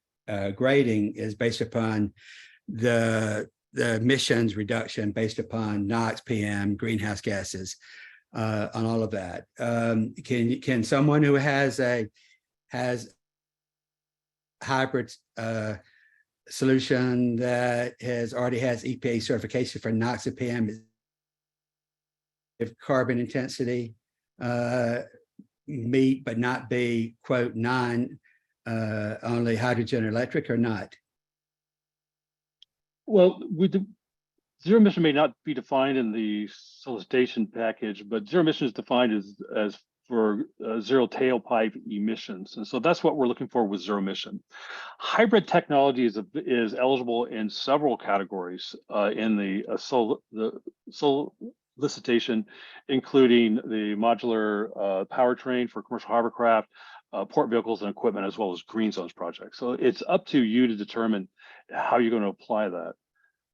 grading is based upon the emissions reduction based upon NOx, PM, greenhouse gases, on all of that. Can someone who has hybrid solution that already has EPA certification for NOx and PM, if carbon intensity meet but not be, quote, only hydrogen electric or not? Well, zero emission may not be defined in the solicitation package, but zero emission is defined as for zero tailpipe emissions. And so that's what we're looking for with zero emission. Hybrid technology is eligible in several categories in the solicitation, including the modular powertrain for commercial hovercraft, port vehicles and equipment, as well as green zones projects. So it's up to you to determine how you're going to apply that.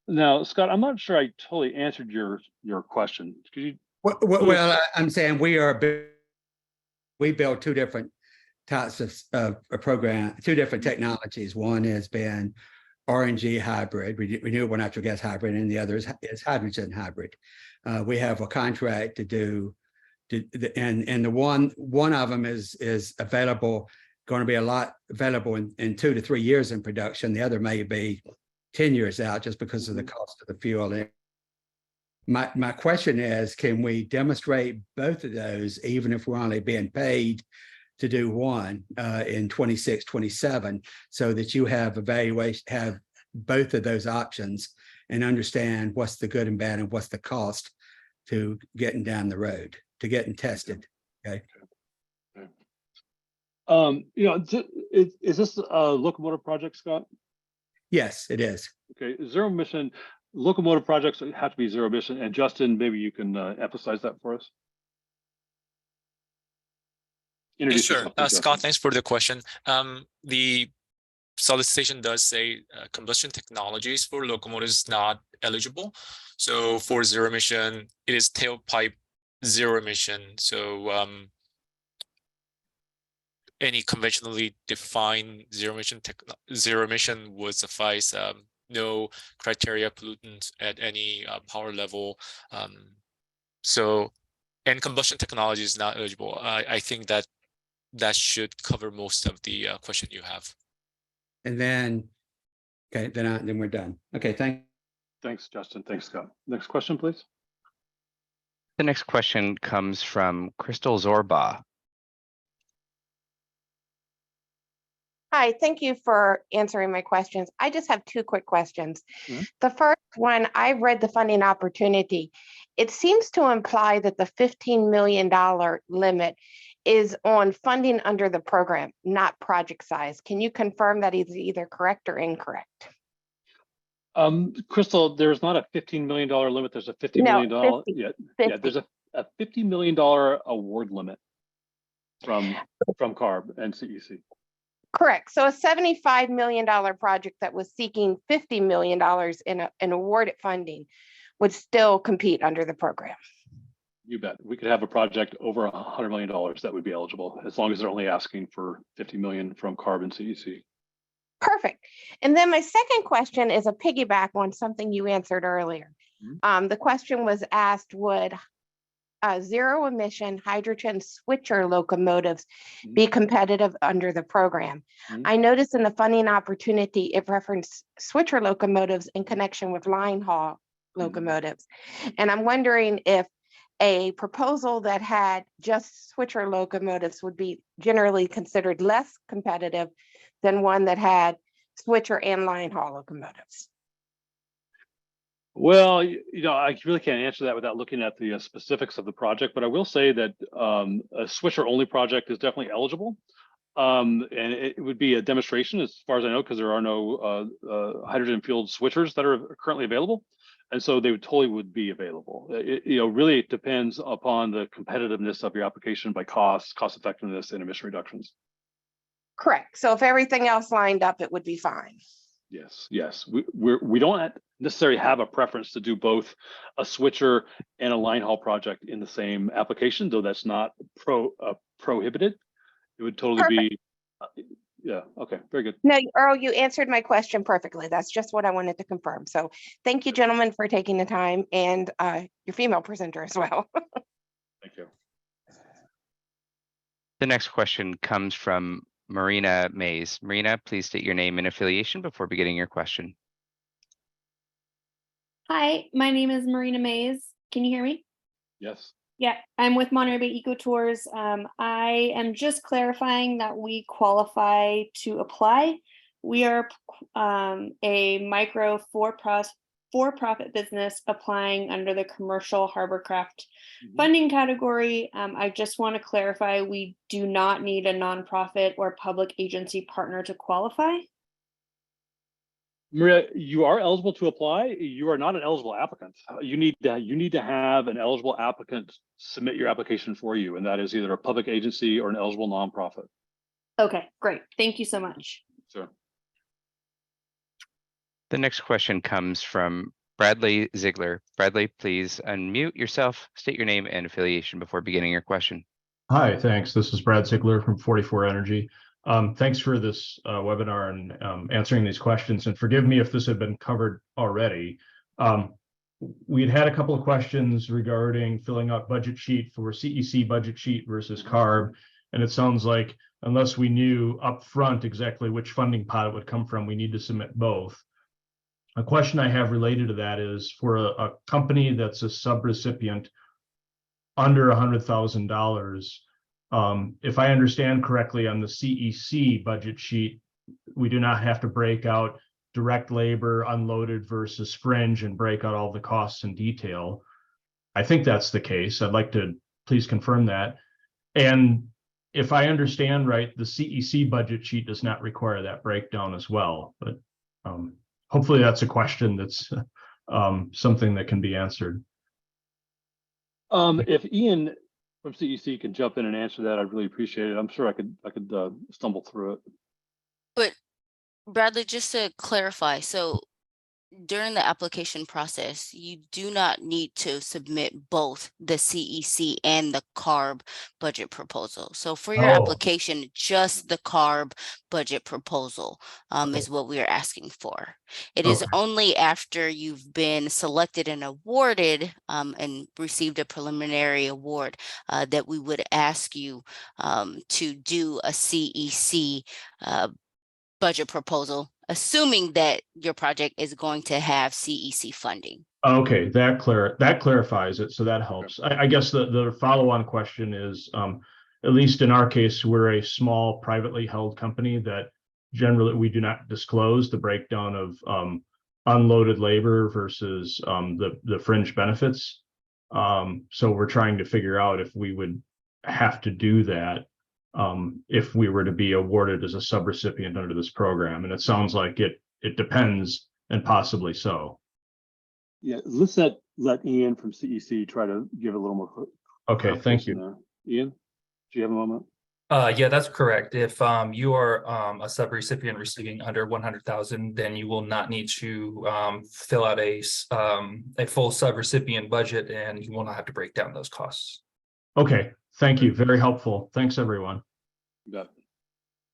Now, Scott, I'm not sure I totally answered your question. Could you? Well, I'm saying we build 2 different types of a program, 2 different technologies. One has been RNG hybrid, renewable natural gas hybrid, and the other is hydrogen hybrid. We have a contract to do, and the one of them is available, going to be a lot available in 2 to 3 years in production. The other may be 10 years out just because of the cost of the fuel. My question is, can we demonstrate both of those, even if we're only being paid to do one in 26, 27, so that you have both of those options and understand what's the good and bad and what's the cost to getting down the road, to getting tested? Okay. Is this a locomotive project, Scott? Yes, it is. Okay, zero emission locomotive projects have to be zero emission. And Justin, maybe you can emphasize that for us. Yeah, sure. Scott, thanks for the question. The solicitation does say combustion technologies for locomotives not eligible. So for zero emission, it is tailpipe zero emission. So any conventionally defined zero emission would suffice. No criteria pollutants at any power level. And combustion technology is not eligible. I think that should cover most of the question you have. And then, okay, then we're done. Okay, Thanks, Justin. Thanks, Scott. Next question, please. The next question comes from Crystal Zorba. Hi, thank you for answering my questions. I just have two quick questions. Mhm. The first one, I read the funding opportunity. It seems to imply that the $15 million limit is on funding under the program, not project size. Can you confirm that is either correct or incorrect? Crystal, there's not a $15 million limit. There's a $50 No, million. 50, Yeah, there's a $50 million award limit from CARB and CEC. Correct. So a $75 million project that was seeking $50 million in an awarded funding would still compete under the program. You bet. We could have a project over $100 million that would be eligible, as long as they're only asking for 50 million from CARB and CEC. Perfect. And then my second question is a piggyback on something you answered earlier. The question was asked, would zero emission hydrogen switcher locomotives be competitive under the program? I noticed in the funding opportunity, it referenced switcher locomotives in connection with line haul locomotives. And I'm wondering if a proposal that had just switcher locomotives would be generally considered less competitive than one that had switcher and line haul locomotives. Well, I really can't answer that without looking at the specifics of the project, but I will say that a switcher only project is definitely eligible. And it would be a demonstration as far as I know, because there are no hydrogen fueled switchers that are currently available. And so they would be available. Really it depends upon the competitiveness of your application by cost effectiveness, and emission reductions. Correct. So if everything else lined up, it would be fine. Yes. We don't necessarily have a preference to do both a switcher and a line haul project in the same application, though that's not prohibited. It would totally be, yeah, okay, very good. No, Earl, you answered my question perfectly. That's just what I wanted to confirm. So thank you, gentlemen, for taking the time, and your female presenter as well. Thank you. The next question comes from Marina Mays. Marina, please state your name and affiliation before beginning your question. Hi, my name is Marina Mays. Can you hear me? Yes. Yeah, I'm with Monterey Bay Eco Tours. I am just clarifying that we qualify to apply. We are a micro for-profit business applying under the commercial harborcraft funding category. I just want to clarify, we do not need a nonprofit or public agency partner to qualify. Maria, you are eligible to apply. You are not an eligible applicant. You need to have an eligible applicant submit your application for you, and that is either a public agency or an eligible nonprofit. Okay, great. Thank you so much. Sure. The next question comes from Bradley Ziegler. Bradley, please unmute yourself, state your name and affiliation before beginning your question. Hi, thanks. This is Brad Ziegler from 44 Energy. Thanks for this webinar and answering these questions. And forgive me if this had been covered already. We'd had a couple of questions regarding filling out budget sheet for CEC budget sheet versus CARB. And it sounds like unless we knew upfront exactly which funding pot it would come from, we need to submit both. A question I have related to that is for a company that's a subrecipient under $100,000. If I understand correctly, on the CEC budget sheet, we do not have to break out direct labor, unloaded versus fringe, and break out all the costs in detail. I think that's the case. I'd like to please confirm that. And if I understand right, the CEC budget sheet does not require that breakdown as well. But hopefully that's a question that's something that can be answered. If Ian from CEC can jump in and answer that, I'd really appreciate it. I'm sure I could stumble through it. But Bradley, just to clarify, so during the application process, you do not need to submit both the CEC and the CARB budget proposal. So for your application, just the CARB budget proposal is what we are asking for. It is only after you've been selected and awarded and received a preliminary award that we would ask you to do a CEC budget proposal, assuming that your project is going to have CEC funding. Okay, that clarifies it, so that helps. I guess the follow-on question is, at least in our case, we're a small privately held company that generally we do not disclose the breakdown of unloaded labor versus the fringe benefits. So we're trying to figure out if we would have to do that if we were to be awarded as a subrecipient under this program. And it sounds like it depends, and possibly so. Yeah, let's let Ian from CEC try to give a little more. Okay, thank you. There. Ian, do you have a moment? Yeah, that's correct. If you are a subrecipient receiving under 100,000, then you will not need to fill out a full subrecipient budget, and you will not have to break down those costs. Okay, thank you. Very helpful. Thanks, everyone. You bet.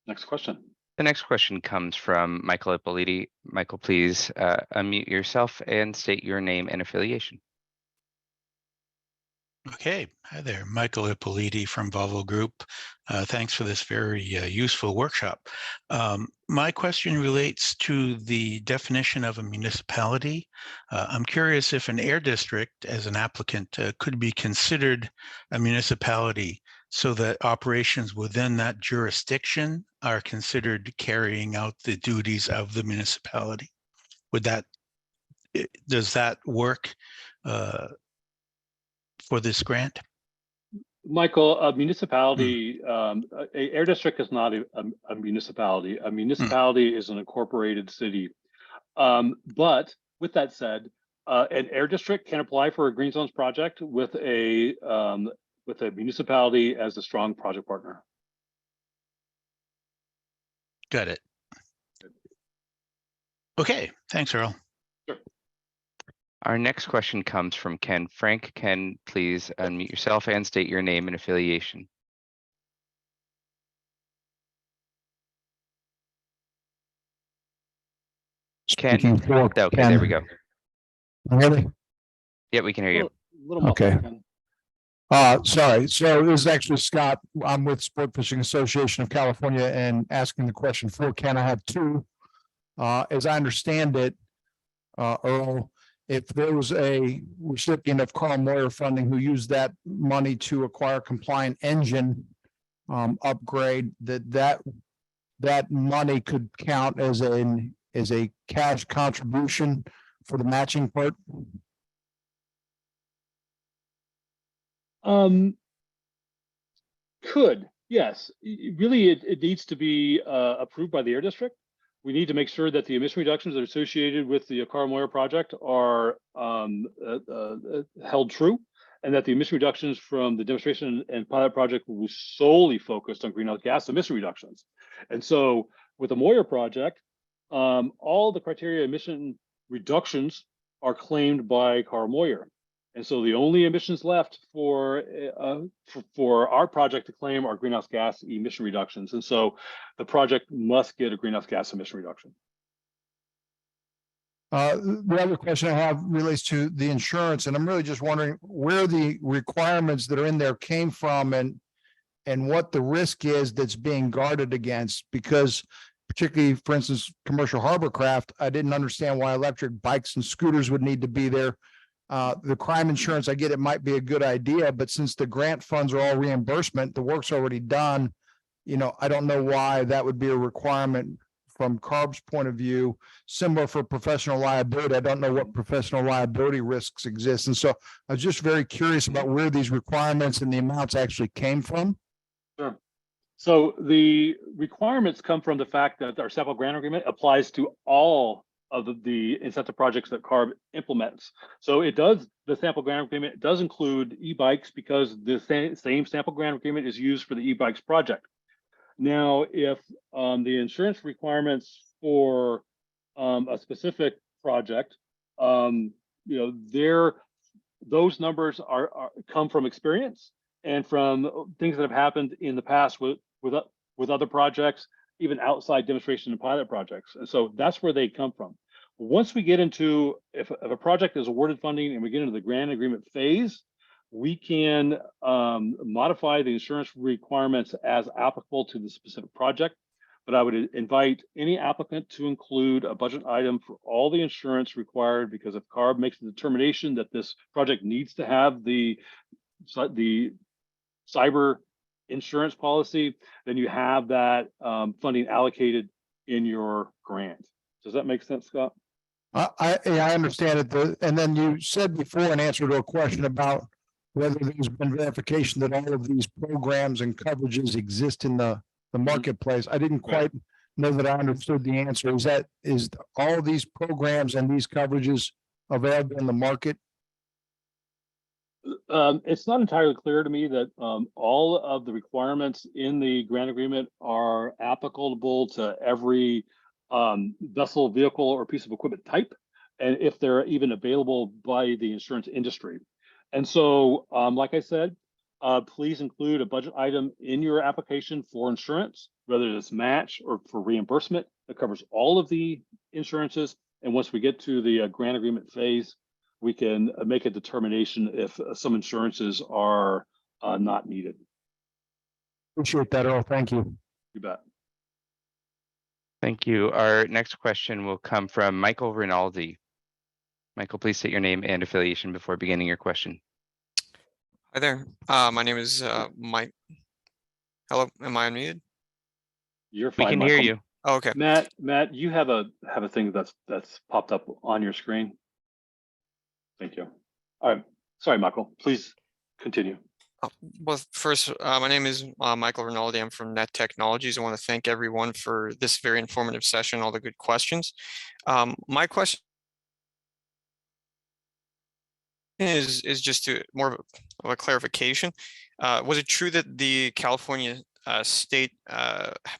Next question. The next question comes from Michael Ippoliti. Michael, please unmute yourself and state your name and affiliation. Okay, hi there, Michael Ippoliti from Volvo Group. Thanks for this very useful workshop. My question relates to the definition of a municipality. I'm curious if an air district as an applicant could be considered a municipality so that operations within that jurisdiction are considered carrying out the duties of the municipality. Does that work for this grant? Michael, a municipality, a air district is not a municipality. A municipality is an incorporated city. But with that said, an air district can apply for a green zones project with a municipality as a strong project partner. Got it. Okay, thanks, Earl. Sure. Our next question comes from Ken Frank. Ken, please unmute yourself and state your name and affiliation. Ken, okay, there we go. Can you hear me? Yeah, we can hear you. Okay. Sorry. So this is actually Scott. I'm with Sport Fishing Association of California and asking the question for Ken. I have two. As I understand it, Earl, if there was a recipient of Carl Moyer funding who used that money to acquire compliant engine upgrade, that money could count as a cash contribution for the matching part? Could, yes. Really, it needs to be approved by the air district. We need to make sure that the emission reductions that are associated with the Carl Moyer project are held true, and that the emission reductions from the demonstration and pilot project will be solely focused on greenhouse gas emission reductions. And so with the Moyer project, all the criteria emission reductions are claimed by Carl Moyer. And so the only emissions left for our project to claim are greenhouse gas emission reductions. And so the project must get a greenhouse gas emission reduction. The other question I have relates to the insurance, and I'm really just wondering where the requirements that are in there came from and what the risk is that's being guarded against, because particularly, for instance, commercial hovercraft, I didn't understand why electric bikes and scooters would need to be there. The crime insurance, I get it might be a good idea, but since the grant funds are all reimbursement, the work's already done. You know, I don't know why that would be a requirement from CARB's point of view. Similar for professional liability. I don't know what professional liability risks exist. And so I was just very curious about where these requirements and the amounts actually came from. Sure. So the requirements come from the fact that our sample grant agreement applies to all of the incentive projects that CARB implements. So it does, the sample grant agreement does include e-bikes because the same sample grant agreement is used for the e-bikes project. Now, if the insurance requirements for a specific project, those numbers come from experience and from things that have happened in the past with other projects, even outside demonstration and pilot projects. And so that's where they come from. Once we get into, if a project is awarded funding and we get into the grant agreement phase, we can modify the insurance requirements as applicable to the specific project. But I would invite any applicant to include a budget item for all the insurance required, because if CARB makes the determination that this project needs to have the cyber insurance policy, then you have that funding allocated in your grant. Does that make sense, Scott? I understand it. And then you said before in answer to a question about whether there's been verification that all of these programs and coverages exist in the marketplace. I didn't quite know that I understood the answer. Is all of these programs and these coverages available in the market? It's not entirely clear to me that all of the requirements in the grant agreement are applicable to every vessel, vehicle, or piece of equipment type, and if they're even available by the insurance industry. And so, like I said, please include a budget item in your application for insurance, whether it's match or for reimbursement, that covers all of the insurances. And once we get to the grant agreement phase, we can make a determination if some insurances are not needed. Appreciate that, Earl. Thank you. You bet. Thank you. Our next question will come from Michael Rinaldi. Michael, please state your name and affiliation before beginning your question. Hi there. My name is Mike. Hello, am I unmuted? You're fine. We can Michael. hear you. Oh, okay. Matt, you have a thing that's popped up on your screen. Thank you. All right. Sorry, Michael. Please continue. Well, first, my name is Michael Rinaldi. I'm from Net Technologies. I want to thank everyone for this very informative session, all the good questions. My question is just more of a clarification. Was it true that the California state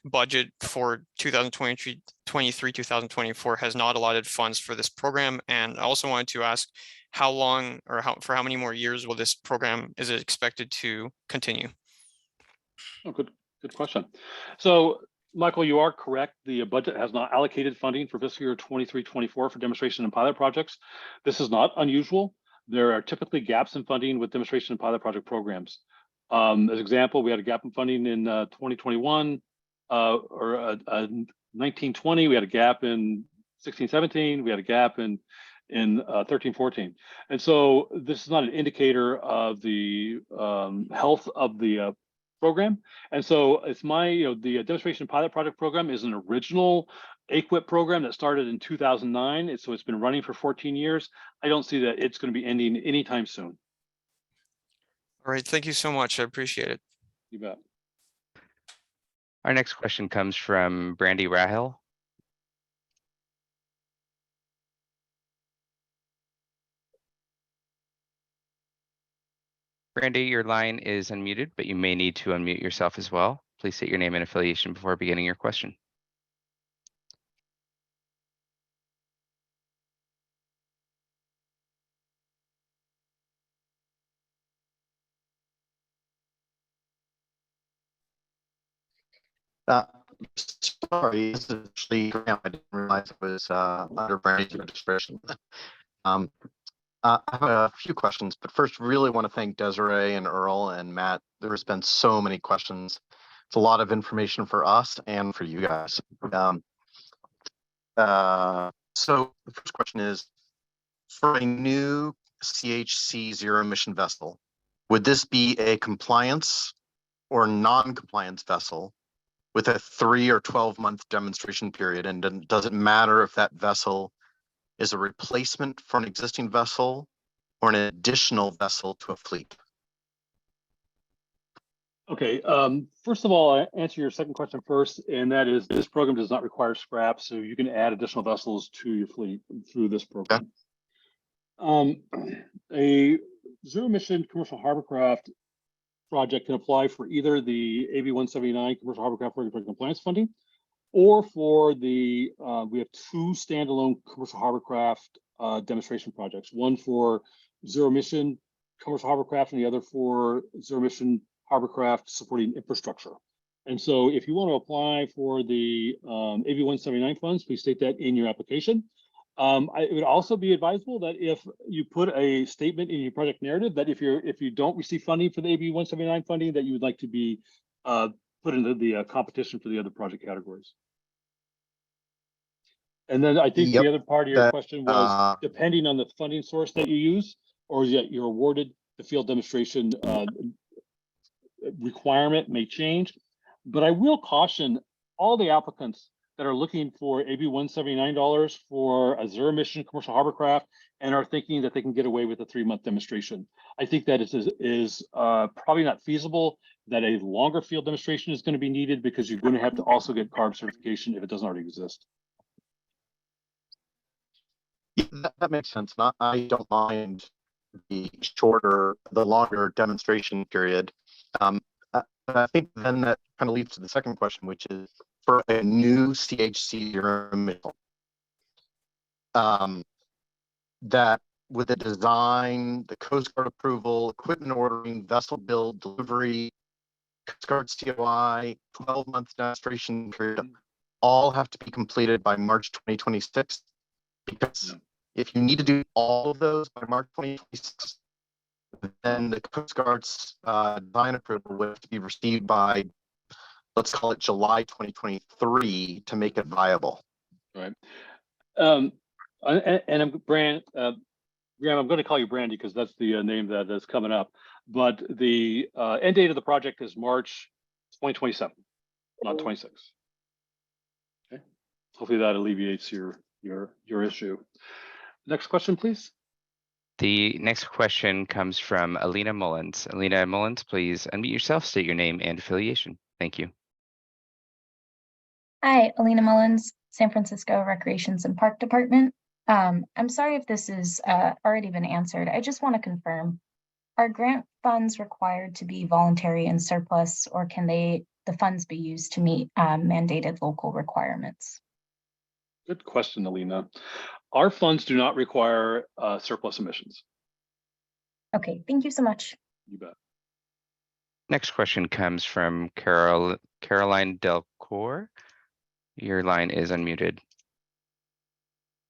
budget for 2023-2024 has not allotted funds for this program? And I also wanted to ask how long or for how many more years will this program is it expected to continue? Oh, good question. So, Michael, you are correct. The budget has not allocated funding for fiscal year 23-24 for demonstration and pilot projects. This is not unusual. There are typically gaps in funding with demonstration and pilot project programs. As an example, we had a gap in funding in 2021 or 19-20. We had a gap in 16-17. We had a gap in 13-14. And so this is not an indicator of the health of the program. And so it's the demonstration pilot project program is an original AQUIP program that started in 2009. So it's been running for 14 years. I don't see that it's going to be ending anytime soon. All right, thank you so much. I appreciate it. You bet. Our next question comes from Brandy Rahel. Brandy, your line is unmuted, but you may need to unmute yourself as well. Please state your name and affiliation before beginning your question. Sorry, this is actually Graham. I didn't realize it was under Brandy's registration. I have a few questions, but first, really want to thank Desiree and Earl and Matt. There's been so many questions. It's a lot of information for us and for you guys. So the first question is, for a new CHC zero emission vessel, would this be a compliance or non-compliance vessel with a 3 or 12-month demonstration period? And does it matter if that vessel is a replacement for an existing vessel or an additional vessel to a fleet? Okay, first of all, I answer your second question first, and that is this program does not require scrap, so you can add additional vessels to your fleet through this program. Okay. A zero emission commercial hovercraft project can apply for either the AB 179 commercial hovercraft regulatory compliance funding or for the, we have two standalone commercial hovercraft demonstration projects, one for zero emission commercial hovercraft and the other for zero emission hovercraft supporting infrastructure. And so if you want to apply for the AB 179 funds, please state that in your application. It would also be advisable that if you put a statement in your project narrative that if you don't receive funding for the AB 179 funding, that you would like to be put into the competition for the other project categories. And then I think the other part of your question was depending on the funding source that you use, or that you're awarded, the field demonstration requirement may change. But I will caution all the applicants that are looking for AB 179 dollars for a zero emission commercial hovercraft and are thinking that they can get away with a 3-month demonstration. I think that is probably not feasible, that a longer field demonstration is going to be needed because you're going to have to also get CARB certification if it doesn't already exist. Yeah, that makes sense. I don't mind the longer demonstration period. But I think then that kind of leads to the second question, which is for a new CHC that with the design, the Coast Guard approval, equipment ordering, vessel build, delivery, Coast Guard COI, 12-month demonstration period, all have to be completed by March 2026. Because if you need to do all of those by March 2026, then the Coast Guard's design approval would have to be received by, let's call it July 2023 to make it viable. Right. And I'm Graham, I'm going to call you Brandy because that's the name that's coming up. But the end date of the project is March 2027, not 26. Okay. Hopefully that alleviates your issue. Next question, please. The next question comes from Alina Mullins. Alina Mullins, please unmute yourself, state your name and affiliation. Thank you. Hi, Alina Mullins, San Francisco Recreations and Park Department. I'm sorry if this is already been answered. I just want to confirm, are grant funds required to be voluntary and surplus, or can the funds be used to meet mandated local requirements? Good question, Alina. Our funds do not require surplus emissions. Okay, thank you so much. You bet. Next question comes from Caroline Delcourt. Your line is unmuted.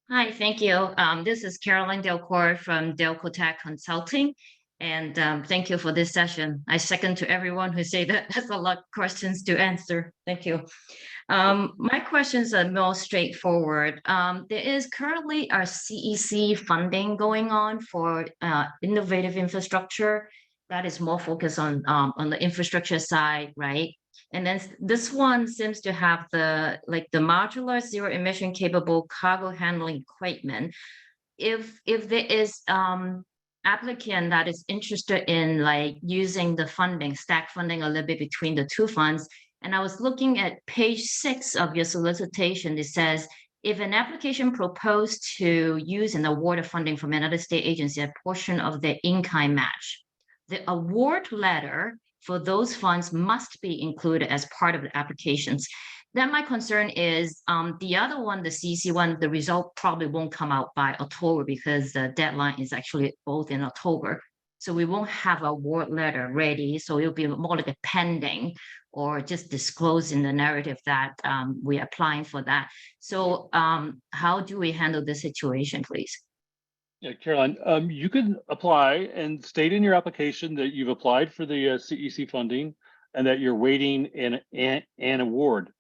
Hi, thank you. This is Caroline Delcourt from Delco Tech Consulting. And thank you for this session. I second to everyone who say that there's a lot of questions to answer. Thank you. My questions are more straightforward. There is currently a CEC funding going on for innovative infrastructure that is more focused on the infrastructure side, right? And then this one seems to have the modular zero emission capable cargo handling equipment. If there is applicant that is interested in using the funding, stack funding a little bit between the two funds. And I was looking at page 6 of your solicitation. It says, if an application proposed to use an award of funding from another state agency, a portion of their in-kind match, the award letter for those funds must be included as part of the applications. Then my concern is the other one, the CC one, the result probably won't come out by October because the deadline is actually both in October. So we won't have a award letter ready. So it'll be more like a pending or just disclosing the narrative that we're applying for that. So how do we handle this situation, please? Yeah, Caroline, you can apply and state in your application that you've applied for the CEC funding and that you're waiting an award.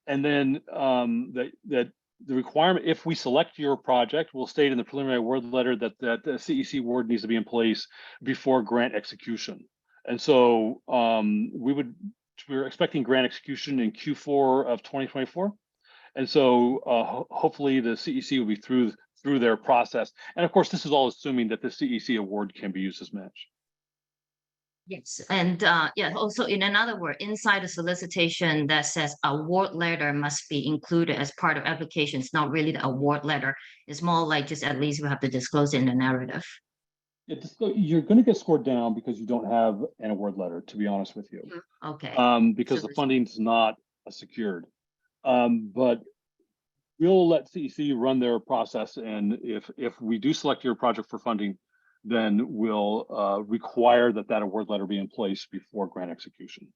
And then that the requirement, if we select your project, will state in the preliminary award letter that the CEC award needs to be in place before grant execution. And so we're expecting grant execution in Q4 of 2024. And so hopefully the CEC will be through their process. And of course, this is all assuming that the CEC award can be used as match. Yes, and yeah, also in another word, inside the solicitation that says award letter must be included as part of application. It's not really the award letter. It's more like just at least we have to disclose it in the narrative. You're going to get scored down because you don't have an award letter, to be honest with you. Okay. Because the funding is not secured. But we'll let CEC run their process, and if we do select your project for funding, then we'll require that award letter be in place before grant execution.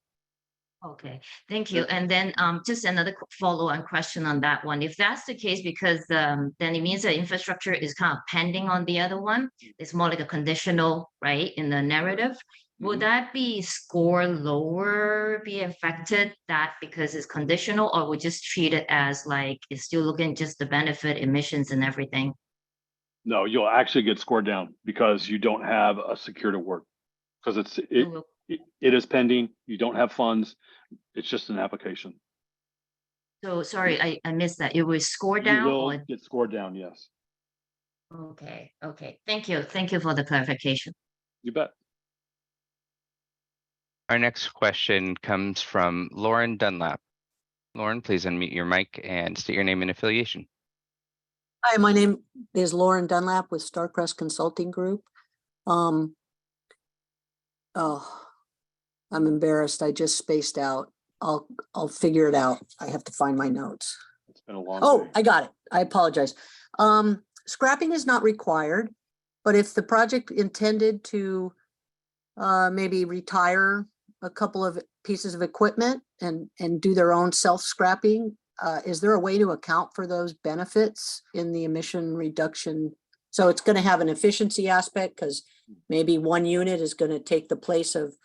Okay, thank you. And then just another follow-on question on that one. If that's the case, because then it means that infrastructure is kind of pending on the other one. It's more like a conditional, right, in the narrative. Would that be score lower be affected that because it's conditional, or we just treat it as like it's still looking just the benefit emissions and everything? No, you'll actually get scored down because you don't have a secured award, because it is pending. You don't have funds. It's just an application. So sorry, I missed that. It was scored You down will or? get scored down, yes. Okay, okay. Thank you. Thank you for the clarification. You bet. Our next question comes from Lauren Dunlap. Lauren, please unmute your mic and state your name and affiliation. Hi, my name is Lauren Dunlap with Starcrest Consulting Group. Oh, I'm embarrassed. I just spaced out. I'll figure it out. I have to find my notes. It's been a long Oh, day. I got it. I apologize. Scrapping is not required, but if the project intended to maybe retire a couple of pieces of equipment and do their own self-scrapping, is there a way to account for those benefits in the emission reduction? So it's going to have an efficiency aspect because maybe one unit is going to take the place of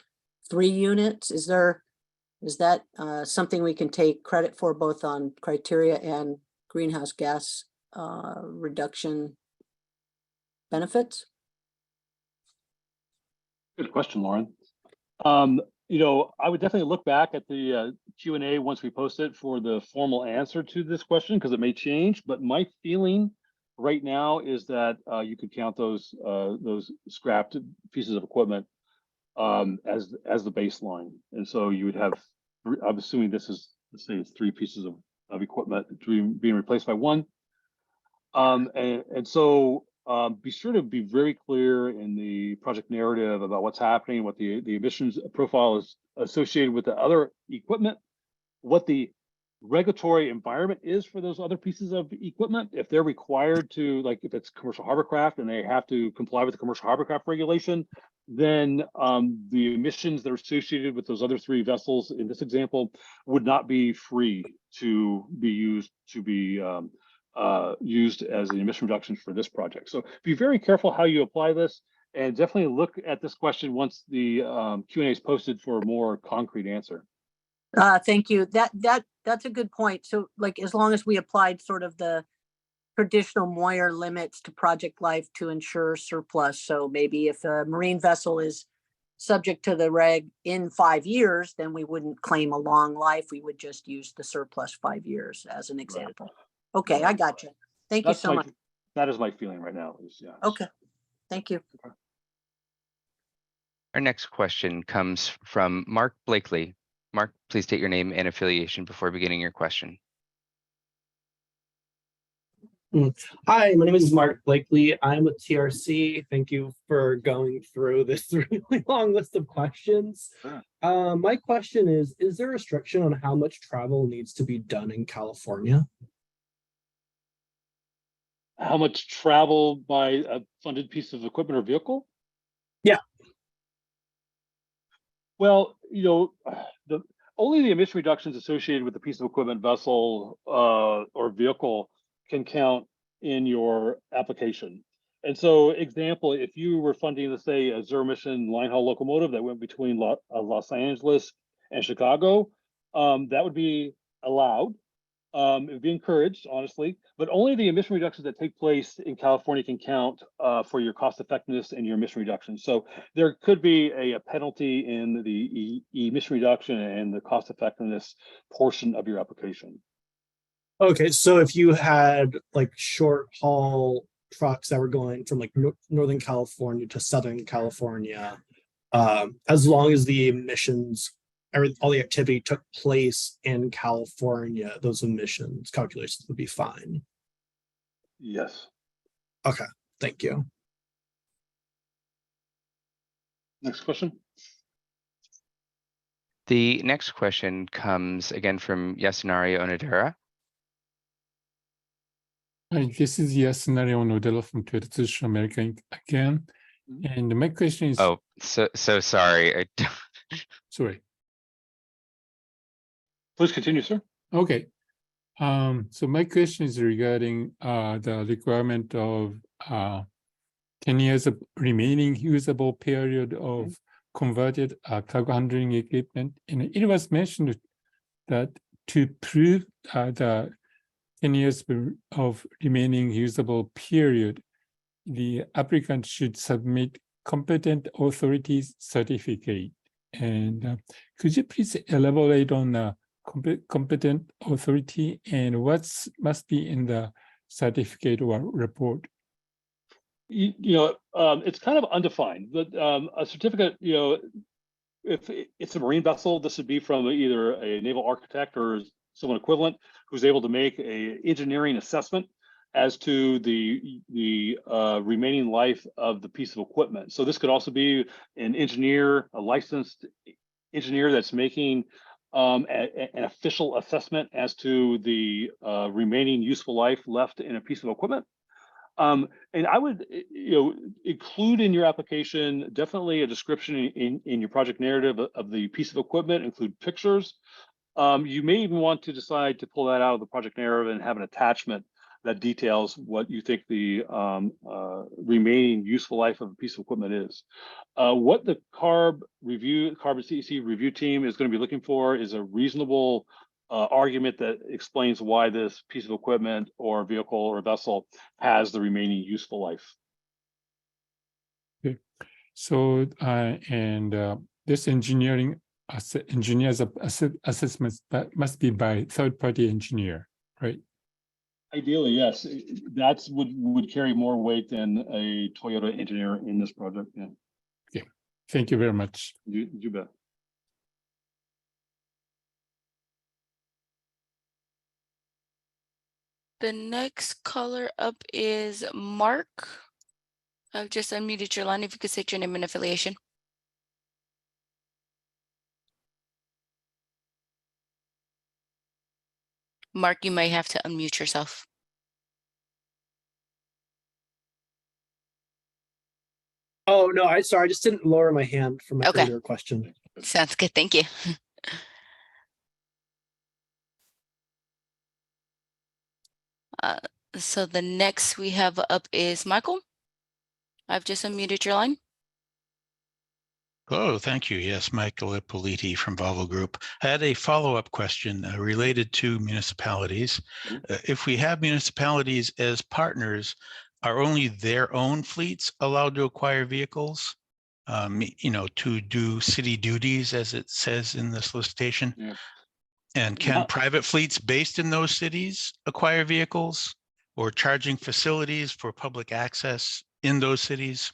3 units. Is that something we can take credit for both on criteria and greenhouse gas reduction benefits? Good question, Lauren. I would definitely look back at the Q&A once we post it for the formal answer to this question, because it may change. But my feeling right now is that you could count those scrapped pieces of equipment as the baseline, and so you would have. I'm assuming this is, let's say, it's 3 pieces of equipment being replaced by 1, and so. Be sure to be very clear in the project narrative about what's happening, what the emissions profile is associated with the other equipment, what the regulatory environment is for those other pieces of equipment. If they're required to, like if it's commercial hovercraft and they have to comply with the commercial hovercraft regulation, then the emissions that are associated with those other 3 vessels in this example would not be free to be used as an emission reduction for this project. So be very careful how you apply this, and definitely look at this question once the Q&A is posted for a more concrete answer. Thank you. That's a good point. So like, as long as we applied sort of the traditional Moyer limits to project life to ensure surplus. So maybe if a marine vessel is subject to the reg in 5 years, then we wouldn't claim a long life. We would just use the surplus 5 years as an example. Right. Okay, I got you. Thank you so much. That is my feeling right now. Yeah. Okay, thank you. Our next question comes from Mark Blakely. Mark, please state your name and affiliation before beginning your question. Hi, my name is Mark Blakely. I'm with TRC. Thank you for going through this really long list of questions. Sure. My question is there a restriction on how much travel needs to be done in California? How much travel by a funded piece of equipment or vehicle? Yeah. Well, only the emission reductions associated with the piece of equipment, vessel, or vehicle can count in your application. And so, example, if you were funding, let's say, a zero emission line haul locomotive that went between Los Angeles and Chicago, that would be allowed. It would be encouraged, honestly, but only the emission reductions that take place in California can count for your cost effectiveness and your emission reduction. So there could be a penalty in the emission reduction and the cost effectiveness portion of your application. Okay, so if you had like short haul trucks that were going from like Northern California to Southern California, as long as the emissions, all the activity took place in California, those emissions calculations would be fine. Yes. Okay, thank you. Next question. The next question comes again from Yasunari Onodera. Hi, this is Yasunari Onodera from Tsushima America Inc. again. And my question is, Oh, so sorry. sorry. Please continue, sir. Okay. So my question is regarding the requirement of 10 years of remaining usable period of converted cargo handling equipment. And it was mentioned that to prove the 10 years of remaining usable period, the applicant should submit competent authorities certificate. And could you please elaborate on the competent authority and what must be in the certificate or report? It's kind of undefined, but a certificate, if it's a marine vessel, this would be from either a naval architect or someone equivalent who's able to make a engineering assessment as to the remaining life of the piece of equipment. So this could also be an engineer, a licensed engineer that's making an official assessment as to the remaining useful life left in a piece of equipment. And I would, include in your application definitely a description in your project narrative of the piece of equipment, include pictures. You may even want to decide to pull that out of the project narrative and have an attachment that details what you think the remaining useful life of a piece of equipment is. What the CARB CEC review team is going to be looking for is a reasonable argument that explains why this piece of equipment or vehicle or vessel has the remaining useful life. Okay. So, this engineer's assessments must be by third-party engineer, right? Ideally, yes. That's would carry more weight than a Toyota engineer in this project. Yeah. Okay. Thank you very much. You bet. The next caller up is Mark. I've just unmuted your line. If you could state your name and affiliation. Mark, you may have to unmute yourself. Oh, no, I just didn't lower my hand for my Okay. earlier question. Sounds good. Thank you. So the next we have up is Michael. I've just unmuted your line. Hello, thank you. Yes, Michael Ippoliti from Volvo Group. I had a follow-up question related to municipalities. If we have municipalities as partners, are only their own fleets allowed to acquire vehicles, to do city duties, as it says in the solicitation? Yeah. And can private fleets based in those cities acquire vehicles or charging facilities for public access in those cities?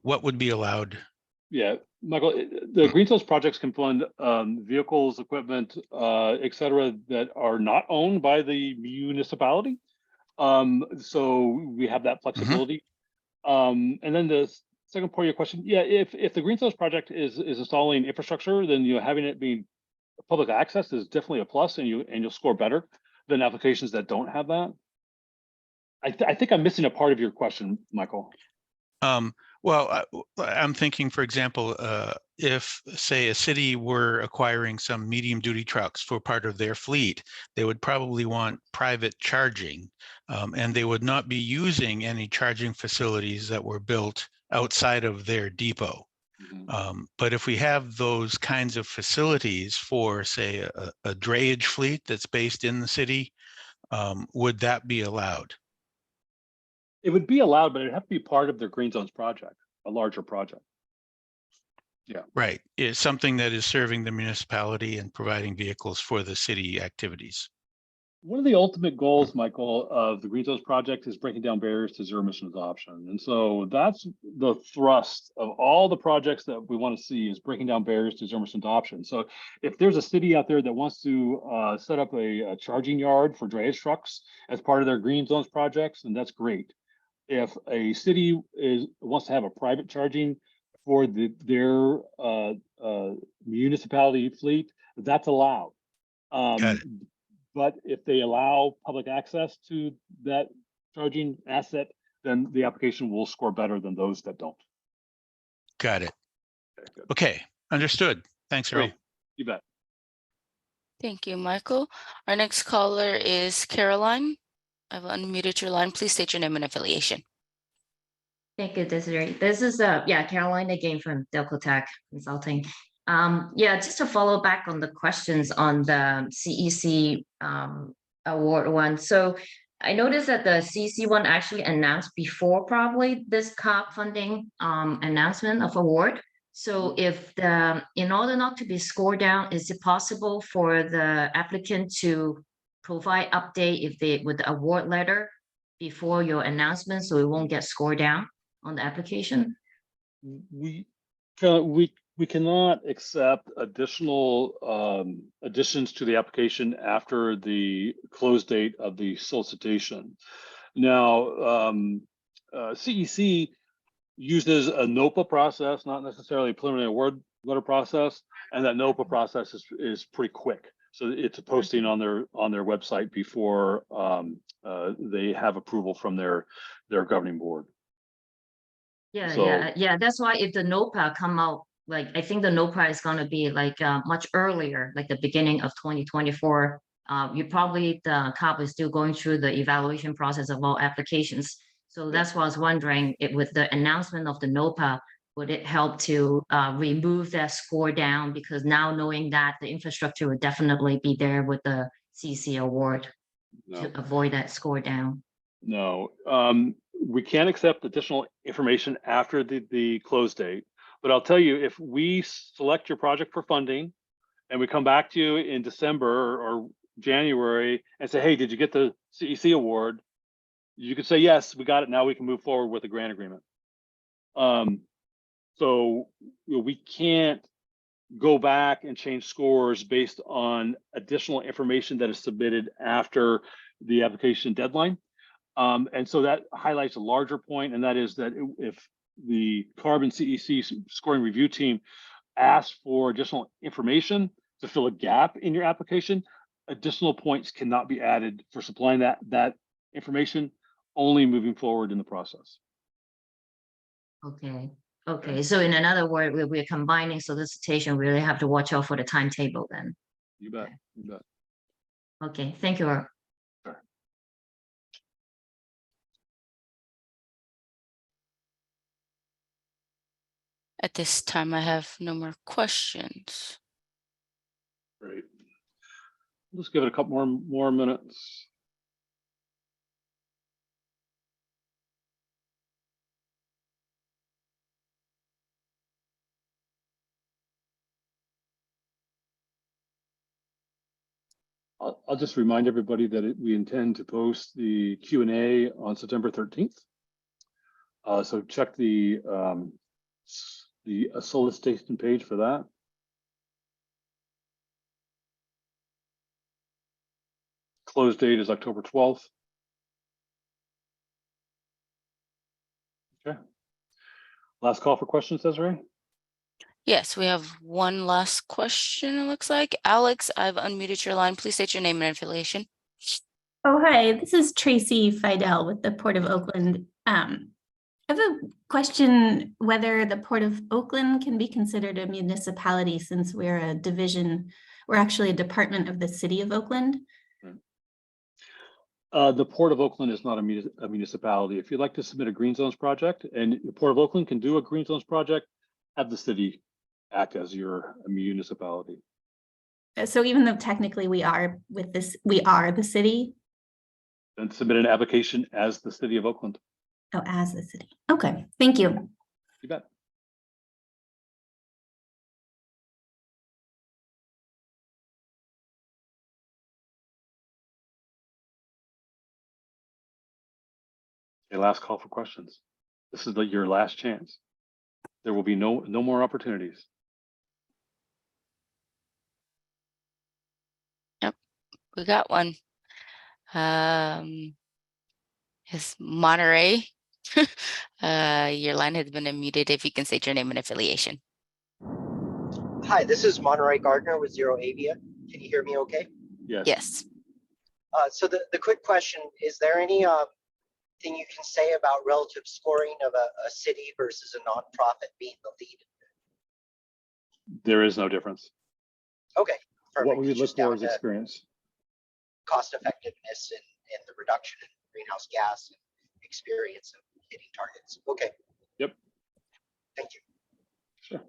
What would be allowed? Yeah, Michael, the Greenfields projects can fund vehicles, equipment, et cetera, that are not owned by the municipality. So we have that flexibility. And then the second part of your question, yeah, if the Greenfields project is installing infrastructure, then having it being public access is definitely a plus, and you'll score better than applications that don't have that. I think I'm missing a part of your question, Michael. Well, I'm thinking, for example, if, say, a city were acquiring some medium-duty trucks for part of their fleet, they would probably want private charging, and they would not be using any charging facilities that were built outside of their depot. But if we have those kinds of facilities for, say, a drayage fleet that's based in the city, would that be allowed? It would be allowed, but it'd have to be part of their Green Zones project, a larger project. Yeah. Right. It's something that is serving the municipality and providing vehicles for the city activities. One of the ultimate goals, Michael, of the Green Zones project is breaking down barriers to zero emission adoption. And so that's the thrust of all the projects that we want to see, is breaking down barriers to zero emission adoption. So if there's a city out there that wants to set up a charging yard for drayage trucks as part of their Green Zones projects, then that's great. If a city wants to have a private charging for their municipality fleet, that's allowed. But if they allow public access to that charging asset, then the application will score better than those that don't. Got it. Okay, good. Okay, understood. Thanks, Earl. Great. You bet. Thank you, Michael. Our next caller is Caroline. I've unmuted your line. Please state your name and affiliation. Thank you, Desiree. This is Caroline again from Delco Tech Consulting. Just to follow back on the questions on the CEC award one. So I noticed that the CEC one actually announced before probably this COP funding announcement of award. So if in order not to be scored down, is it possible for the applicant to provide update with the award letter before your announcement so it won't get scored down on the application? We cannot accept additional additions to the application after the close date of the solicitation. Now, CEC uses a NOPA process, not necessarily a preliminary award letter process, and that NOPA process is pretty quick. So it's a posting on their website before they have approval from their governing board. That's why if the NOPA come out, like I think the NOPA is going to be like much earlier, like the beginning of 2024. The COP is still going through the evaluation process of all applications. So that's why I was wondering, with the announcement of the NOPA, would it help to remove that score down? Because now knowing that the infrastructure would definitely be there with the CC award to avoid that score down. No, we can't accept additional information after the close date. But I'll tell you, if we select your project for funding and we come back to you in December or January and say, hey, did you get the CEC award? You could say, yes, we got it. Now we can move forward with a grant agreement. So we can't go back and change scores based on additional information that is submitted after the application deadline. And so that highlights a larger point, and that is that if the CARB and CEC scoring review team asks for additional information to fill a gap in your application, additional points cannot be added for supplying that information, only moving forward in the process. Okay. So in another word, we're combining solicitation. We really have to watch out for the timetable then. You bet. You bet. Okay, thank you. Sure. At this time, I have no more questions. Great. Let's give it a couple more minutes. I'll just remind everybody that we intend to post the Q&A on September 13th. So check the solicitation page for that. Close date is October 12th. Okay. Last call for questions, Desiree? Yes, we have one last question, it looks like. Alex, I've unmuted your line. Please state your name and affiliation. Oh, hi, this is Tracy Fidel with the Port of Oakland. I have a question whether the Port of Oakland can be considered a municipality since we're a division, we're actually a department of the city of Oakland. The Port of Oakland is not a municipality. If you'd like to submit a green zones project, and the Port of Oakland can do a green zones project, have the city act as your municipality. So even though technically we are the city? Then submit an application as the city of Oakland. Oh, as the city. Okay, thank you. You bet. Okay, last call for questions. This is your last chance. There will be no more opportunities. Yep, we got one. Is Monterey. Your line has been unmuted. If you can state your name and affiliation. Hi, this is Monterey Gardner with Zero Avia. Can you hear me okay? Yes. Yes. So the quick question, is there any thing you can say about relative scoring of a city versus a nonprofit being the lead? There is no difference. Okay, perfect. What we would It's look just down for is to experience. cost effectiveness and the reduction in greenhouse gas and experience of hitting targets. Okay. Yep. Thank you. Sure.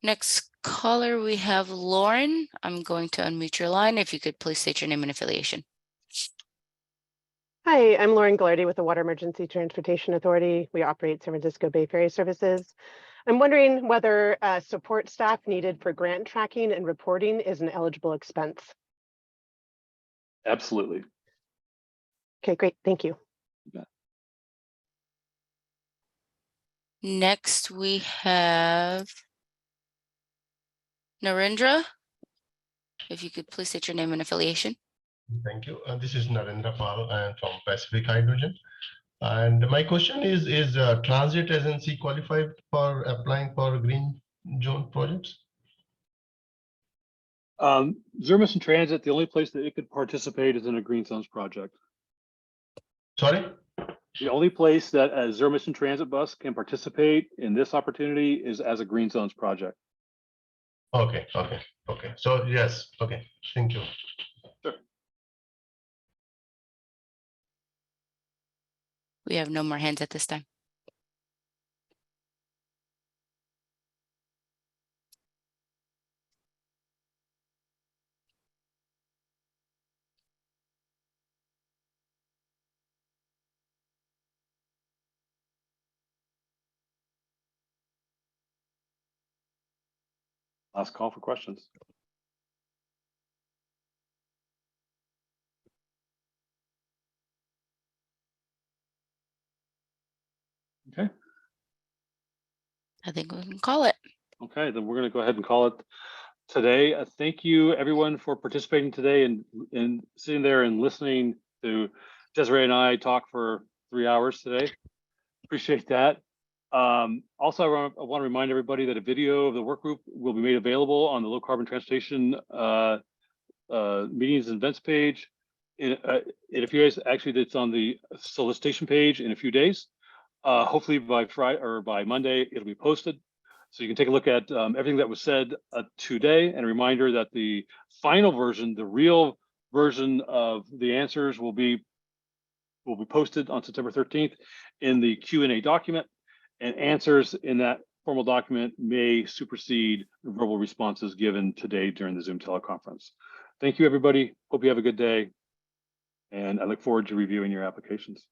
Next caller, we have Lauren. I'm going to unmute your line. If you could please state your name and affiliation. Hi, I'm Lauren Glardy with the Water Emergency Transportation Authority. We operate San Francisco Bay Ferry services. I'm wondering whether support staff needed for grant tracking and reporting is an eligible expense. Absolutely. Okay, great. Thank you. Next, we have Narendra. If you could please state your name and affiliation. Thank you. This is Narendra Pal. I am from Pacific Hydrogen. And my question is transit agency qualified for applying for green zone projects? Zero emission transit, the only place that it could participate is in a green zones project. Sorry? The only place that a zero emission transit bus can participate in this opportunity is as a green zones project. Okay. So yes, okay, thank you. Sure. We have no more hands at this time. Last call for questions. Okay. I think we can call it. Okay, then we're going to go ahead and call it today. Thank you everyone for participating today and sitting there and listening to Desiree and I talk for 3 hours today. Appreciate that. Also, I want to remind everybody that a video of the work group will be made available on the low carbon transportation meetings and events page in a few days. Actually, it's on the solicitation page in a few days. Hopefully by Friday or by Monday, it'll be posted. So you can take a look at everything that was said today, and a reminder that the final version, the real version of the answers will be posted on September 13th in the Q&A document, and answers in that formal document may supersede the verbal responses given today during the Zoom teleconference. Thank you, everybody. Hope you have a good day, and I look forward to reviewing your applications.